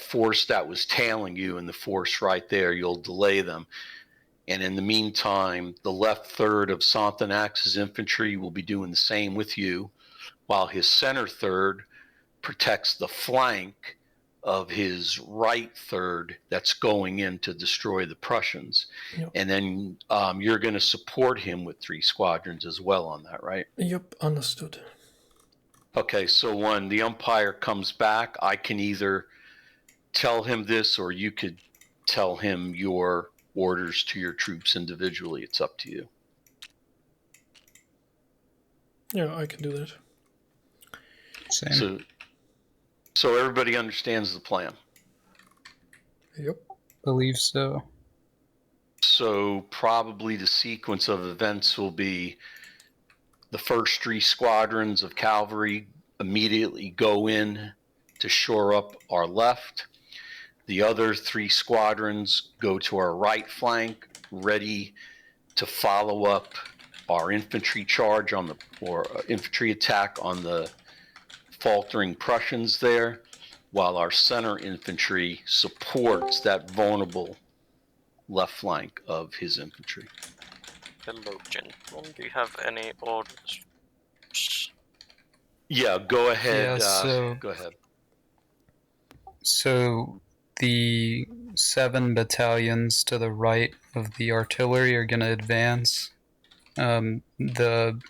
[SPEAKER 2] force that was tailing you and the force right there, you'll delay them. And in the meantime, the left third of Sonthonax's infantry will be doing the same with you, while his center third protects the flank of his right third that's going in to destroy the Prussians.
[SPEAKER 1] Yep.
[SPEAKER 2] And then you're going to support him with 3 squadrons as well on that, right?
[SPEAKER 1] Yep, understood.
[SPEAKER 2] Okay, so when the umpire comes back, I can either tell him this, or you could tell him your orders to your troops individually. It's up to you.
[SPEAKER 1] Yeah, I can do that.
[SPEAKER 4] Same.
[SPEAKER 2] So everybody understands the plan.
[SPEAKER 1] Yep.
[SPEAKER 4] Believe so.
[SPEAKER 2] So probably the sequence of events will be the first 3 squadrons of cavalry immediately go in to shore up our left. The other 3 squadrons go to our right flank, ready to follow up our infantry charge or infantry attack on the faltering Prussians there, while our center infantry supports that vulnerable left flank of his infantry.
[SPEAKER 3] Hello, gentlemen. Do you have any orders?
[SPEAKER 2] Yeah, go ahead.
[SPEAKER 4] Yeah,
[SPEAKER 2] go ahead.
[SPEAKER 4] So the 7 battalions to the right of the artillery are going to advance. The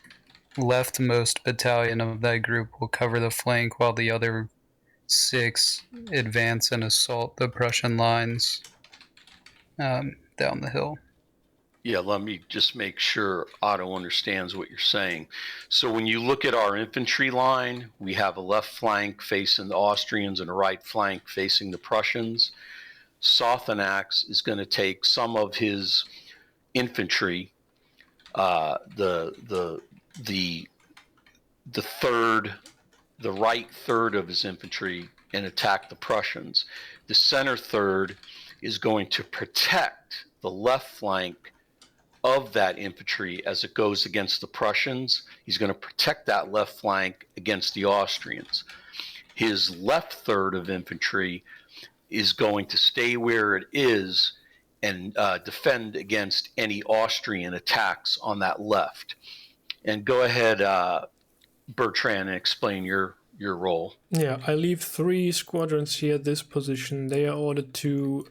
[SPEAKER 4] leftmost battalion of that group will cover the flank, while the other 6 advance and assault the Prussian lines down the hill.
[SPEAKER 2] Yeah, let me just make sure Otto understands what you're saying. So when you look at our infantry line, we have a left flank facing the Austrians and a right flank facing the Prussians. Sonthonax is going to take some of his infantry, the right third of his infantry, and attack the Prussians. The center third is going to protect the left flank of that infantry as it goes against the Prussians. He's going to protect that left flank against the Austrians. His left third of infantry is going to stay where it is and defend against any Austrian attacks on that left. And go ahead, Bertrand, and explain your role.
[SPEAKER 1] Yeah, I leave 3 squadrons here at this position. They are ordered to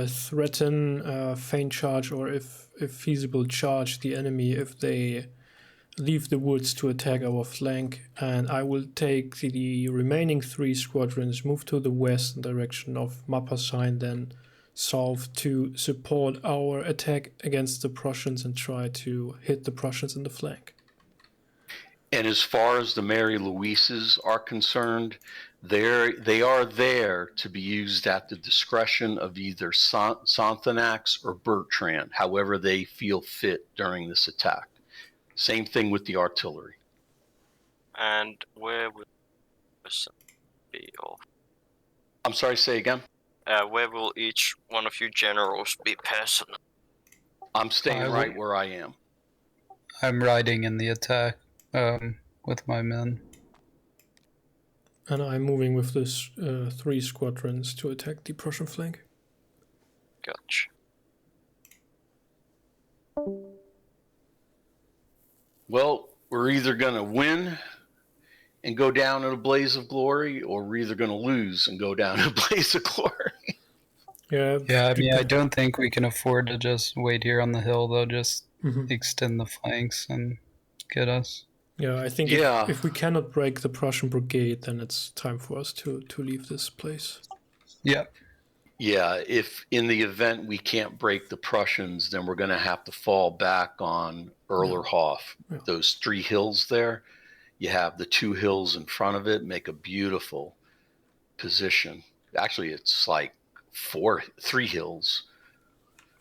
[SPEAKER 1] threaten, feint charge, or if feasible, charge the enemy if they leave the woods to attack our flank. And I will take the remaining 3 squadrons, move to the west in direction of Mappersheim, then south to support our attack against the Prussians and try to hit the Prussians in the flank.
[SPEAKER 2] And as far as the Mary Louises are concerned, they are there to be used at the discretion of either Sonthonax or Bertrand, however they feel fit during this attack. Same thing with the artillery.
[SPEAKER 3] And where will this be off?
[SPEAKER 2] I'm sorry, say again?
[SPEAKER 3] Where will each one of you generals be personal?
[SPEAKER 2] I'm staying right where I am.
[SPEAKER 4] I'm riding in the attack with my men.
[SPEAKER 1] And I'm moving with this 3 squadrons to attack the Prussian flank.
[SPEAKER 3] Gotcha.
[SPEAKER 2] Well, we're either going to win and go down in a blaze of glory, or we're either going to lose and go down in a blaze of glory.
[SPEAKER 1] Yeah,
[SPEAKER 4] I mean, I don't think we can afford to just wait here on the hill. They'll just extend the flanks and get us.
[SPEAKER 1] Yeah, I think if we cannot break the Prussian brigade, then it's time for us to leave this place.
[SPEAKER 4] Yeah.
[SPEAKER 2] Yeah, if in the event we can't break the Prussians, then we're going to have to fall back on Erlerhof.
[SPEAKER 1] Yeah.
[SPEAKER 2] Those 3 hills there, you have the 2 hills in front of it, make a beautiful position. Actually, it's like 3 hills.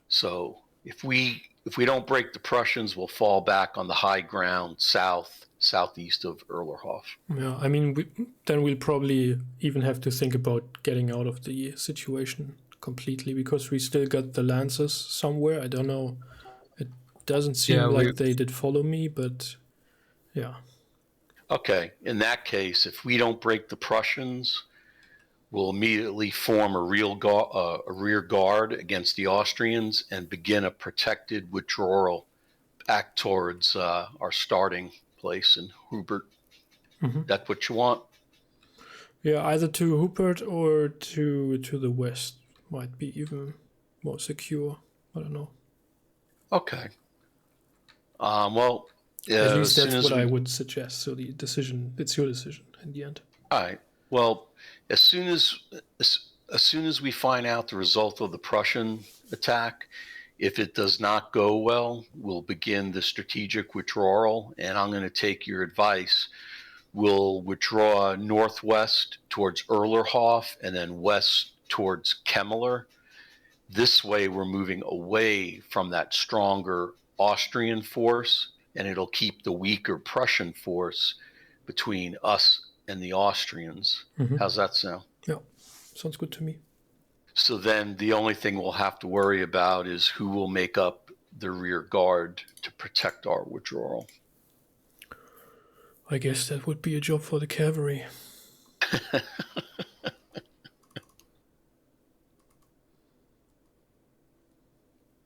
[SPEAKER 2] So if we don't break the Prussians, we'll fall back on the high ground southeast of Erlerhof.
[SPEAKER 1] Yeah, I mean, then we'll probably even have to think about getting out of the situation completely, because we still got the Lancers somewhere. I don't know. doesn't seem
[SPEAKER 4] Yeah,
[SPEAKER 1] like they did follow me, but yeah.
[SPEAKER 2] Okay, in that case, if we don't break the Prussians, we'll immediately form a rear guard against the Austrians and begin a protected withdrawal back towards our starting place in Hubert.
[SPEAKER 1] Mm-hmm.
[SPEAKER 2] That's what you want?
[SPEAKER 1] Yeah, either to Hubert or to the west might be even more secure. I don't know.
[SPEAKER 2] Okay. Well,
[SPEAKER 1] At least
[SPEAKER 2] as soon
[SPEAKER 1] that's
[SPEAKER 2] as
[SPEAKER 1] what
[SPEAKER 2] we...
[SPEAKER 1] I would suggest. So the decision, it's your decision in the end.
[SPEAKER 2] All right. Well, as soon as we find out the result of the Prussian attack, if it does not go well, we'll begin the strategic withdrawal, and I'm going to take your advice. We'll withdraw northwest towards Erlerhof and then west towards Kemmeler. This way, we're moving away from that stronger Austrian force, and it'll keep the weaker Prussian force between us and the Austrians.
[SPEAKER 1] Mm-hmm.
[SPEAKER 2] How's that sound?
[SPEAKER 1] Yeah, sounds good to me.
[SPEAKER 2] So then the only thing we'll have to worry about is who will make up the rear guard to protect our withdrawal.
[SPEAKER 1] I guess that would be a job for the cavalry.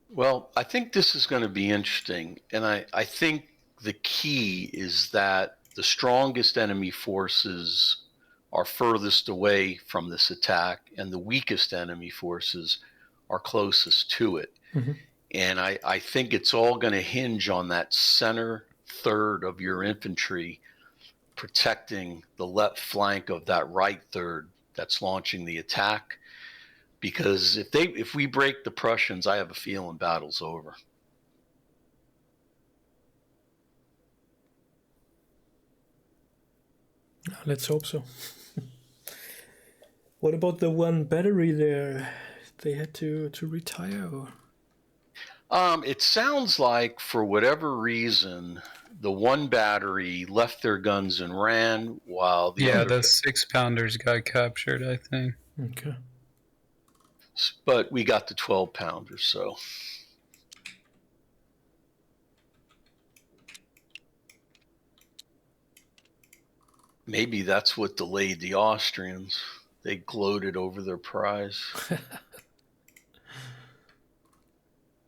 [SPEAKER 2] Well, I think this is going to be interesting. And I think the key is that the strongest enemy forces are furthest away from this attack, and the weakest enemy forces are closest to it.
[SPEAKER 1] Mm-hmm.
[SPEAKER 2] And I think it's all going to hinge on that center third of your infantry protecting the left flank of that right third that's launching the attack. Because if we break the Prussians, I have a feeling battle's over.
[SPEAKER 1] Let's hope so. What about the one battery there? They had to retire? Or?
[SPEAKER 2] It sounds like, for whatever reason, the one battery left their guns and ran while the other...
[SPEAKER 4] the 6-pounders got captured, I think.
[SPEAKER 1] Okay.
[SPEAKER 2] But we got the 12-pounders, so... Maybe that's what delayed the Austrians. They gloated over their prize.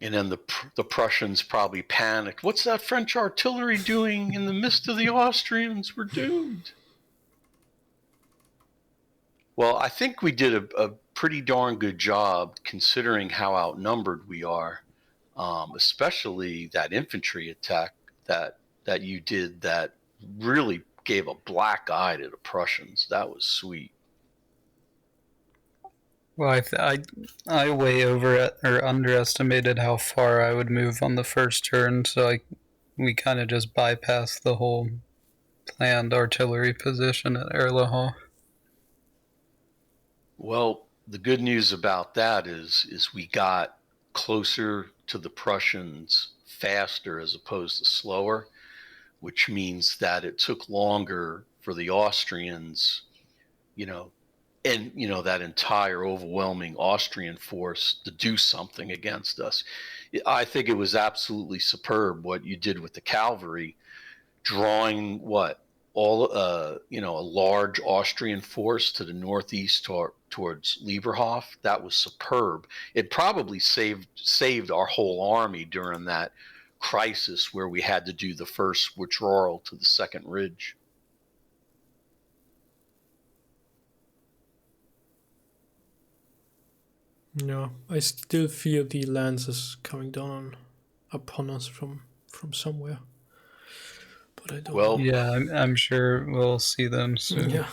[SPEAKER 2] And then the Prussians probably panicked. What's that French artillery doing in the midst of the Austrians? We're doomed. Well, I think we did a pretty darn good job considering how outnumbered we are, especially that infantry attack that you did that really gave a black eye to the Prussians. That was sweet.
[SPEAKER 4] Well, I way underestimated how far I would move on the first turn, so we kind of just bypassed the whole planned artillery position at Erlahof.
[SPEAKER 2] Well, the good news about that is we got closer to the Prussians faster as opposed to slower, which means that it took longer for the Austrians, that entire overwhelming Austrian force to do something against us. I think it was absolutely superb what you did with the cavalry, drawing a large Austrian force to the northeast towards Lieberhof. That was superb. It probably saved our whole army during that crisis where we had to do the first withdrawal to the second ridge.
[SPEAKER 1] No, I still feel the lancers coming down upon us from somewhere. But I don't know.
[SPEAKER 4] Yeah, I'm sure we'll see them soon.
[SPEAKER 1] Yeah.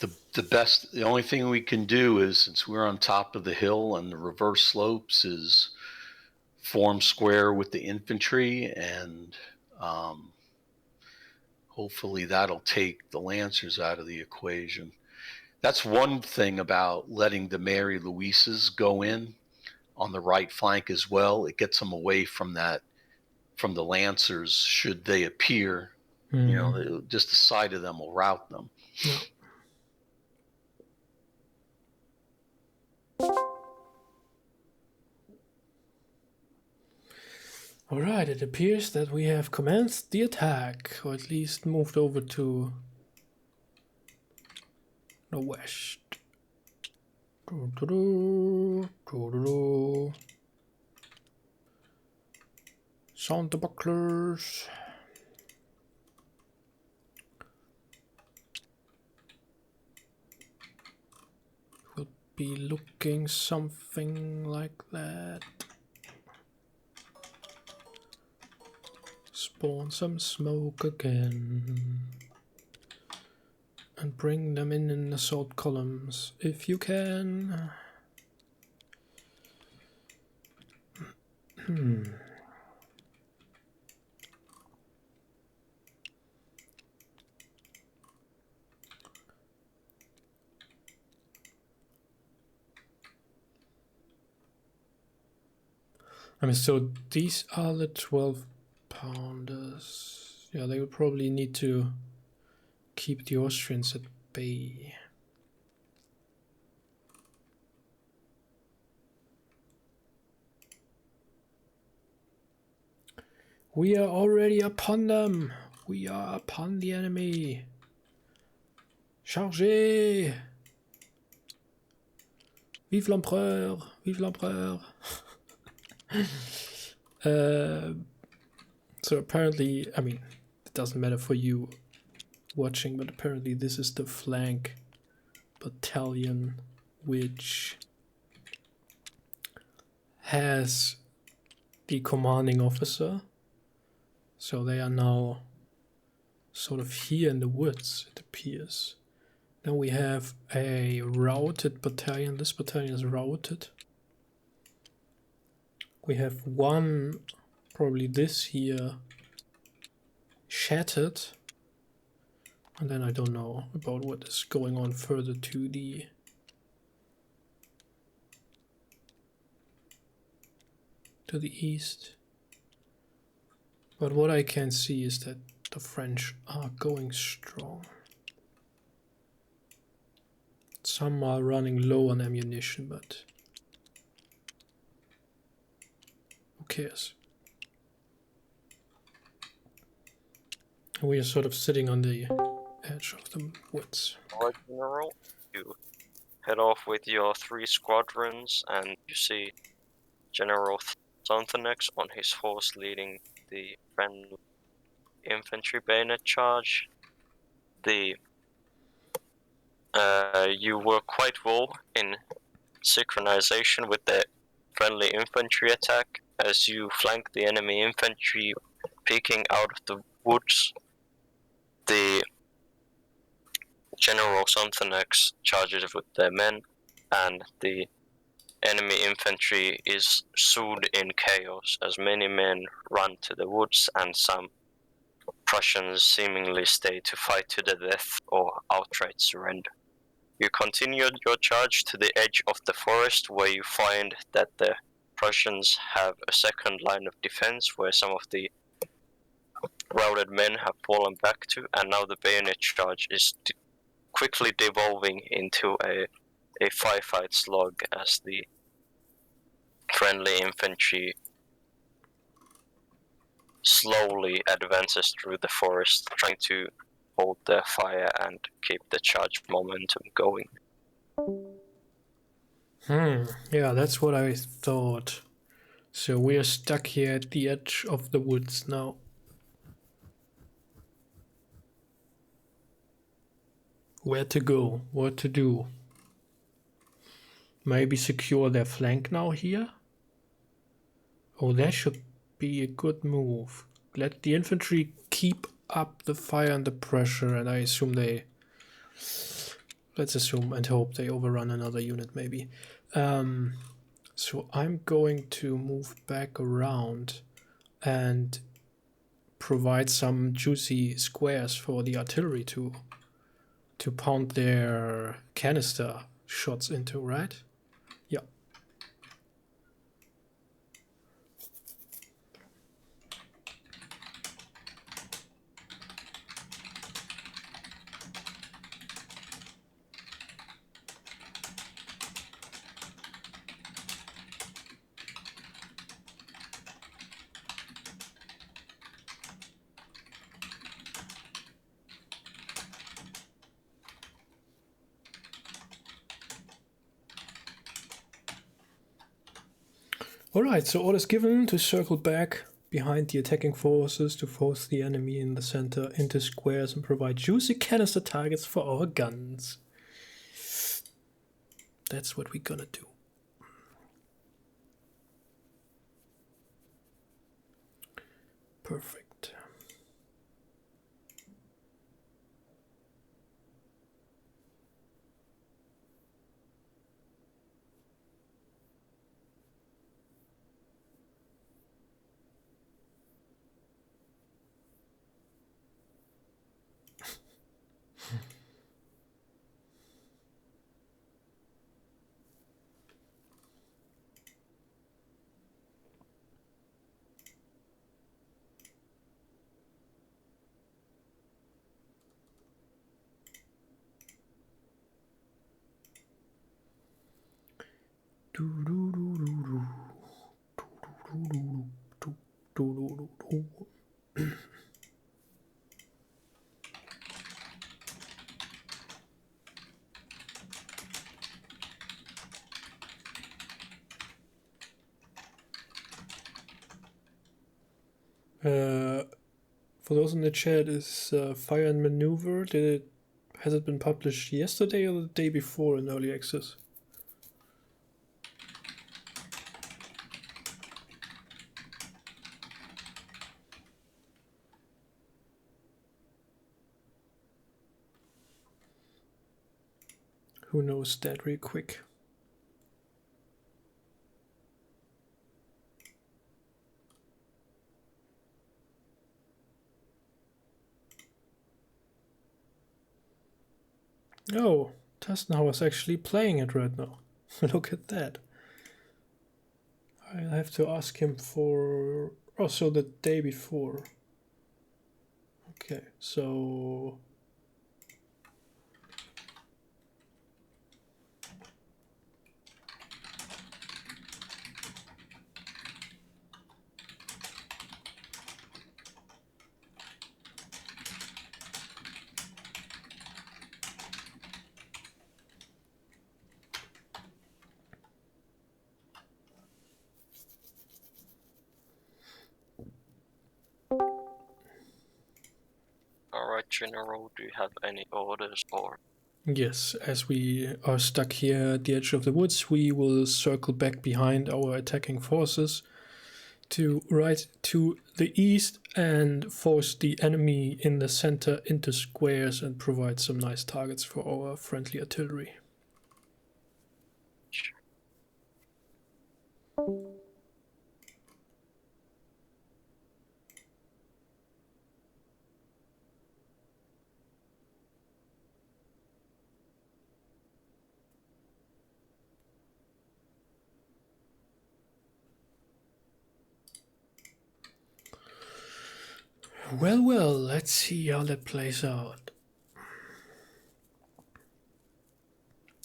[SPEAKER 2] The only thing we can do is, since we're on top of the hill and the reverse slopes, is form square with the infantry, and hopefully that'll take the lancers out of the equation. That's one thing about letting the Mary Louises go in on the right flank as well. It gets them away from the lancers should they appear.
[SPEAKER 1] Mm.
[SPEAKER 2] Just the sight of them will rout them.
[SPEAKER 1] Yeah. Alright, it appears that we have commenced the attack, or at least moved over to the west. Sound the bucklers. Will be looking something like that. Spawn some smoke again. And bring them in assault columns if you can. I mean, so these are the 12 pounders. Yeah, they would probably need to keep the Austrians at bay. We are already upon them. We are upon the enemy. Chargez! Vive l'empereur! Vive l'empereur! So apparently, I mean, it doesn't matter for you watching, but apparently this is the flank battalion which has the commanding officer. So they are now sort of here in the woods, it appears. Then we have a routed battalion. This battalion is routed. We have one, probably this here, shattered. And then I don't know about what is going on further to the east. But what I can see is that the French are going strong. Some are running low on ammunition, but who cares? We are sort of sitting on the edge of the woods.
[SPEAKER 3] Alright, General, you head off with your 3 squadrons, and you see General Sonthenex on his horse leading the friendly infantry bayonet charge. You work quite well in synchronization with the friendly infantry attack as you flank the enemy infantry peeking out of the woods. The General Sonthenex charges with their men, and the enemy infantry is soon in chaos as many men run to the woods and some Prussians seemingly stay to fight to the death or outright surrender. You continued your charge to the edge of the forest, where you find that the Prussians have a second line of defense where some of the routed men have fallen back to, and now the bayonet charge is quickly devolving into a firefight slug as the friendly infantry slowly advances through the forest, trying to hold their fire and keep the charge momentum going.
[SPEAKER 1] Yeah, that's what I thought. So we are stuck here at the edge of the woods now. Where to go? What to do? Maybe secure their flank now here? Oh, that should be a good move. Let the infantry keep up the fire and the pressure, and I assume they... Let's assume and hope they overrun another unit, maybe. So I'm going to move back around and provide some juicy squares for the artillery to pound their canister shots into, right? Yeah. Alright, so orders given to circle back behind the attacking forces to force the enemy in the center into squares and provide juicy canister targets for our guns. That's what we're gonna do. Perfect. For those in the chat, is Fire and Maneuver, has it been published yesterday or the day before in early access? Who knows that real quick? Oh, Tastenhauer's actually playing it right now. Look at that. I have to ask him for... Oh, so the day before. Okay, so...
[SPEAKER 3] Alright, General, do you have any orders or?
[SPEAKER 1] Yes, as we are stuck here at the edge of the woods, we will circle back behind our attacking forces to right to the east and force the enemy in the center into squares and provide some nice targets for our friendly artillery.
[SPEAKER 3] Sure.
[SPEAKER 1] Well, let's see how that plays out.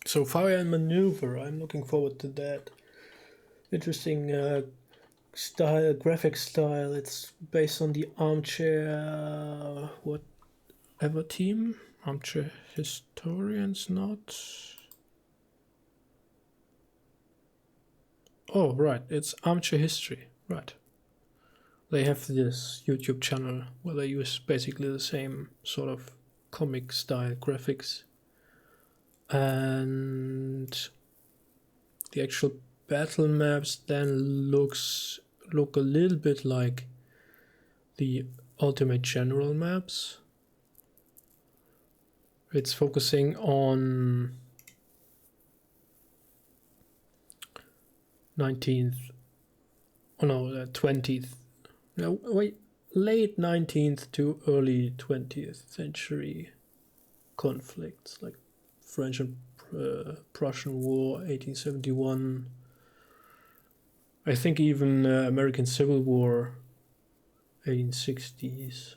[SPEAKER 1] So Fire and Maneuver, I'm looking forward to that. Interesting style, graphic style. It's based on the Armchair whatever team? Armchair Historians, not... Oh, right, it's Armchair History, right. They have this YouTube channel where they use basically the same sort of comic style graphics. And the actual battle maps then look a little bit like the Ultimate General maps. It's focusing on 20th, no, wait, late 19th to early 20th century conflicts, like French and Prussian War, 1871. I think even American Civil War, 1860s.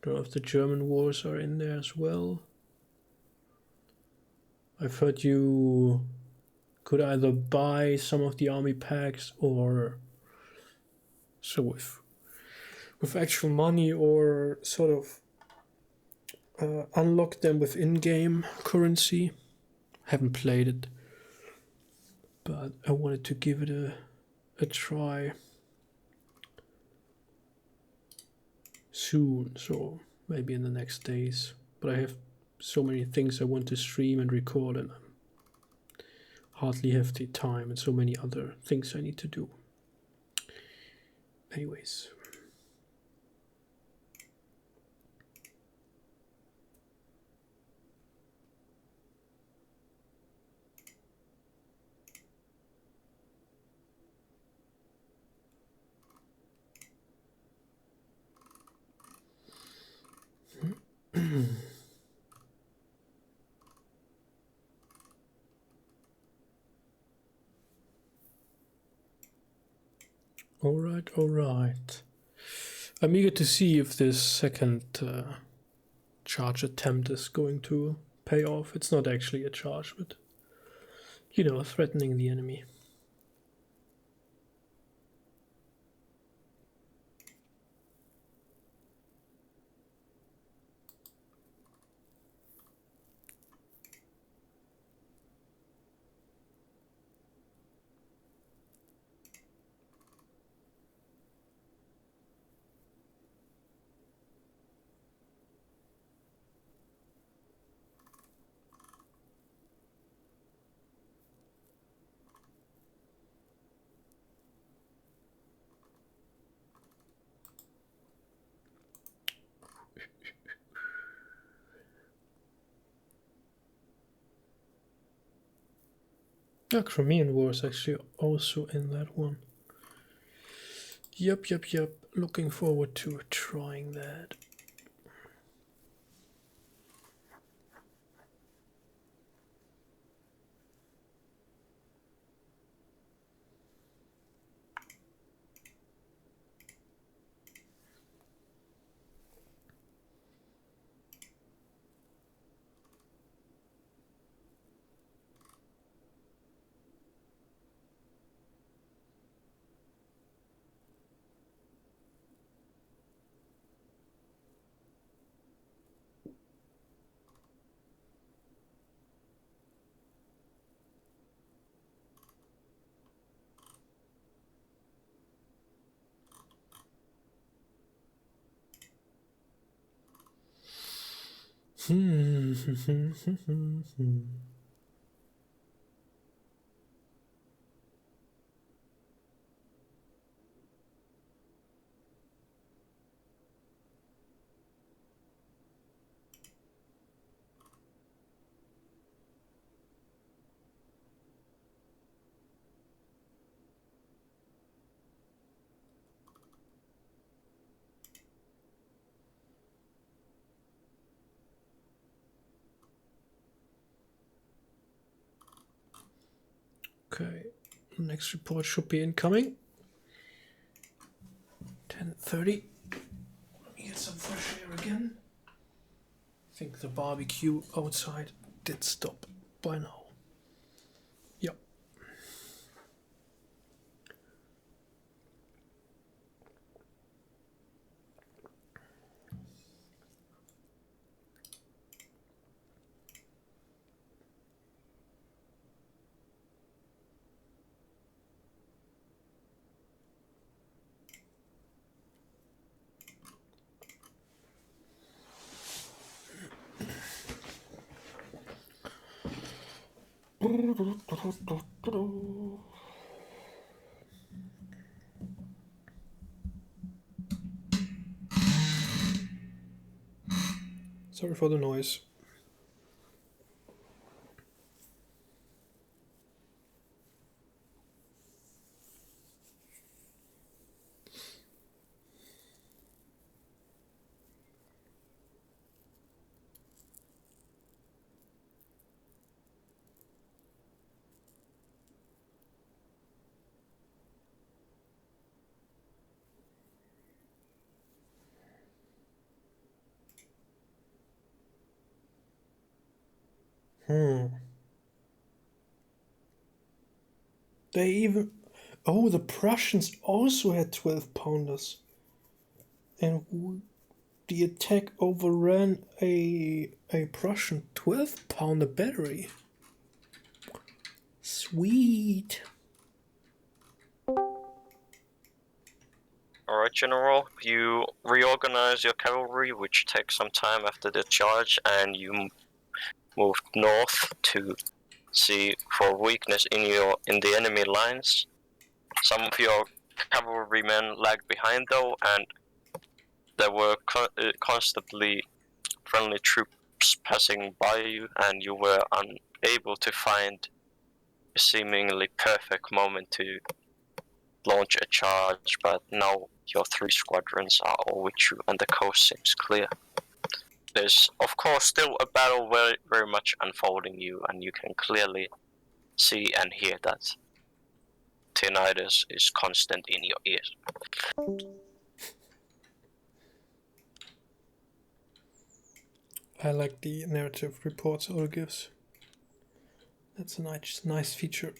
[SPEAKER 1] Don't know if the German wars are in there as well. I've heard you could either buy some of the army packs or so with actual money, or sort of unlock them with in-game currency. Haven't played it. but I wanted to give it a try soon, so maybe in the next days. But I have so many things I want to stream and record, and I hardly have the time, and so many other things I need to do. Anyways. All right. I'm eager to see if this second charge attempt is going to pay off. It's not actually a charge, but, you know, threatening the enemy. The Crimean War is actually also in that one. Yep. Looking forward to trying that. Okay, next report should be incoming. 10:30. Let me get some fresh air again. I think the barbecue outside did stop by now. Yep. Sorry for the noise. They even... Oh, the Prussians also had 12-pounders. And the attack overran a Prussian 12-pounder battery. Sweet.
[SPEAKER 3] Alright, General, you reorganize your cavalry, which takes some time after the charge, and you move north to see for weakness in the enemy lines. Some of your cavalrymen lagged behind though, and there were constantly friendly troops passing by you, and you were unable to find a seemingly perfect moment to launch a charge, but now your 3 squadrons are all with you and the coast seems clear. There's of course still a battle very, very much unfolding you, and you can clearly see and hear that tinnitus is constant in your ears.
[SPEAKER 1] I like the narrative reports Otto gives. That's a nice feature.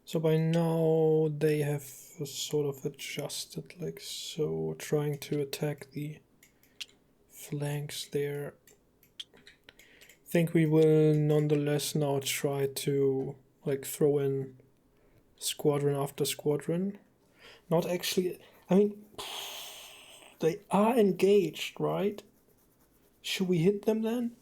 [SPEAKER 1] So by now they have sort of adjusted like so, trying to attack the flanks there. I think we will nonetheless now try to like throw in squadron after squadron. Not actually, I mean, they are engaged, right? Should we hit them then?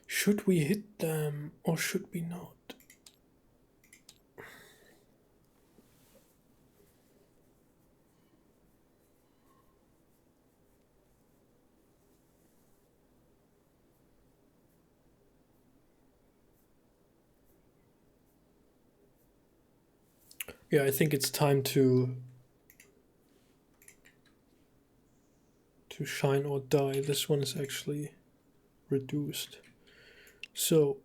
[SPEAKER 1] Should we hit them or should we not? Yeah, I think it's time to shine or die. This one is actually reduced. So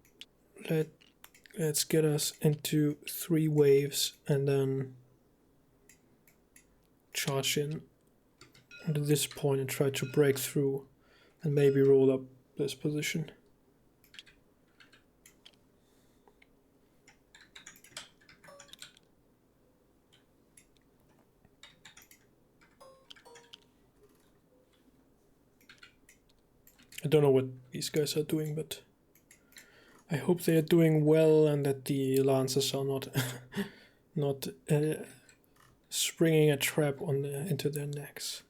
[SPEAKER 1] let's get us into 3 waves and then charge in to this point and try to break through and maybe roll up this position. I don't know what these guys are doing, but I hope they are doing well and that the lancers are not springing a trap into their necks.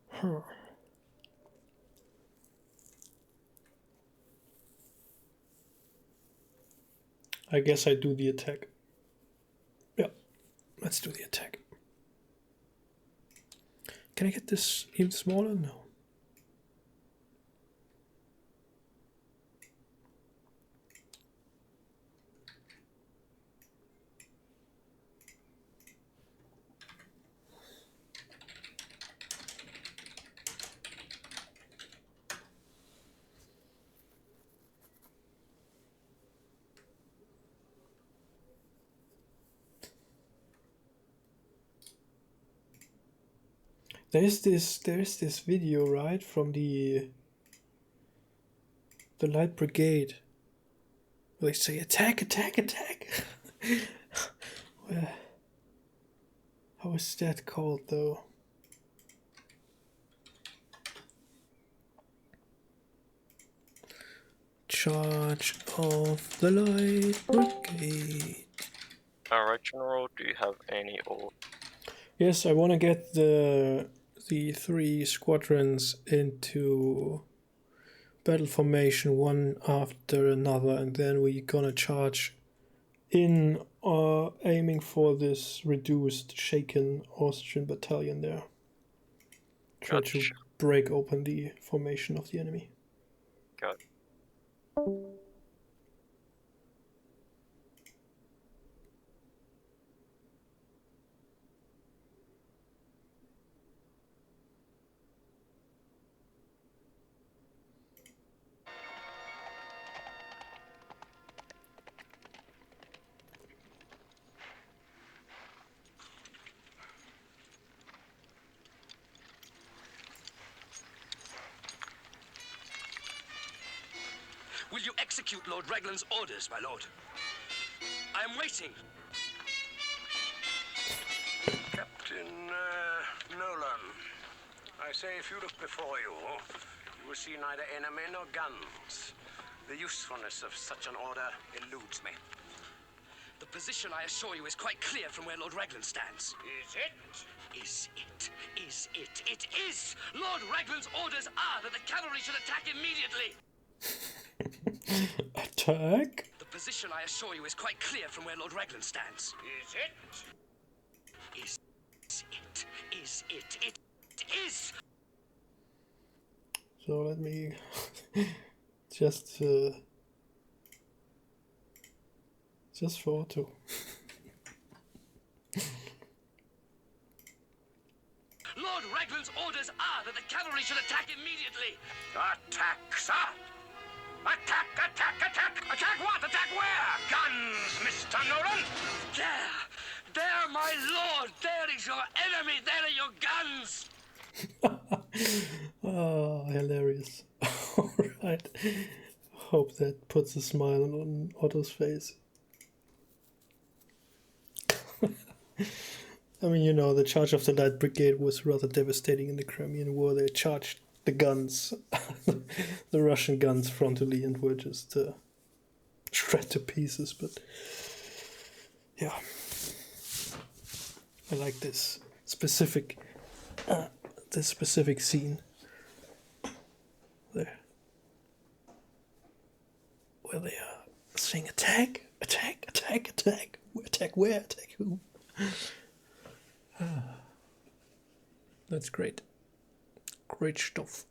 [SPEAKER 1] Huh. I guess I do the attack. Yeah, let's do the attack. Can I get this even smaller? No. There's this video, right, from the light brigade. Where they say attack, attack, attack. How is that called though? Charge of the light brigade.
[SPEAKER 3] Alright, General, do you have any or?
[SPEAKER 1] Yes, I want to get the 3 squadrons into battle formation one after another, and then we're gonna charge in, aiming for this reduced, shaken Austrian battalion there. Try to break open the formation of the enemy.
[SPEAKER 3] Got it.
[SPEAKER 5] you execute Lord Raglan's orders, my lord? I am waiting.
[SPEAKER 6] Captain Nolan, I say if you look before you, you will see neither enemy nor guns. The usefulness of such an order eludes me.
[SPEAKER 5] The position, I assure you, is quite clear from where Lord Raglan stands.
[SPEAKER 6] Is it?
[SPEAKER 5] Is it? Is it? It is! Lord Raglan's orders are that the cavalry should attack immediately!
[SPEAKER 1] Attack?
[SPEAKER 5] The position, I assure you, is quite clear from where Lord Raglan stands.
[SPEAKER 6] Is it?
[SPEAKER 5] Is it? Is it? It is!
[SPEAKER 1] So let me just for Otto.
[SPEAKER 5] Lord Raglan's orders are that the cavalry should attack immediately!
[SPEAKER 6] Attack, sir! Attack, attack, attack! Attack what? Attack where? Guns, Mr. Nolan!
[SPEAKER 5] There! There, my lord! There is your enemy! There are your guns!
[SPEAKER 1] Oh, hilarious. Alright. Hope that puts a smile on Otto's face. I mean, you know, the charge of the Light Brigade was rather devastating in the Crimean War. They charged the guns, the Russian guns frontally, and were just shred to pieces. But yeah, I like this specific scene there, where they are saying attack, attack, attack, attack. Attack where? Attack who? That's great. Great stuff.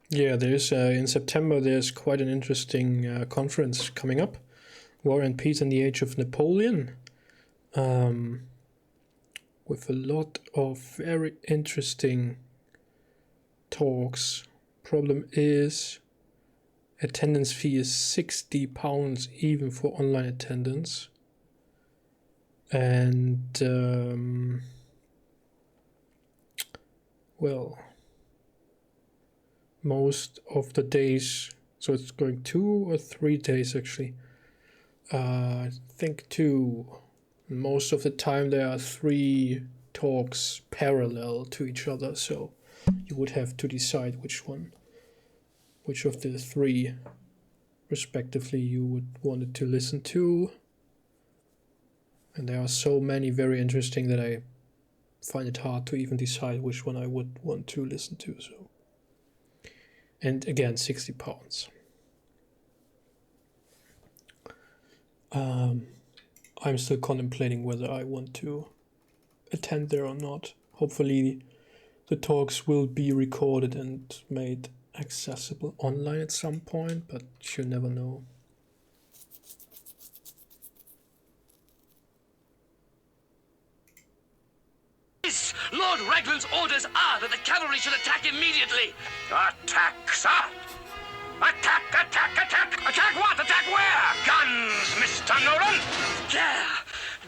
[SPEAKER 1] Yeah, there's in September there's quite an interesting conference coming up, War and Peace in the Age of Napoleon, with a lot of very interesting talks. Problem is, attendance fee is £60 even for online attendance, and well, most of the days, so it's going 2 or 3 days actually, I think 2. Most of the time there are 3 talks parallel to each other, so you would have to decide which of the 3 respectively you would want to listen to. And there are so many very interesting that I find it hard to even decide which one I would want to listen to. So, and again, £60. I'm still contemplating whether I want to attend there or not. Hopefully the talks will be recorded and made accessible online at some point, but you never know.
[SPEAKER 5] Lord Raglan's orders are that the cavalry should attack immediately!
[SPEAKER 6] Attack, sir! Attack, attack, attack! Attack what? Attack where? Guns, Mr. Nolan!
[SPEAKER 5] There!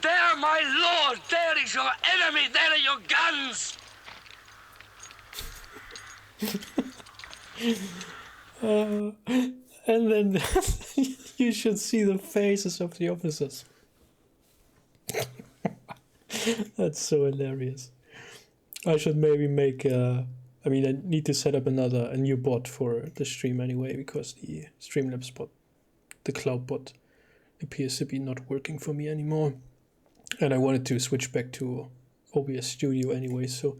[SPEAKER 5] There, my lord! There is your enemy! There are your guns!
[SPEAKER 1] And then you should see the faces of the officers. That's so hilarious. I should maybe make I need to set up a new bot for the stream anyway, because the Streamlabs bot, the cloud bot, appears to be not working for me anymore. And I wanted to switch back to OBS Studio anyway, so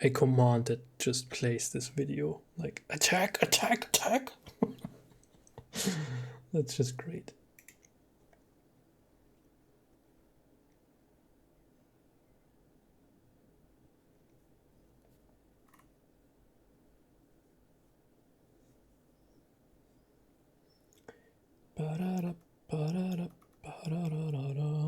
[SPEAKER 1] a command that just plays this video like attack, attack, attack. That's just great. Ba-da-da, ba-da-da, ba-da-da-da-da.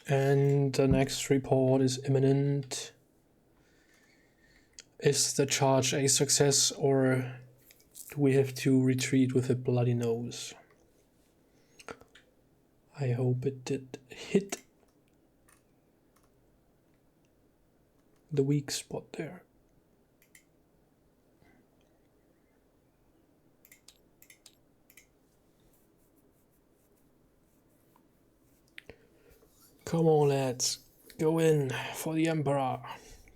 [SPEAKER 1] And the next report is imminent. Is the charge a success, or do we have to retreat with a bloody nose? I hope it did hit the weak spot there. Come on, lads. Go in for the Emperor.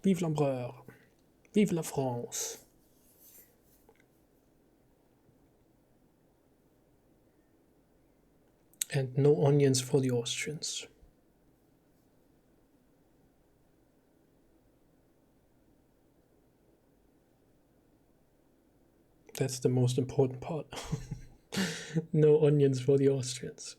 [SPEAKER 1] Vive l'Empereur. Vive la France. And no onions for the Austrians. That's the most important part. No onions for the Austrians.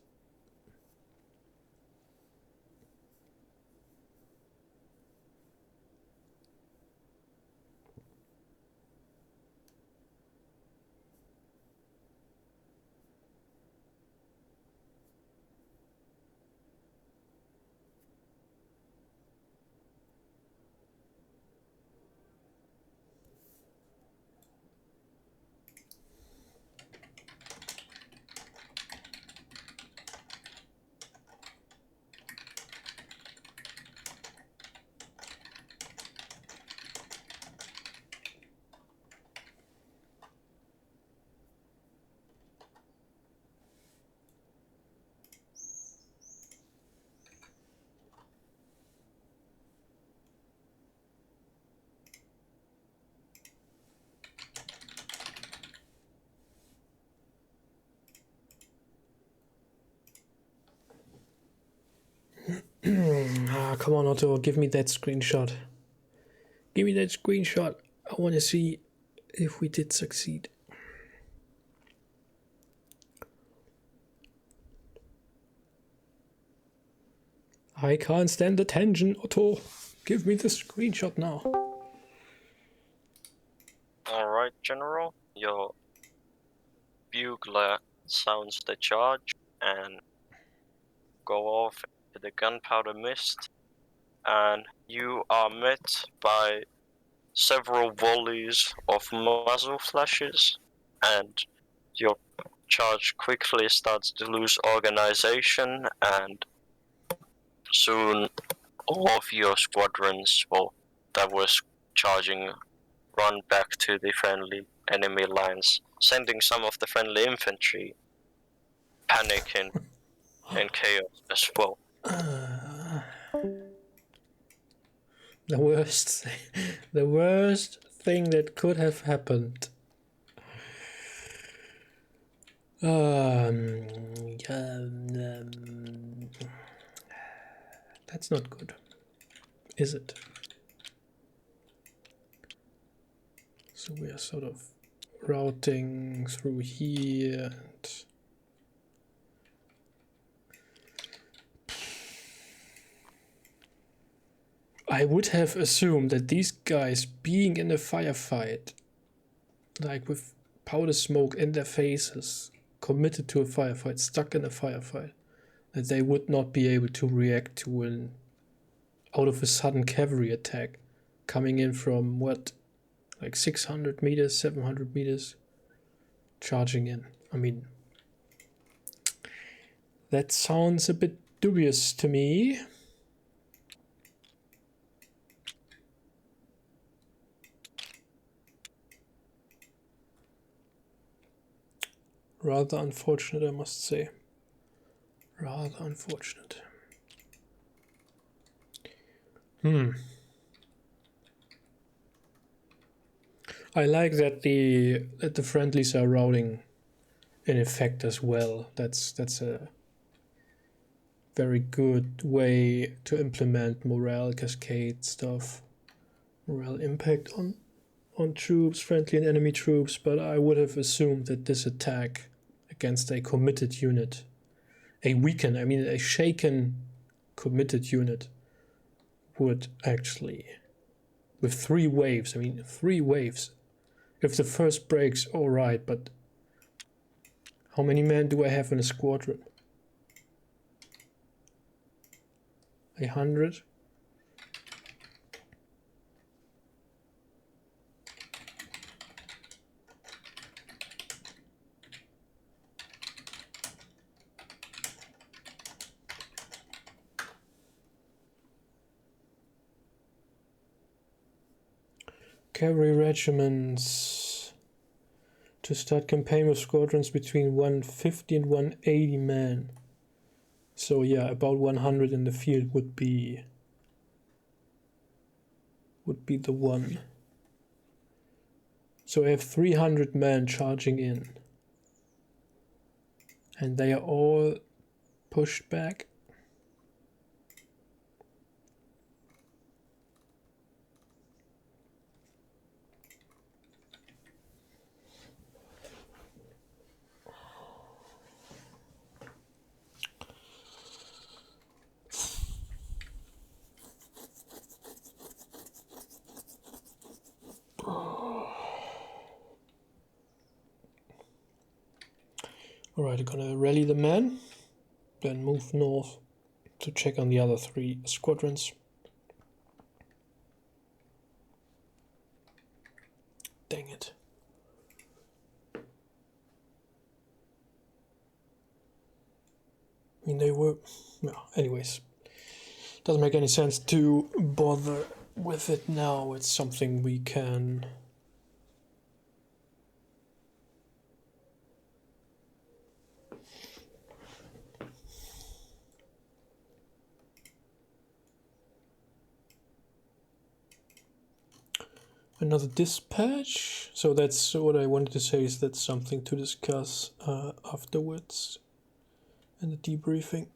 [SPEAKER 1] Come on, Otto, give me that screenshot. Give me that screenshot. I want to see if we did succeed. I can't stand the tension, Otto. Give me the screenshot now.
[SPEAKER 3] Alright, General. Your bugler sounds the charge and go off into the gunpowder mist, and you are met by several volleys of muzzle flashes, and your charge quickly starts to lose organization, and soon all of your squadrons that were charging run back to the friendly enemy lines, sending some of the friendly infantry panicking and chaos as well.
[SPEAKER 1] The worst thing that could have happened. That's not good, is it? So we are sort of routing through here. And I would have assumed that these guys being in a firefight, like with powder smoke in their faces, committed to a firefight, stuck in a firefight, that they would not be able to react to an out of a sudden cavalry attack coming in from what, like 600 meters, 700 meters, charging in. I mean, that sounds a bit dubious to me. Rather unfortunate, I must say. Rather unfortunate. I like that the friendlies are routing in effect as well. That's a very good way to implement morale cascade stuff, morale impact on troops, friendly and enemy troops. But I would have assumed that this attack against a committed unit, a shaken committed unit, would actually, with 3 waves, 3 waves. If the first breaks, alright, but how many men do I have in a squadron? 100? Cavalry regiments to start campaign with squadrons between 150 and 180 men. So yeah, about 100 in the field would be the one. So I have 300 men charging in, and they are all pushed back. Alright, I'm gonna rally the men, then move north to check on the other 3 squadrons. Dang it. I mean, they were... Well, anyways. Doesn't make any sense to bother with it now. It's something we can... Another dispatch. So that's what I wanted to say, is that's something to discuss afterwards in the debriefing.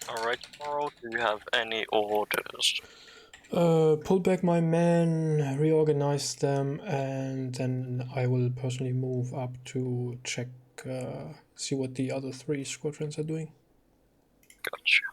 [SPEAKER 3] Alright, Carl, do you have any orders?
[SPEAKER 1] Pull back my men, reorganize them, and then I will personally move up to check, see what the other 3 squadrons are doing.
[SPEAKER 3] Gotcha.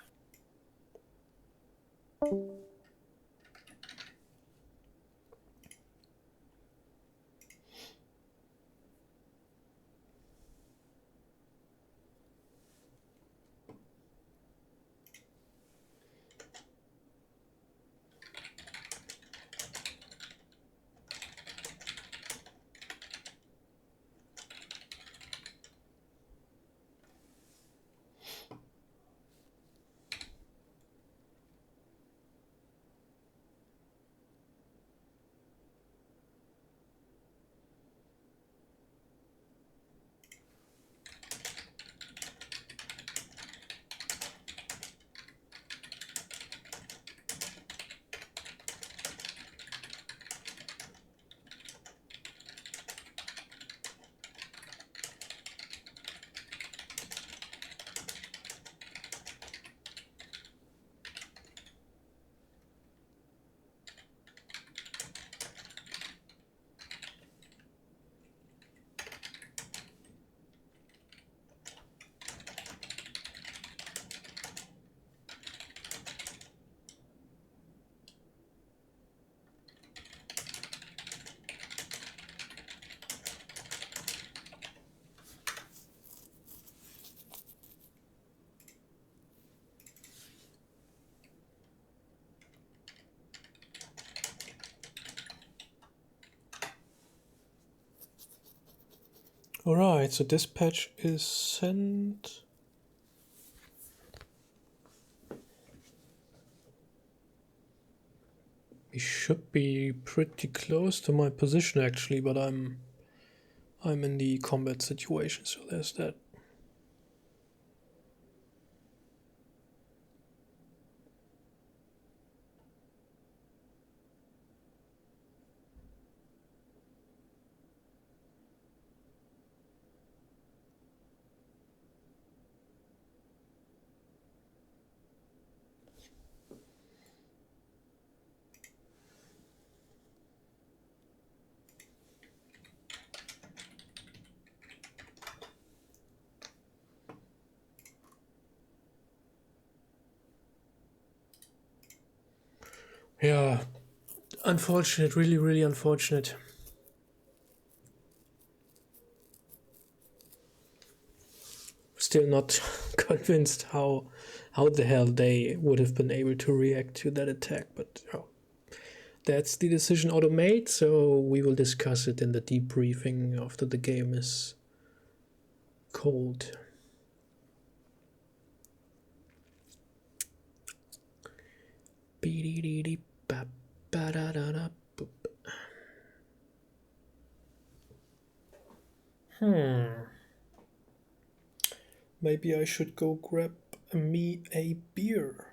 [SPEAKER 1] Alright, so dispatch is sent. We should be pretty close to my position actually, but I'm in the combat situation, so there's that. Yeah, unfortunate, really, really unfortunate. Still not convinced how the hell they would have been able to react to that attack, but that's the decision Otto made, so we will discuss it in the debriefing after the game is cold. Maybe I should go grab me a beer.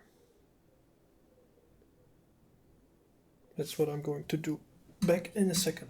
[SPEAKER 1] That's what I'm going to do. Back in a second.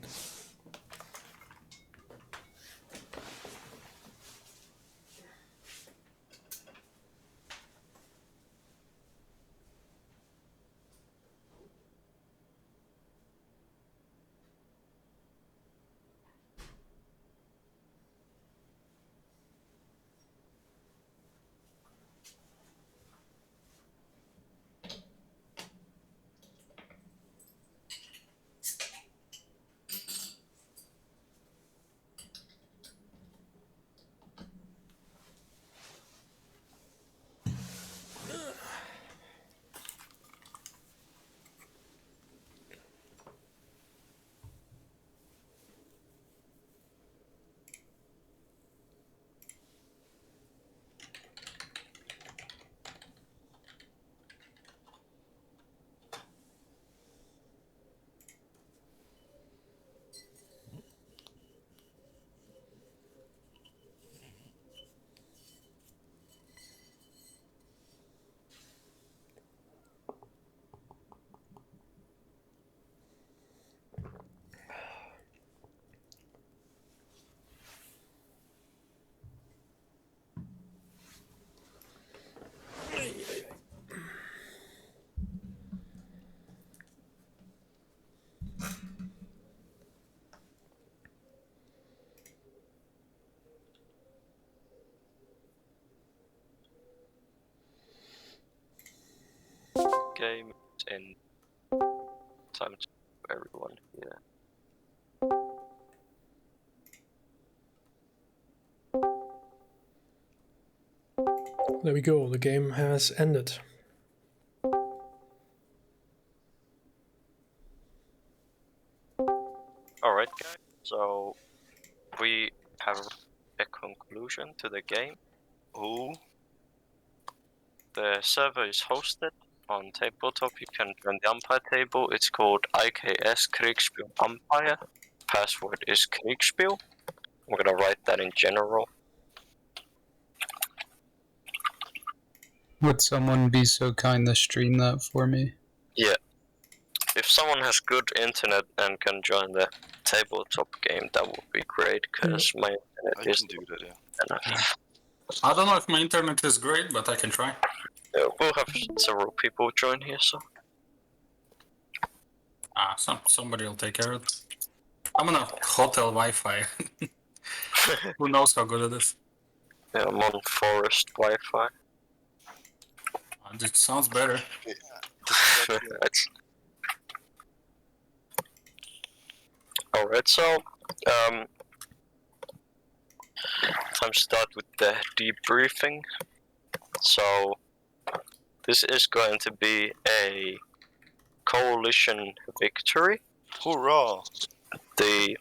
[SPEAKER 3] game in time to everyone here.
[SPEAKER 1] There we go, the game has ended.
[SPEAKER 3] Alright guys, so we have a conclusion to the game. The server is hosted on tabletop. You can join the umpire table. It's called IKS Kriegsspiel Umpire. Password is Kriegsspiel. I'm gonna write that in general.
[SPEAKER 4] Would someone be so kind to stream that for me?
[SPEAKER 3] Yeah. If someone has good internet and can join the tabletop game, that would be great, because my internet is
[SPEAKER 7] do that, yeah.
[SPEAKER 3] enough.
[SPEAKER 8] I don't know if my internet is great, but I can try.
[SPEAKER 3] We'll have several people join here, so.
[SPEAKER 8] Somebody will take care of it. I'm on a hotel Wi-Fi. Who knows how good it is?
[SPEAKER 3] Yeah, I'm on forest Wi-Fi.
[SPEAKER 8] It sounds better.
[SPEAKER 3] Alright, so time to start with the debriefing. So this is going to be a coalition victory.
[SPEAKER 7] Hurrah!
[SPEAKER 3] The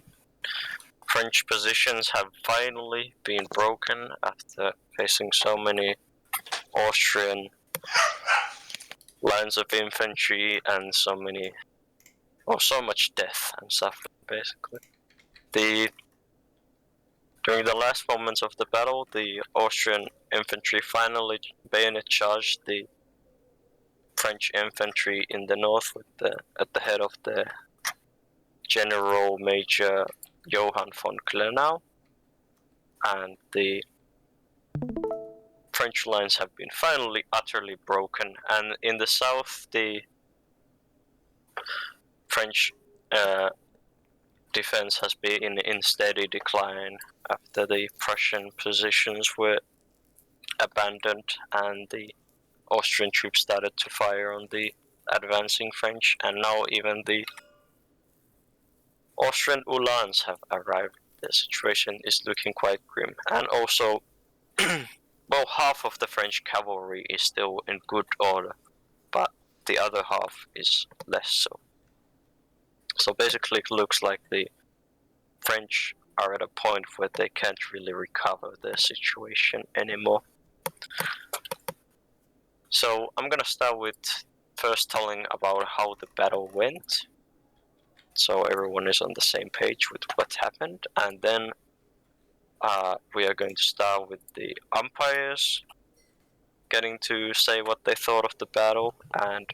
[SPEAKER 3] French positions have finally been broken after facing so many Austrian lines of infantry and so much death and suffering, basically. During the last moments of the battle, the Austrian infantry finally bayonet charged the French infantry in the north at the head of the General Major Johann von Klenau, and the French lines have been finally utterly broken, and in the south the French defense has been in steady decline after the Prussian positions were abandoned and the Austrian troops started to fire on the advancing French, and now even the Austrian Uhlans have arrived. The situation is looking quite grim, and also well, half of the French cavalry is still in good order, but the other half is less so. So basically it looks like the French are at a point where they can't really recover their situation anymore. So I'm gonna start with first telling about how the battle went, so everyone is on the same page with what happened, and then we are going to start with the umpires getting to say what they thought of the battle and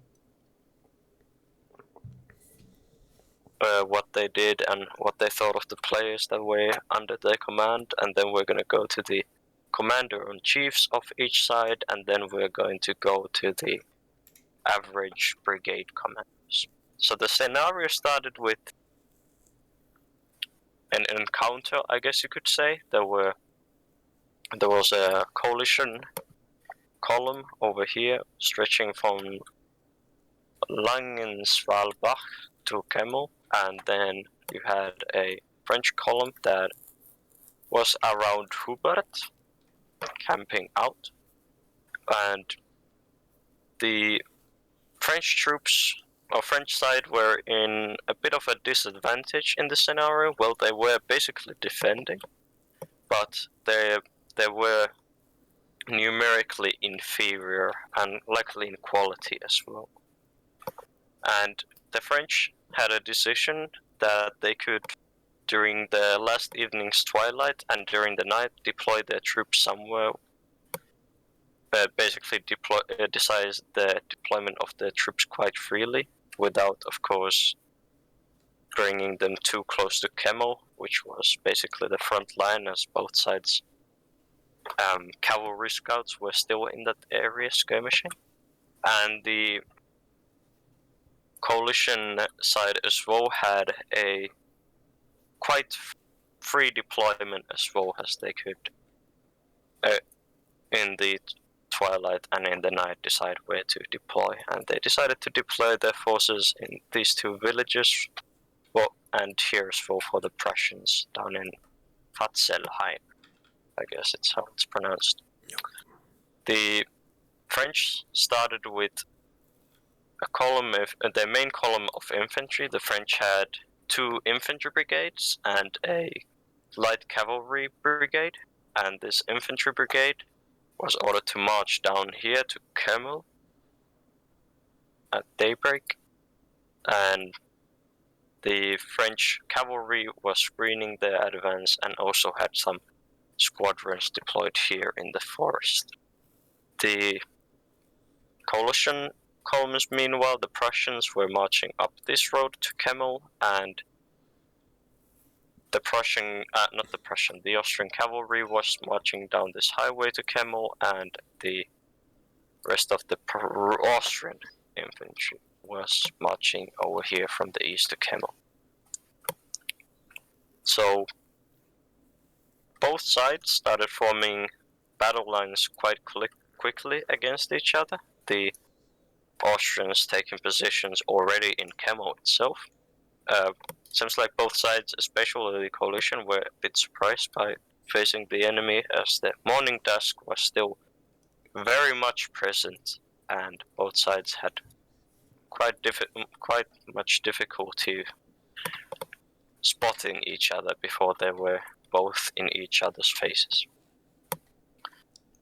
[SPEAKER 3] what they did and what they thought of the players that were under their command, and then we're going to go to the commander-in-chiefs of each side, and then we're going to go to the average brigade commanders. So the scenario started with an encounter, I guess you could say. There was a coalition column over here stretching from Langenswalbach to Kemmel, and then you had a French column that was around Hubert, camping out, and the French troops or French side were in a bit of a disadvantage in the scenario. Well, they were basically defending, but they were numerically inferior and likely in quality as well. And the French had a decision that they could, during the last evening's twilight and during the night, deploy their troops somewhere. Basically decides the deployment of the troops quite freely, without, of course, bringing them too close to Kemmel, which was basically the front line, as both sides' cavalry scouts were still in that area skirmishing. And the coalition side as well had a quite free deployment as well as they could in the twilight and in the night decide where to deploy. And they decided to deploy their forces in these two villages, and here's for the Prussians down in Fatzelheim. I guess it's how it's pronounced. The French started with a column of their main column of infantry. The French had 2 infantry brigades and a light cavalry brigade, and this infantry brigade was ordered to march down here to Kemmel at daybreak, and the French cavalry was screening their advance and also had some squadrons deployed here in the forest. The coalition columns, meanwhile, the Prussians were marching up this road to Kemmel, and the Austrian cavalry was marching down this highway to Kemmel, and the rest of the Austrian infantry was marching over here from the east to Kemmel. So both sides started forming battle lines quite quickly against each other. The Austrians taking positions already in Kemmel itself. Seems like both sides, especially the coalition, were a bit surprised by facing the enemy, as the morning dusk was still very much present, and both sides had quite much difficulty spotting each other before they were both in each other's faces.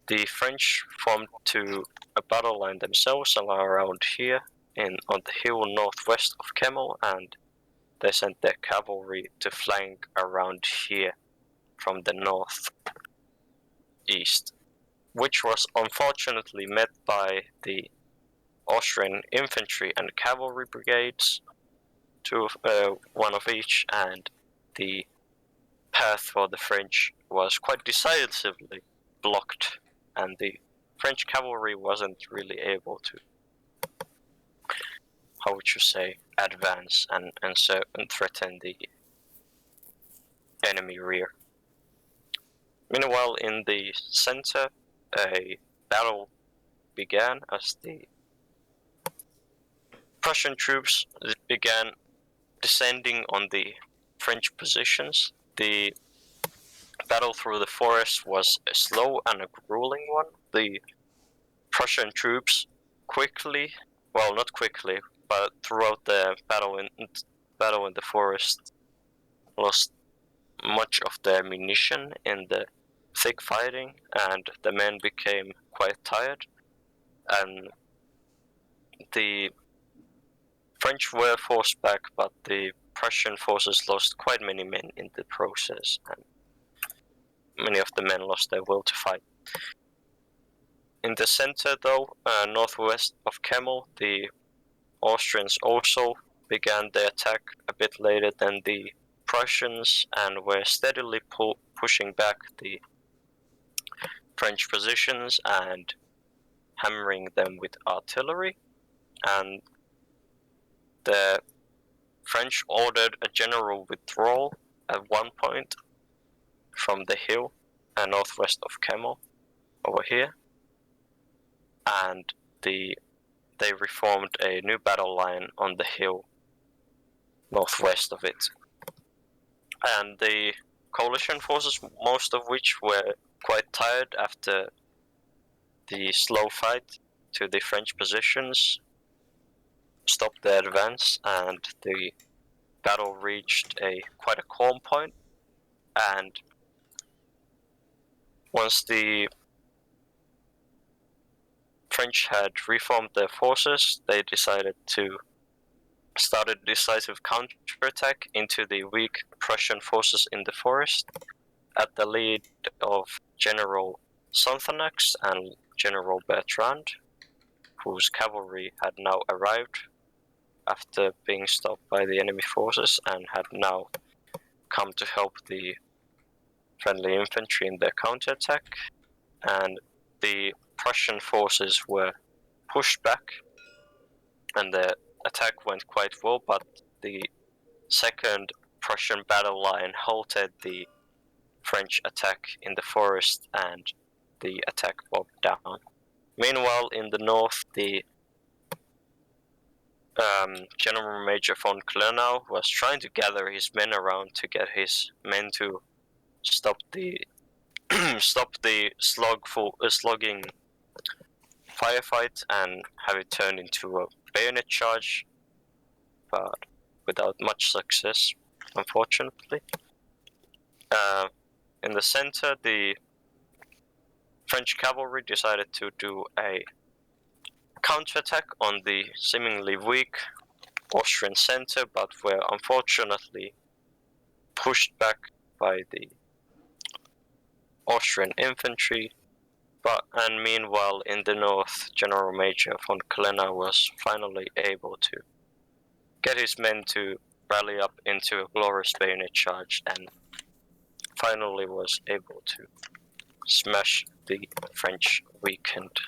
[SPEAKER 3] The French formed to a battle line themselves around here on the hill northwest of Kemmel, and they sent their cavalry to flank around here from the northeast, which was unfortunately met by the Austrian infantry and cavalry brigades, one of each, and the path for the French was quite decisively blocked, and the French cavalry wasn't really able to, how would you say, advance and threaten the enemy rear. Meanwhile, in the center, a battle began as the Prussian troops began descending on the French positions. The battle through the forest was a slow and a grueling one. The Prussian troops not quickly, but throughout the battle in the forest, lost much of their ammunition in the thick fighting, and the men became quite tired, and the French were forced back, but the Prussian forces lost quite many men in the process, and many of the men lost their will to fight. In the center, though, northwest of Kemmel, the Austrians also began their attack a bit later than the Prussians, and were steadily pushing back the French positions and hammering them with artillery. And the French ordered a general withdrawal at one point from the hill northwest of Kemmel over here, and they reformed a new battle line on the hill northwest of it. And the coalition forces, most of which were quite tired after the slow fight to the French positions, stopped their advance, and the battle reached quite a calm point. And once the French had reformed their forces, they decided to start a decisive counterattack into the weak Prussian forces in the forest, at the lead of General Sonthonax and General Bertrand, whose cavalry had now arrived after being stopped by the enemy forces and had now come to help the friendly infantry in their counterattack. And the Prussian forces were pushed back, and the attack went quite well, but the second Prussian battle line halted the French attack in the forest, and the attack bogged down. Meanwhile, in the north, the General Major von Klenau was trying to gather his men around to get his men to stop the slugging firefight and have it turned into a bayonet charge, but without much success, unfortunately. In the center, the French cavalry decided to do a counterattack on the seemingly weak Austrian center, but were unfortunately pushed back by the Austrian infantry. And meanwhile, in the north, General Major von Klenau was finally able to get his men to rally up into a glorious bayonet charge and finally was able to smash the French weakened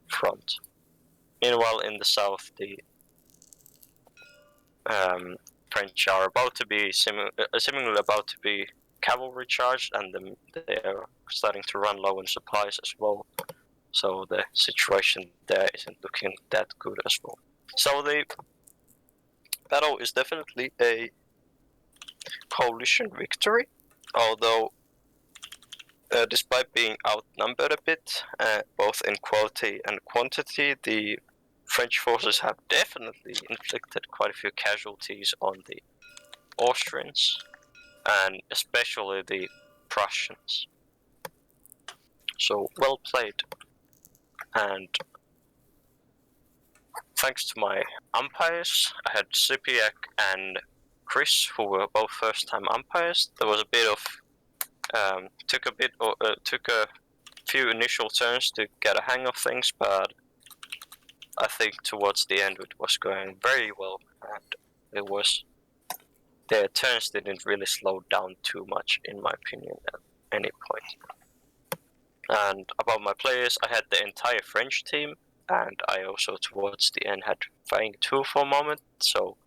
[SPEAKER 3] front. Meanwhile, in the south, the French are about to be seemingly about to be cavalry charged, and they are starting to run low in supplies as well. So the situation there isn't looking that good as well. So the battle is definitely a coalition victory, although despite being outnumbered a bit, both in quality and quantity, the French forces have definitely inflicted quite a few casualties on the Austrians, and especially the Prussians. So well played, and thanks to my umpires, I had Sipiak and Chris, who were both first-time umpires. There was a bit of took a few initial turns to get a hang of things, but I think towards the end it was going very well, and their turns didn't really slow down too much, in my opinion, at any point. And about my players, I had the entire French team, and I also towards the end had Flying 2 for a moment, so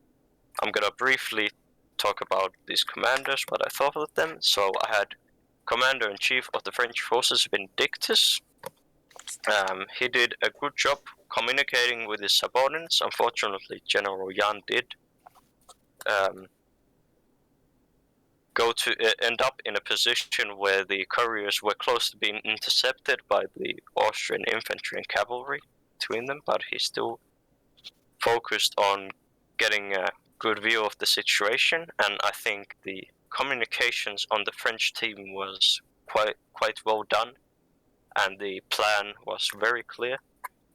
[SPEAKER 3] I'm gonna briefly talk about these commanders, what I thought of them. So I had Commander-in-Chief of the French forces, Vindictus. He did a good job communicating with his subordinates. Unfortunately, General Jan did end up in a position where the couriers were close to being intercepted by the Austrian infantry and cavalry between them, but he still focused on getting a good view of the situation, and I think the communications on the French team was quite well done, and the plan was very clear.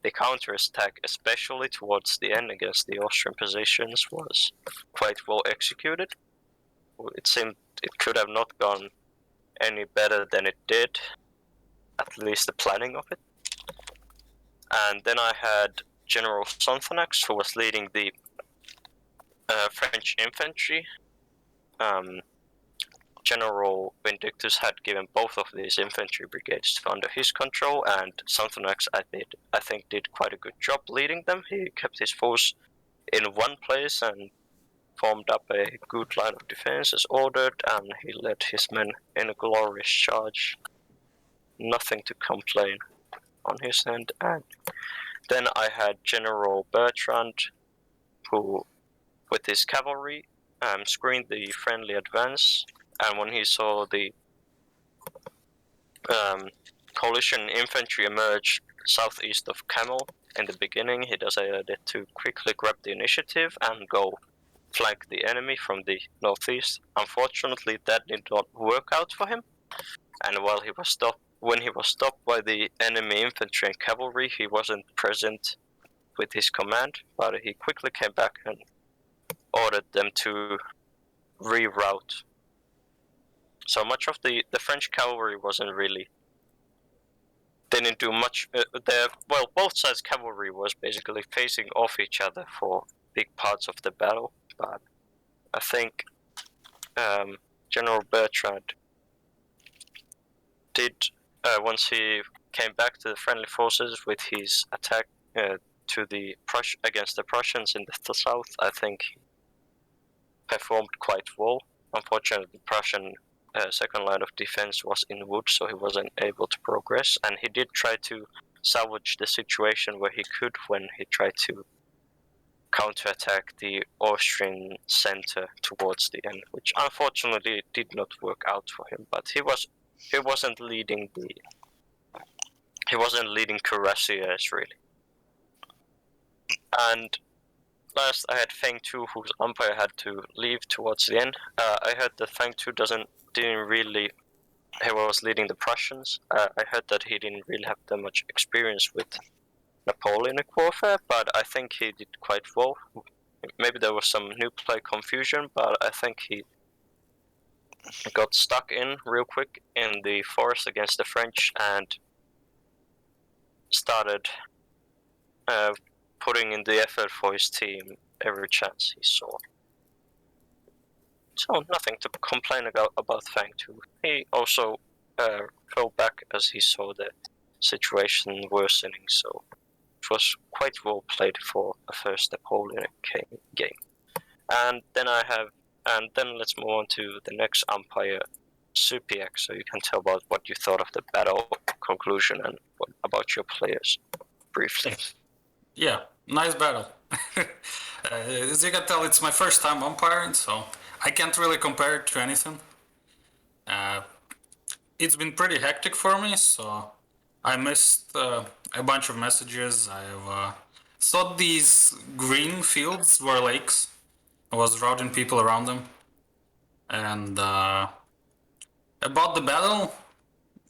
[SPEAKER 3] The counterattack, especially towards the end against the Austrian positions, was quite well executed. It seemed it could have not gone any better than it did, at least the planning of it. And then I had General Sonthonax, who was leading the French infantry. General Vindictus had given both of these infantry brigades under his control, and Sonthonax, I think, did quite a good job leading them. He kept his force in one place and formed up a good line of defense as ordered, and he led his men in a glorious charge. Nothing to complain on his end. And then I had General Bertrand, who, with his cavalry, screened the friendly advance, and when he saw the coalition infantry emerge southeast of Camel in the beginning, he decided to quickly grab the initiative and go flank the enemy from the northeast. Unfortunately, that did not work out for him, and when he was stopped by the enemy infantry and cavalry, he wasn't present with his command, but he quickly came back and ordered them to reroute. So much of the French cavalry didn't do much. Both sides' cavalry was basically facing off each other for big parts of the battle, but I think General Bertrand did, once he came back to the friendly forces with his attack against the Prussians in the south, I think he performed quite well. Unfortunately, the Prussian second line of defense was in wood, so he wasn't able to progress, and he did try to salvage the situation where he could when he tried to counterattack the Austrian center towards the end, which unfortunately did not work out for him. But he wasn't leading cuirassiers really. And last, I had Fang 2, whose umpire had to leave towards the end. I heard that Fang 2 didn't really. He was leading the Prussians. I heard that he didn't really have that much experience with Napoleonic warfare, but I think he did quite well. Maybe there was some new play confusion, but I think he got stuck in real quick in the forest against the French and started putting in the effort for his team every chance he saw. So nothing to complain about Fang 2. He also fell back as he saw the situation worsening, so it was quite well played for a first Napoleonic game. And then let's move on to the next umpire, Supiak, so you can tell about what you thought of the battle conclusion and about your players briefly.
[SPEAKER 8] Yeah, nice battle. As you can tell, it's my first time umpiring, so I can't really compare it to anything. It's been pretty hectic for me, so I missed a bunch of messages. I've thought these green fields were lakes. I was routing people around them. And about the battle,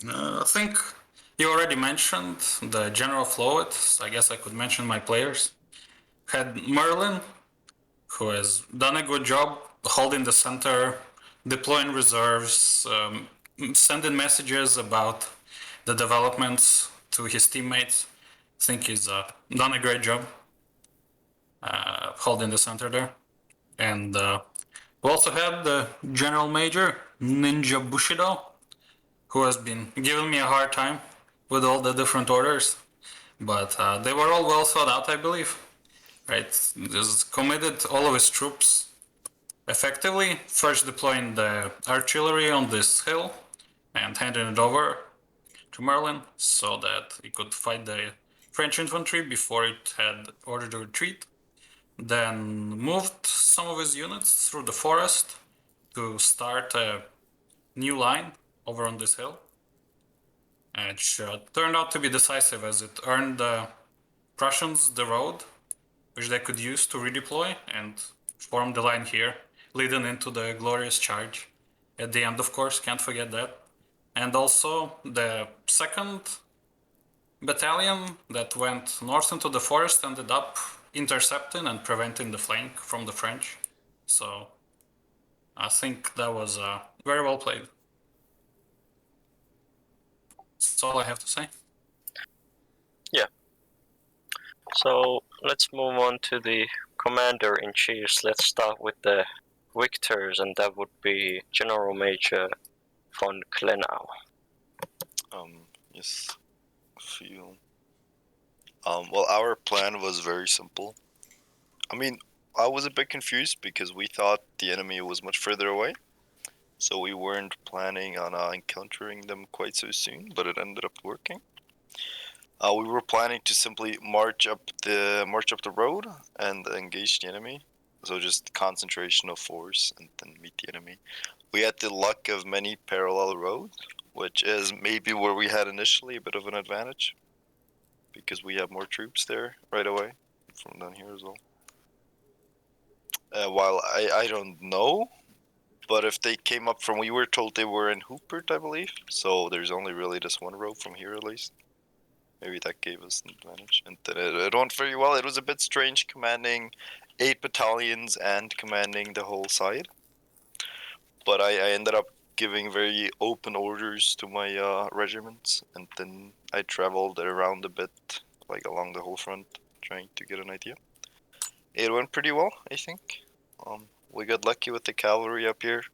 [SPEAKER 8] I think you already mentioned the general flow of it, so I guess I could mention my players. Had Merlin, who has done a good job holding the center, deploying reserves, sending messages about the developments to his teammates. I think he's done a great job holding the center there. And we also had the General Major, Ninja Bushido, who has been giving me a hard time with all the different orders. But they were all well thought out, I believe. Right? Just committed all of his troops effectively, first deploying the artillery on this hill and handing it over to Merlin so that he could fight the French infantry before it had ordered to retreat. Then moved some of his units through the forest to start a new line over on this hill, which turned out to be decisive as it earned the Prussians the road, which they could use to redeploy and form the line here, leading into the glorious charge. At the end, of course, can't forget that. And also the second battalion that went north into the forest ended up intercepting and preventing the flank from the French. So I think that was very well played. That's all I have to say.
[SPEAKER 3] Yeah. So let's move on to the commander-in-chiefs. Let's start with the victors, and that would be General Major von Klenau.
[SPEAKER 7] Yes, feel. Well, our plan was very simple. I mean, I was a bit confused because we thought the enemy was much further away, so we weren't planning on encountering them quite so soon, but it ended up working. We were planning to simply march up the road and engage the enemy, so just concentration of force and then meet the enemy. We had the luck of many parallel roads, which is maybe where we had initially a bit of an advantage, because we have more troops there right away from down here as well. While I don't know, but if they came up from, we were told they were in Hubert, I believe, so there's only really this one road from here at least. Maybe that gave us an advantage. And then it went very well. It was a bit strange commanding 8 battalions and commanding the whole side. But I ended up giving very open orders to my regiments, and then I traveled around a bit, like along the whole front, trying to get an idea. It went pretty well, I think. We got lucky with the cavalry up here.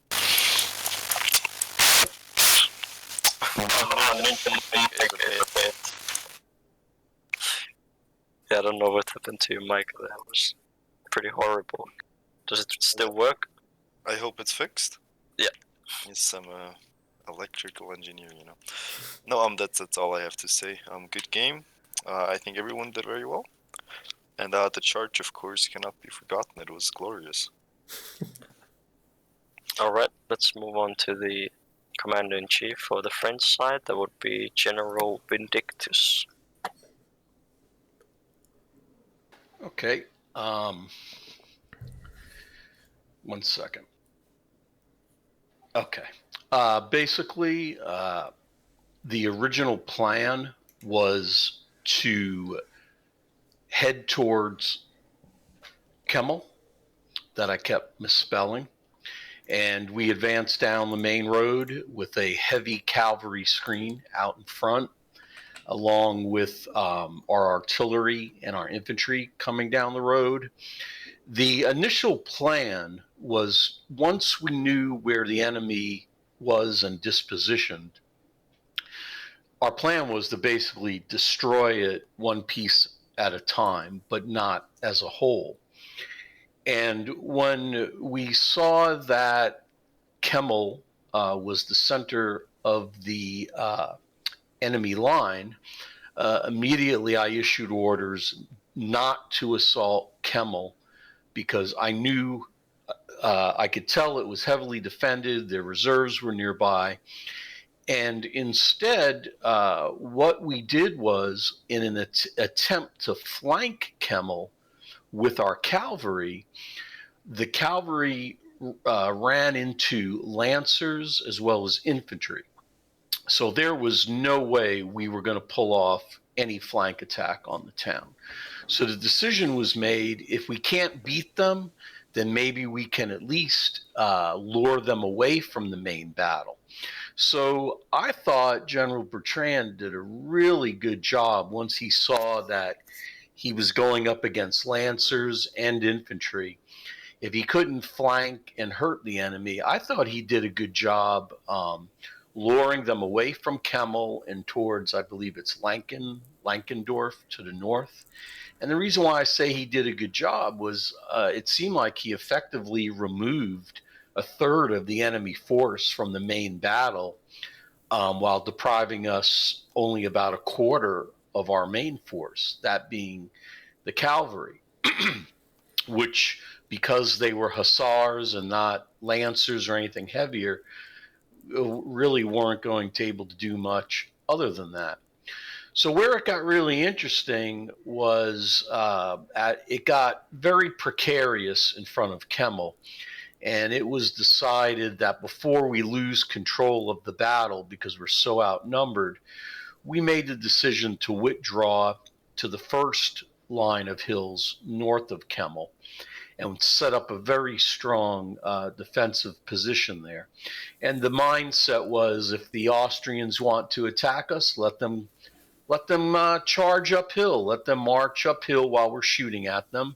[SPEAKER 3] Yeah, I don't know what happened to your mic. That was pretty horrible. Does it still work?
[SPEAKER 7] I hope it's fixed.
[SPEAKER 3] Yeah.
[SPEAKER 7] Yes, I'm a electrical engineer, you know. No, that's all I have to say. Good game. I think everyone did very well. And the charge, of course, cannot be forgotten. It was glorious.
[SPEAKER 3] Alright, let's move on to the Commander-in-Chief for the French side. That would be General Vindictus.
[SPEAKER 2] Okay. 1 second. Okay. Basically, the original plan was to head towards Kemmel, that I kept misspelling, and we advanced down the main road with a heavy cavalry screen out in front, along with our artillery and our infantry coming down the road. The initial plan was, once we knew where the enemy was and dispositioned, our plan was to basically destroy it one piece at a time, but not as a whole. And when we saw that Kemmel was the center of the enemy line, immediately I issued orders not to assault Kemmel, because I knew I could tell it was heavily defended, their reserves were nearby. And instead, what we did was, in an attempt to flank Kemmel with our cavalry, the cavalry ran into lancers as well as infantry. So there was no way we were going to pull off any flank attack on the town. So the decision was made, if we can't beat them, then maybe we can at least lure them away from the main battle. So I thought General Bertrand did a really good job once he saw that he was going up against lancers and infantry. If he couldn't flank and hurt the enemy, I thought he did a good job luring them away from Kemmel and towards, I believe it's Lankendorf to the north. And the reason why I say he did a good job was it seemed like he effectively removed a third of the enemy force from the main battle, while depriving us only about a quarter of our main force, that being the cavalry, which, because they were hussars and not lancers or anything heavier, really weren't going to be able to do much other than that. So where it got really interesting was it got very precarious in front of Kemmel. And it was decided that before we lose control of the battle, because we're so outnumbered, we made the decision to withdraw to the first line of hills north of Kemmel and set up a very strong defensive position there. And the mindset was, if the Austrians want to attack us, let them charge uphill, let them march uphill while we're shooting at them.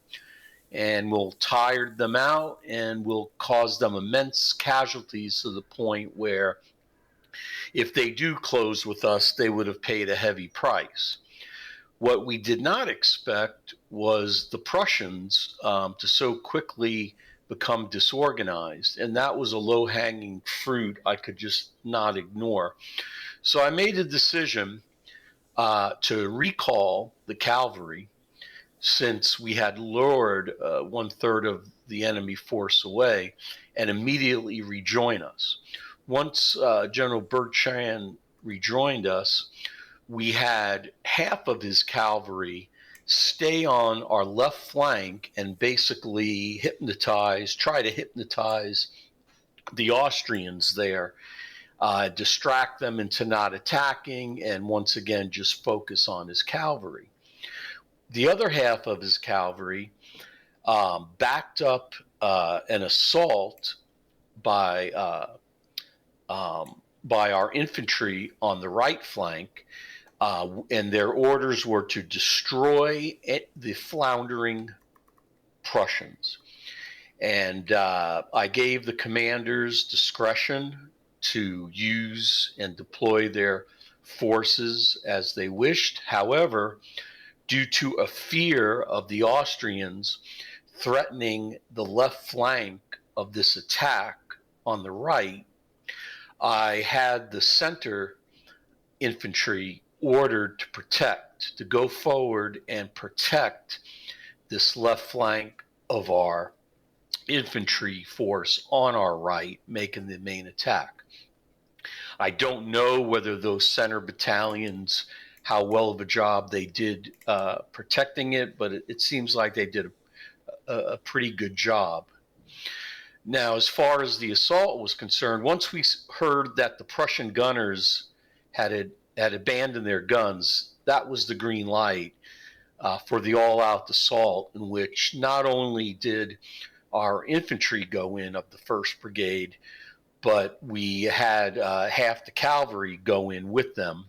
[SPEAKER 2] And we'll tire them out and we'll cause them immense casualties, to the point where if they do close with us, they would have paid a heavy price. What we did not expect was the Prussians to so quickly become disorganized, and that was a low-hanging fruit I could just not ignore. So I made a decision to recall the cavalry, since we had lured 1/3 of the enemy force away, and immediately rejoin us. Once General Bertrand rejoined us, we had half of his cavalry stay on our left flank and basically try to hypnotize the Austrians there, distract them into not attacking, and once again just focus on his cavalry. The other half of his cavalry backed up an assault by our infantry on the right flank, and their orders were to destroy the floundering Prussians. And I gave the commanders discretion to use and deploy their forces as they wished. However, due to a fear of the Austrians threatening the left flank of this attack on the right, I had the center infantry ordered to go forward and protect this left flank of our infantry force on our right, making the main attack. I don't know whether those center battalions, how well of a job they did protecting it, but it seems like they did a pretty good job. Now, as far as the assault was concerned, once we heard that the Prussian gunners had abandoned their guns, that was the green light for the all-out assault, in which not only did our infantry go in of the 1st Brigade, but we had half the cavalry go in with them.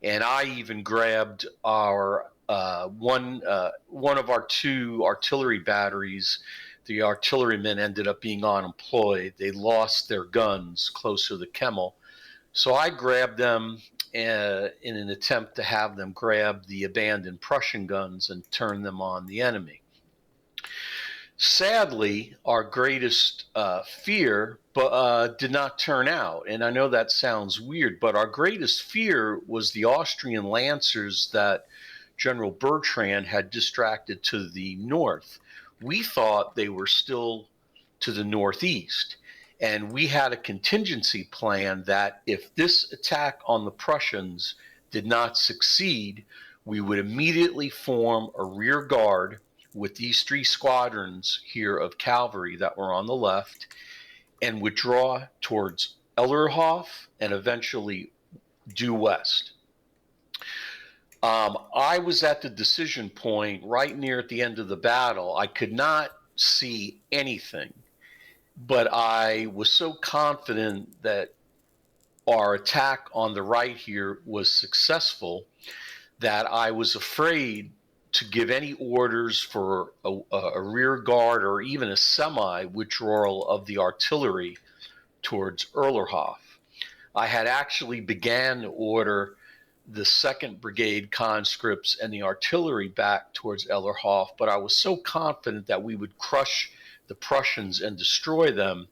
[SPEAKER 2] And I even grabbed our one of our 2 artillery batteries. The artillerymen ended up being unemployed. They lost their guns closer to Kemmel. So I grabbed them in an attempt to have them grab the abandoned Prussian guns and turn them on the enemy. Sadly, our greatest fear did not turn out. And I know that sounds weird, but our greatest fear was the Austrian lancers that General Bertrand had distracted to the north. We thought they were still to the northeast. And we had a contingency plan that if this attack on the Prussians did not succeed, we would immediately form a rear guard with these 3 squadrons here of cavalry that were on the left and withdraw towards Ellerhof and eventually due west. I was at the decision point right near at the end of the battle. I could not see anything, but I was so confident that our attack on the right here was successful that I was afraid to give any orders for a rear guard or even a semi-withdrawal of the artillery towards Erlerhof. I had actually began to order the 2nd Brigade conscripts and the artillery back towards Ellerhof, but I was so confident that we would crush the Prussians and destroy them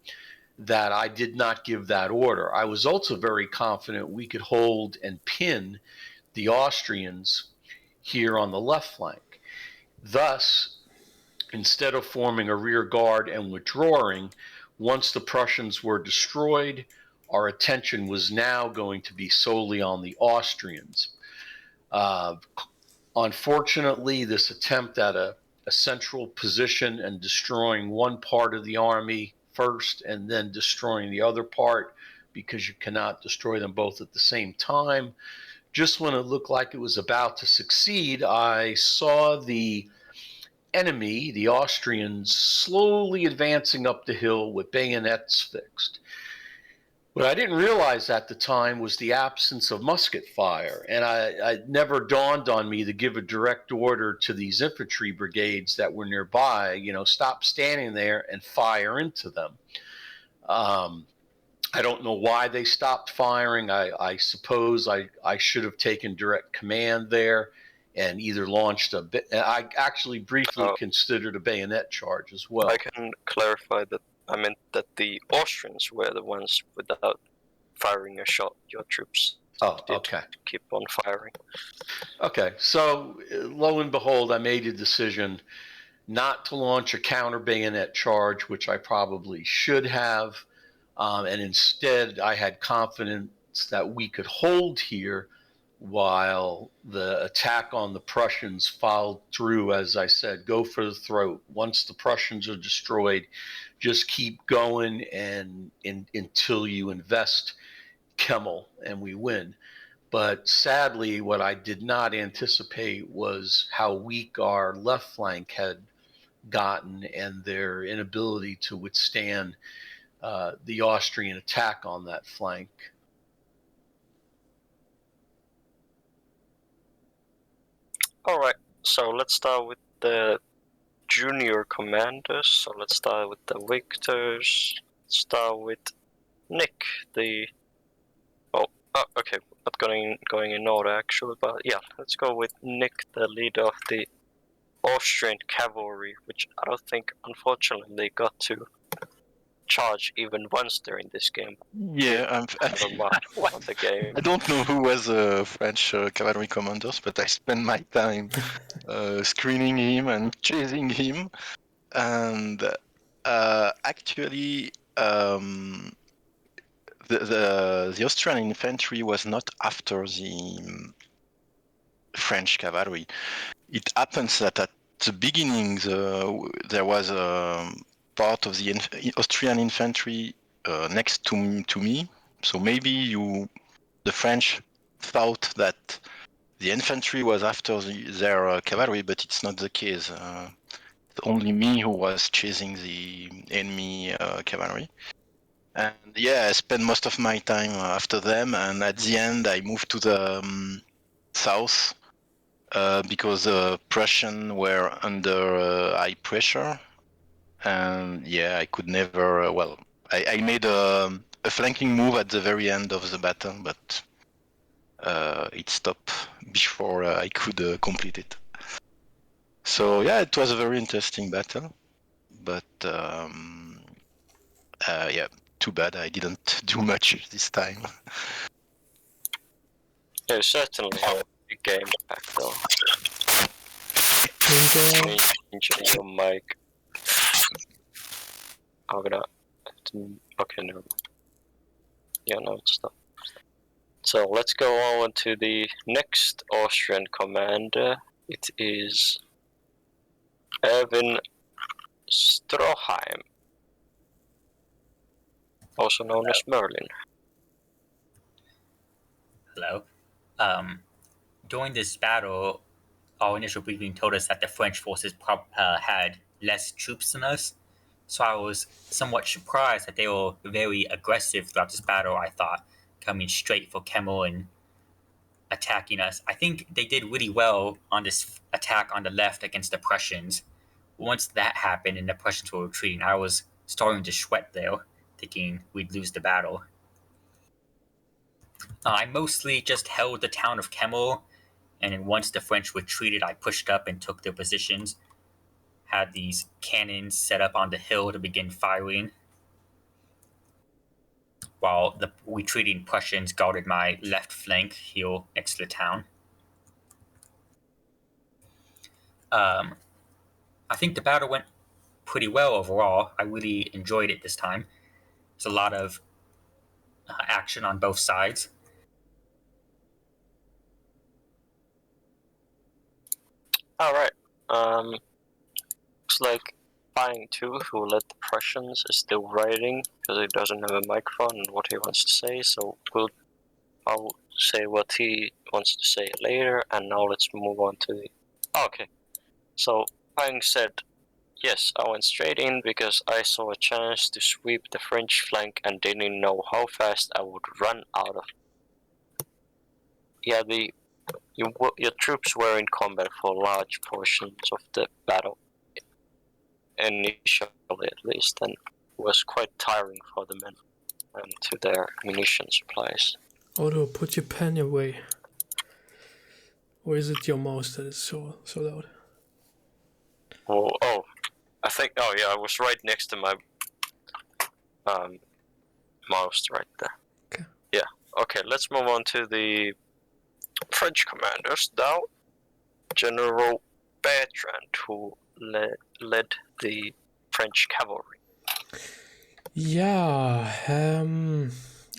[SPEAKER 2] that I did not give that order. I was also very confident we could hold and pin the Austrians here on the left flank. Thus, instead of forming a rear guard and withdrawing, once the Prussians were destroyed, our attention was now going to be solely on the Austrians. Unfortunately, this attempt at a central position and destroying one part of the army first and then destroying the other part, because you cannot destroy them both at the same time, just when it looked like it was about to succeed, I saw the enemy, the Austrians, slowly advancing up the hill with bayonets fixed. What I didn't realize at the time was the absence of musket fire, and it never dawned on me to give a direct order to these infantry brigades that were nearby, stop standing there and fire into them. I don't know why they stopped firing. I suppose I should have taken direct command there and either launched I actually briefly considered a bayonet charge as well.
[SPEAKER 3] I can clarify that I meant that the Austrians were the ones without firing a shot. Your troops did keep on firing.
[SPEAKER 2] Okay, so lo and behold, I made a decision not to launch a counter bayonet charge, which I probably should have. And instead, I had confidence that we could hold here while the attack on the Prussians followed through. As I said, go for the throat. Once the Prussians are destroyed, just keep going until you invest Kemmel and we win. But sadly, what I did not anticipate was how weak our left flank had gotten and their inability to withstand the Austrian attack on that flank.
[SPEAKER 3] All right, so let's start with the junior commanders. So let's start with the Victors. Start with Nick, the okay, not going in order actually, but yeah, let's go with Nick, the leader of the Austrian cavalry, which I don't think unfortunately got to charge even once during this game.
[SPEAKER 2] Yeah,
[SPEAKER 3] Never mind on the game.
[SPEAKER 2] I don't know who was the French cavalry commanders, but I spent my time screening him and chasing him. And actually, the Austrian infantry was not after the French cavalry. It happens that at the beginning, there was a part of the Austrian infantry next to me. So maybe the French thought that the infantry was after their cavalry, but it's not the case. It's only me who was chasing the enemy cavalry. And yeah, I spent most of my time after them, and at the end I moved to the south because the Prussians were under high pressure. And yeah, I could never, I made a flanking move at the very end of the battle, but it stopped before I could complete it. So yeah, it was a very interesting battle, but yeah, too bad I didn't do much this time.
[SPEAKER 3] Yeah, you certainly have a big game back though. Ninja, your mic. I'm gonna. Okay, no. Yeah, no, it's stopped. So let's go on to the next Austrian commander. It is Erwin Stroheim, also known as Merlin.
[SPEAKER 9] Hello. During this battle, our initial briefing told us that the French forces had less troops than us, so I was somewhat surprised that they were very aggressive throughout this battle, I thought, coming straight for Kemmel and attacking us. I think they did really well on this attack on the left against the Prussians. Once that happened and the Prussians were retreating, I was starting to sweat there, thinking we'd lose the battle. I mostly just held the town of Kemmel, and then once the French retreated, I pushed up and took their positions. Had these cannons set up on the hill to begin firing, while the retreating Prussians guarded my left flank here next to the town. I think the battle went pretty well overall. I really enjoyed it this time. There's a lot of action on both sides.
[SPEAKER 3] Alright, looks like Buying 2, who led the Prussians, is still writing because he doesn't have a microphone and what he wants to say, so I'll say what he wants to say later, and now let's move on to the... Okay, so Buying said, yes, I went straight in because I saw a chance to sweep the French flank and didn't know how fast I would run out of... Yeah, your troops were in combat for large portions of the battle, initially at least, and was quite tiring for the men and to their ammunition supplies.
[SPEAKER 1] Otto, put your pen away. Or is it your mouse that is so loud?
[SPEAKER 3] Oh, I think, oh yeah, I was right next to my mouse right there.
[SPEAKER 1] Okay.
[SPEAKER 3] Yeah, okay, let's move on to the French commanders now. General Bertrand, who led the French cavalry.
[SPEAKER 1] Yeah,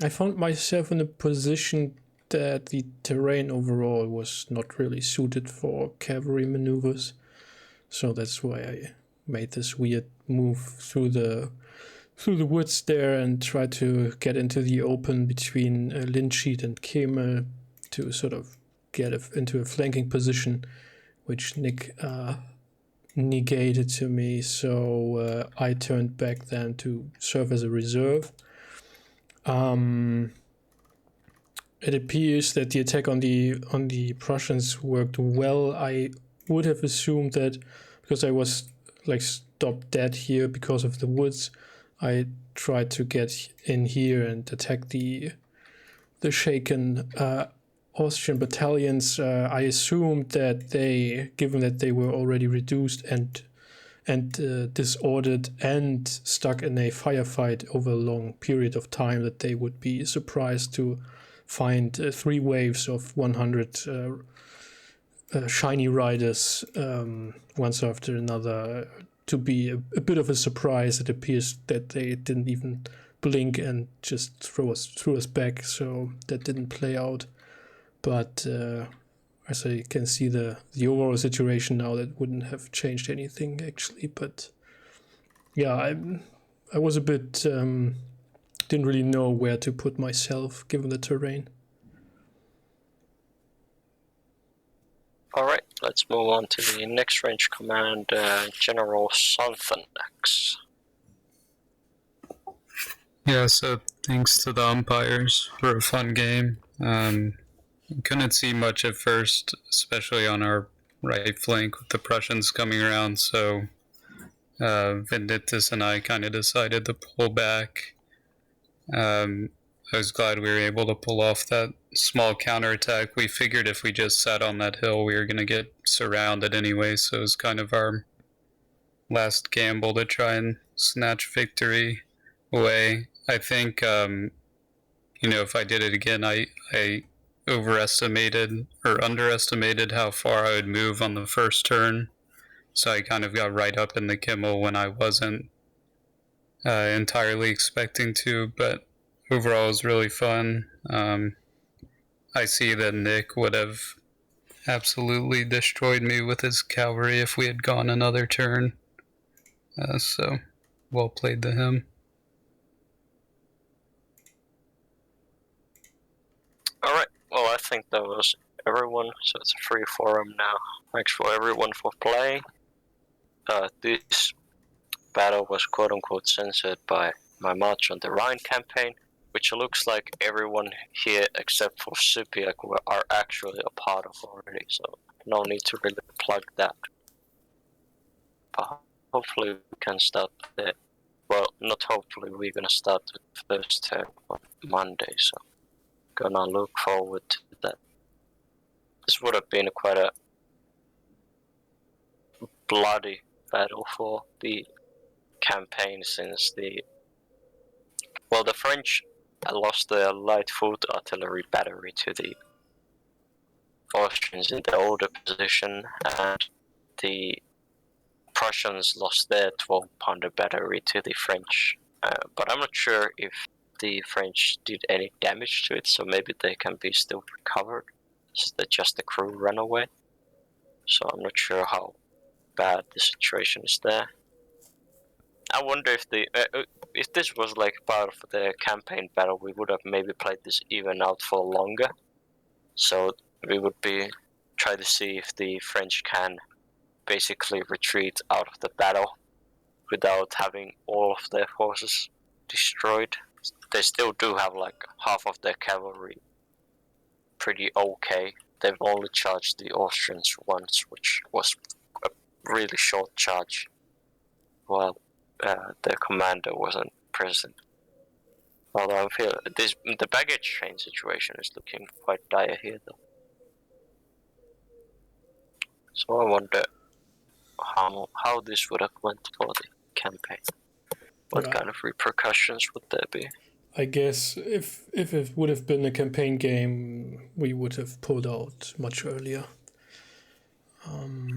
[SPEAKER 1] I found myself in a position that the terrain overall was not really suited for cavalry maneuvers, so that's why I made this weird move through the woods there and tried to get into the open between Linschied and Kemmel to sort of get into a flanking position, which Nick negated to me, so I turned back then to serve as a reserve. It appears that the attack on the Prussians worked well. I would have assumed that because I was stopped dead here because of the woods, I tried to get in here and attack the shaken Austrian battalions. I assumed that given that they were already reduced and and disordered and stuck in a firefight over a long period of time, that they would be surprised to find 3 waves of 100 shiny riders once after another. To be a bit of a surprise, it appears that they didn't even blink and just threw us back, so that didn't play out. But as I can see the overall situation now, that wouldn't have changed anything actually. But yeah, I was a bit didn't really know where to put myself given the terrain.
[SPEAKER 3] All right, let's move on to the next range command, General Sonthonax.
[SPEAKER 4] Yeah, so thanks to the umpires for a fun game. Couldn't see much at first, especially on our right flank with the Prussians coming around, so Vindictus and I kind of decided to pull back. I was glad we were able to pull off that small counterattack. We figured if we just sat on that hill, we were going to get surrounded anyway, so it was kind of our last gamble to try and snatch victory away. I think, if I did it again, I overestimated or underestimated how far I would move on the first turn. So I kind of got right up in the Kimmel when I wasn't entirely expecting to, but overall it was really fun. I see that Nick would have absolutely destroyed me with his cavalry if we had gone another turn. So well played to him.
[SPEAKER 3] All right. Well, I think that was everyone, so it's a free forum now. Thanks for everyone for playing. This battle was quote-unquote censored by my March on the Rhine campaign, which looks like everyone here except for Supiak are actually a part of already, so no need to really plug that. But hopefully we can start the... Well, not hopefully, we're gonna start the first term on Monday, so gonna look forward to that. This would have been quite a bloody battle for the campaign, since the French lost their light foot artillery battery to the Austrians in the older position, and the Prussians lost their 12-pounder battery to the French. But I'm not sure if the French did any damage to it, so maybe they can be still recovered. So that just the crew ran away. So I'm not sure how bad the situation is there. I wonder if this was like part of the campaign battle, we would have maybe played this even out for longer. So we would try to see if the French can basically retreat out of the battle without having all of their forces destroyed. They still do have like half of their cavalry pretty okay. They've only charged the Austrians once, which was a really short charge, while their commander wasn't present. Although I feel the baggage train situation is looking quite dire here, though. So I wonder how this would have went for the campaign. What kind of repercussions would there be?
[SPEAKER 1] I guess if it would have been a campaign game, we would have pulled out much earlier.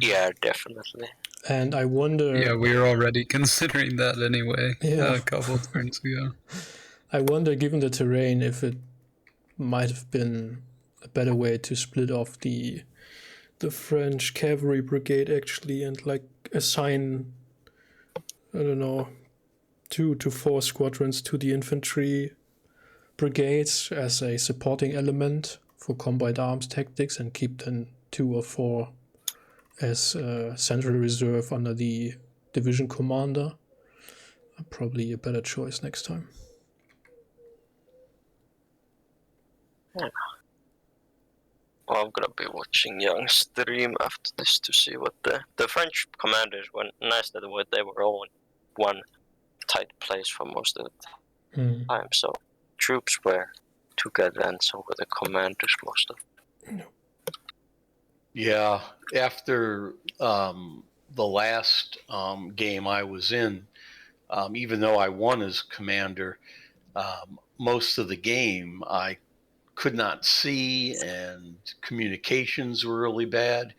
[SPEAKER 3] Yeah, definitely.
[SPEAKER 1] And I wonder...
[SPEAKER 4] Yeah, we were already considering that anyway,
[SPEAKER 1] Yeah.
[SPEAKER 4] a couple of turns ago.
[SPEAKER 1] I wonder, given the terrain, if it might have been a better way to split off the French cavalry brigade, actually, and like assign, I don't know, 2 to 4 squadrons to the infantry brigades as a supporting element for combat arms tactics, and keep then 2 or 4 as central reserve under the division commander. Probably a better choice next time.
[SPEAKER 3] Yeah. Well, I'm gonna be watching Young's stream after this to see what the French commanders were nice that they were all in one tight place for most of the time. So troops were together, and so were the commanders most of them.
[SPEAKER 2] Yeah, after the last game I was in, even though I won as commander, most of the game I could not see, and communications were really bad.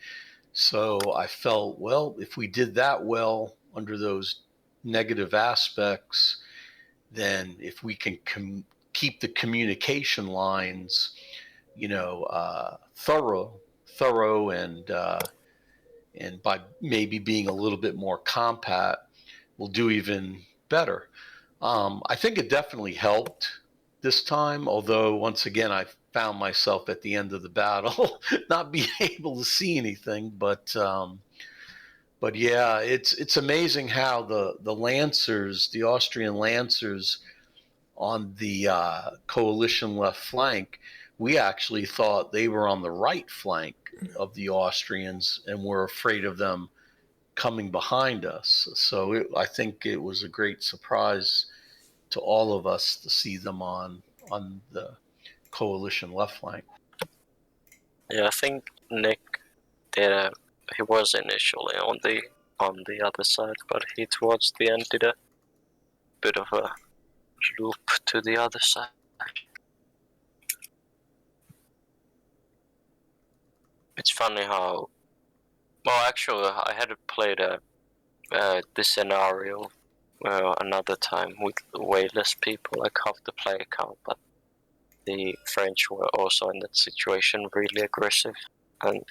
[SPEAKER 2] So I felt, well, if we did that well under those negative aspects, then if we can keep the communication lines, thorough, and by maybe being a little bit more compact, we'll do even better. I think it definitely helped this time, although once again I found myself at the end of the battle not being able to see anything. But yeah, it's amazing how the Lancers, the Austrian Lancers, on the coalition left flank, we actually thought they were on the right flank of the Austrians and were afraid of them coming behind us. So I think it was a great surprise to all of us to see them on the coalition left flank.
[SPEAKER 3] Yeah, I think Nick did. He was initially on the other side, but he towards the end did a bit of a loop to the other side. It's funny how. Well, actually, I had played this scenario another time with way less people, like half the player count, but the French were also in that situation really aggressive, and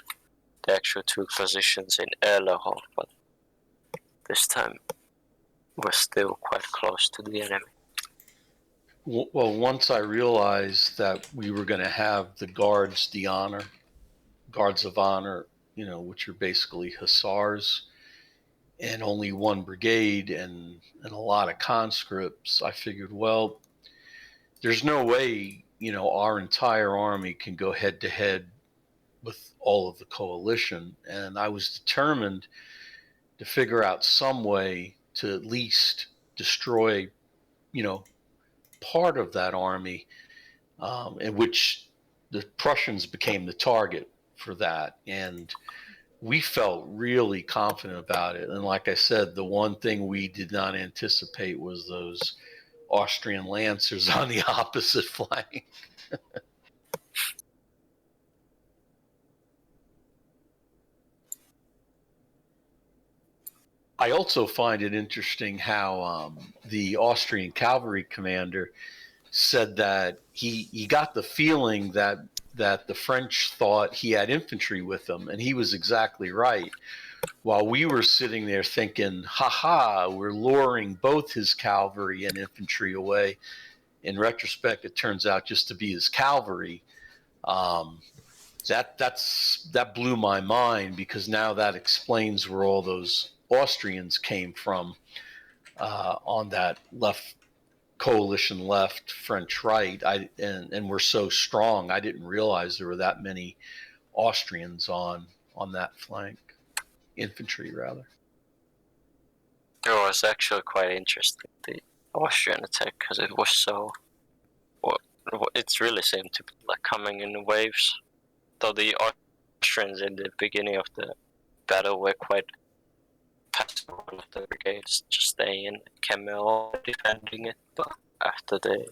[SPEAKER 3] they actually took positions in Erlehof, but this time we're still quite close to the enemy.
[SPEAKER 2] Well, once I realized that we were going to have the guards of honor, which are basically hussars, and only one brigade and a lot of conscripts, I figured, well, there's no way, our entire army can go head to head with all of the coalition. And I was determined to figure out some way to at least destroy, part of that army, in which the Prussians became the target for that. And we felt really confident about it. And like I said, the one thing we did not anticipate was those Austrian Lancers on the opposite flank. I also find it interesting how the Austrian cavalry commander said that he got the feeling that the French thought he had infantry with them, and he was exactly right. While we were sitting there thinking, we're luring both his cavalry and infantry away, in retrospect, it turns out just to be his cavalry. That blew my mind, because now that explains where all those Austrians came from on that coalition left, French right, and were so strong. I didn't realize there were that many Austrians on that flank, infantry rather.
[SPEAKER 3] It was actually quite interesting, the Austrian attack, because it was so. It really seemed to be like coming in waves. Though the Austrians in the beginning of the battle were quite passive of the brigades, just staying in Kemmel defending it. But after the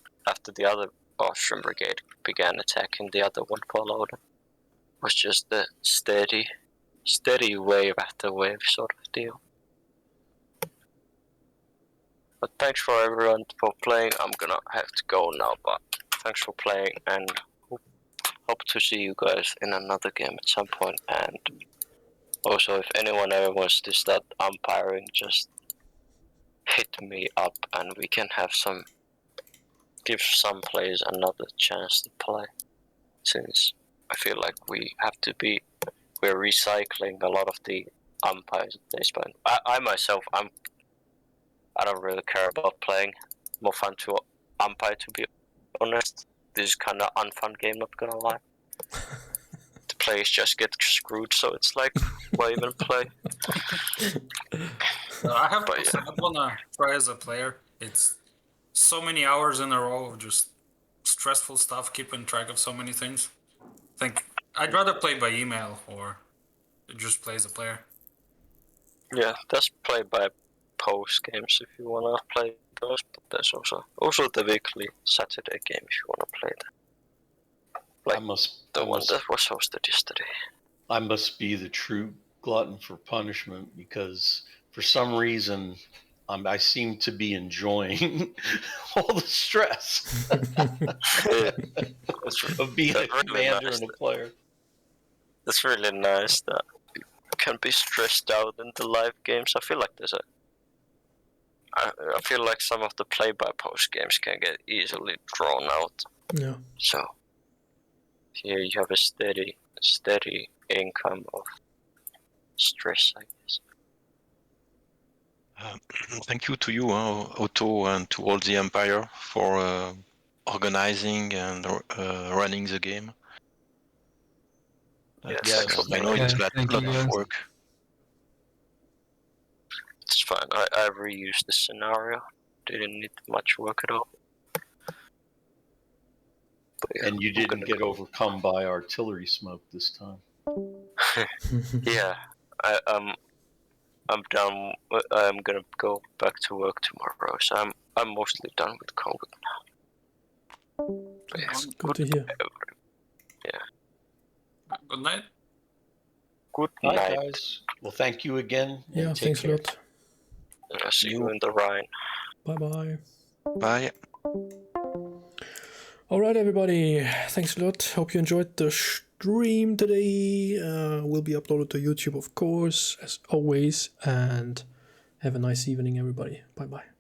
[SPEAKER 3] other Austrian brigade began attacking, the other one followed. It was just a steady wave after wave sort of deal. But thanks for everyone for playing. I'm gonna have to go now, but thanks for playing, and hope to see you guys in another game at some point. And also, if anyone ever wants to start umpiring, just hit me up and we can have give some players another chance to play. Since I feel like we're recycling a lot of the umpires they spend. I myself, I don't really care about playing. More fun to umpire, to be honest. This is kind of unfun game, not gonna lie. The players just get screwed, so it's like, why even play?
[SPEAKER 8] I wanna try as a player. It's so many hours in a row of just stressful stuff, keeping track of so many things. I think I'd rather play by email or just play as a player.
[SPEAKER 3] Yeah, there's play-by-post games if you wanna play those, but there's also the weekly Saturday game if you wanna play that. Like the one that was hosted yesterday.
[SPEAKER 2] I must be the true glutton for punishment because for some reason I seem to be enjoying all the stress of being a commander and a player.
[SPEAKER 3] It's really nice that you can be stressed out in the live games. I feel like I feel like some of the play-by-post games can get easily drawn out.
[SPEAKER 1] Yeah.
[SPEAKER 3] So here you have a steady income of stress, I guess.
[SPEAKER 10] Thank you to you, Otto, and to all the Empire for organizing and running the game.
[SPEAKER 3] Yes,
[SPEAKER 10] I know it's a lot of work.
[SPEAKER 3] It's fine. I reused the scenario. Didn't need much work at all. Yeah,
[SPEAKER 2] and you didn't get overcome by artillery smoke this time.
[SPEAKER 3] Yeah, I'm done. I'm gonna go back to work tomorrow, so I'm mostly done with COVID now. Yes,
[SPEAKER 1] good to hear.
[SPEAKER 3] Yeah.
[SPEAKER 8] Good night.
[SPEAKER 3] Good
[SPEAKER 2] Hi,
[SPEAKER 3] night,
[SPEAKER 2] guys. Well, thank you again.
[SPEAKER 1] Yeah, thanks a lot.
[SPEAKER 3] I'll see you in the Rhine.
[SPEAKER 1] Bye-bye.
[SPEAKER 10] Bye.
[SPEAKER 1] Alright, everybody. Thanks a lot. Hope you enjoyed the stream today. Will be uploaded to YouTube, of course, as always. And have a nice evening, everybody. Bye-bye.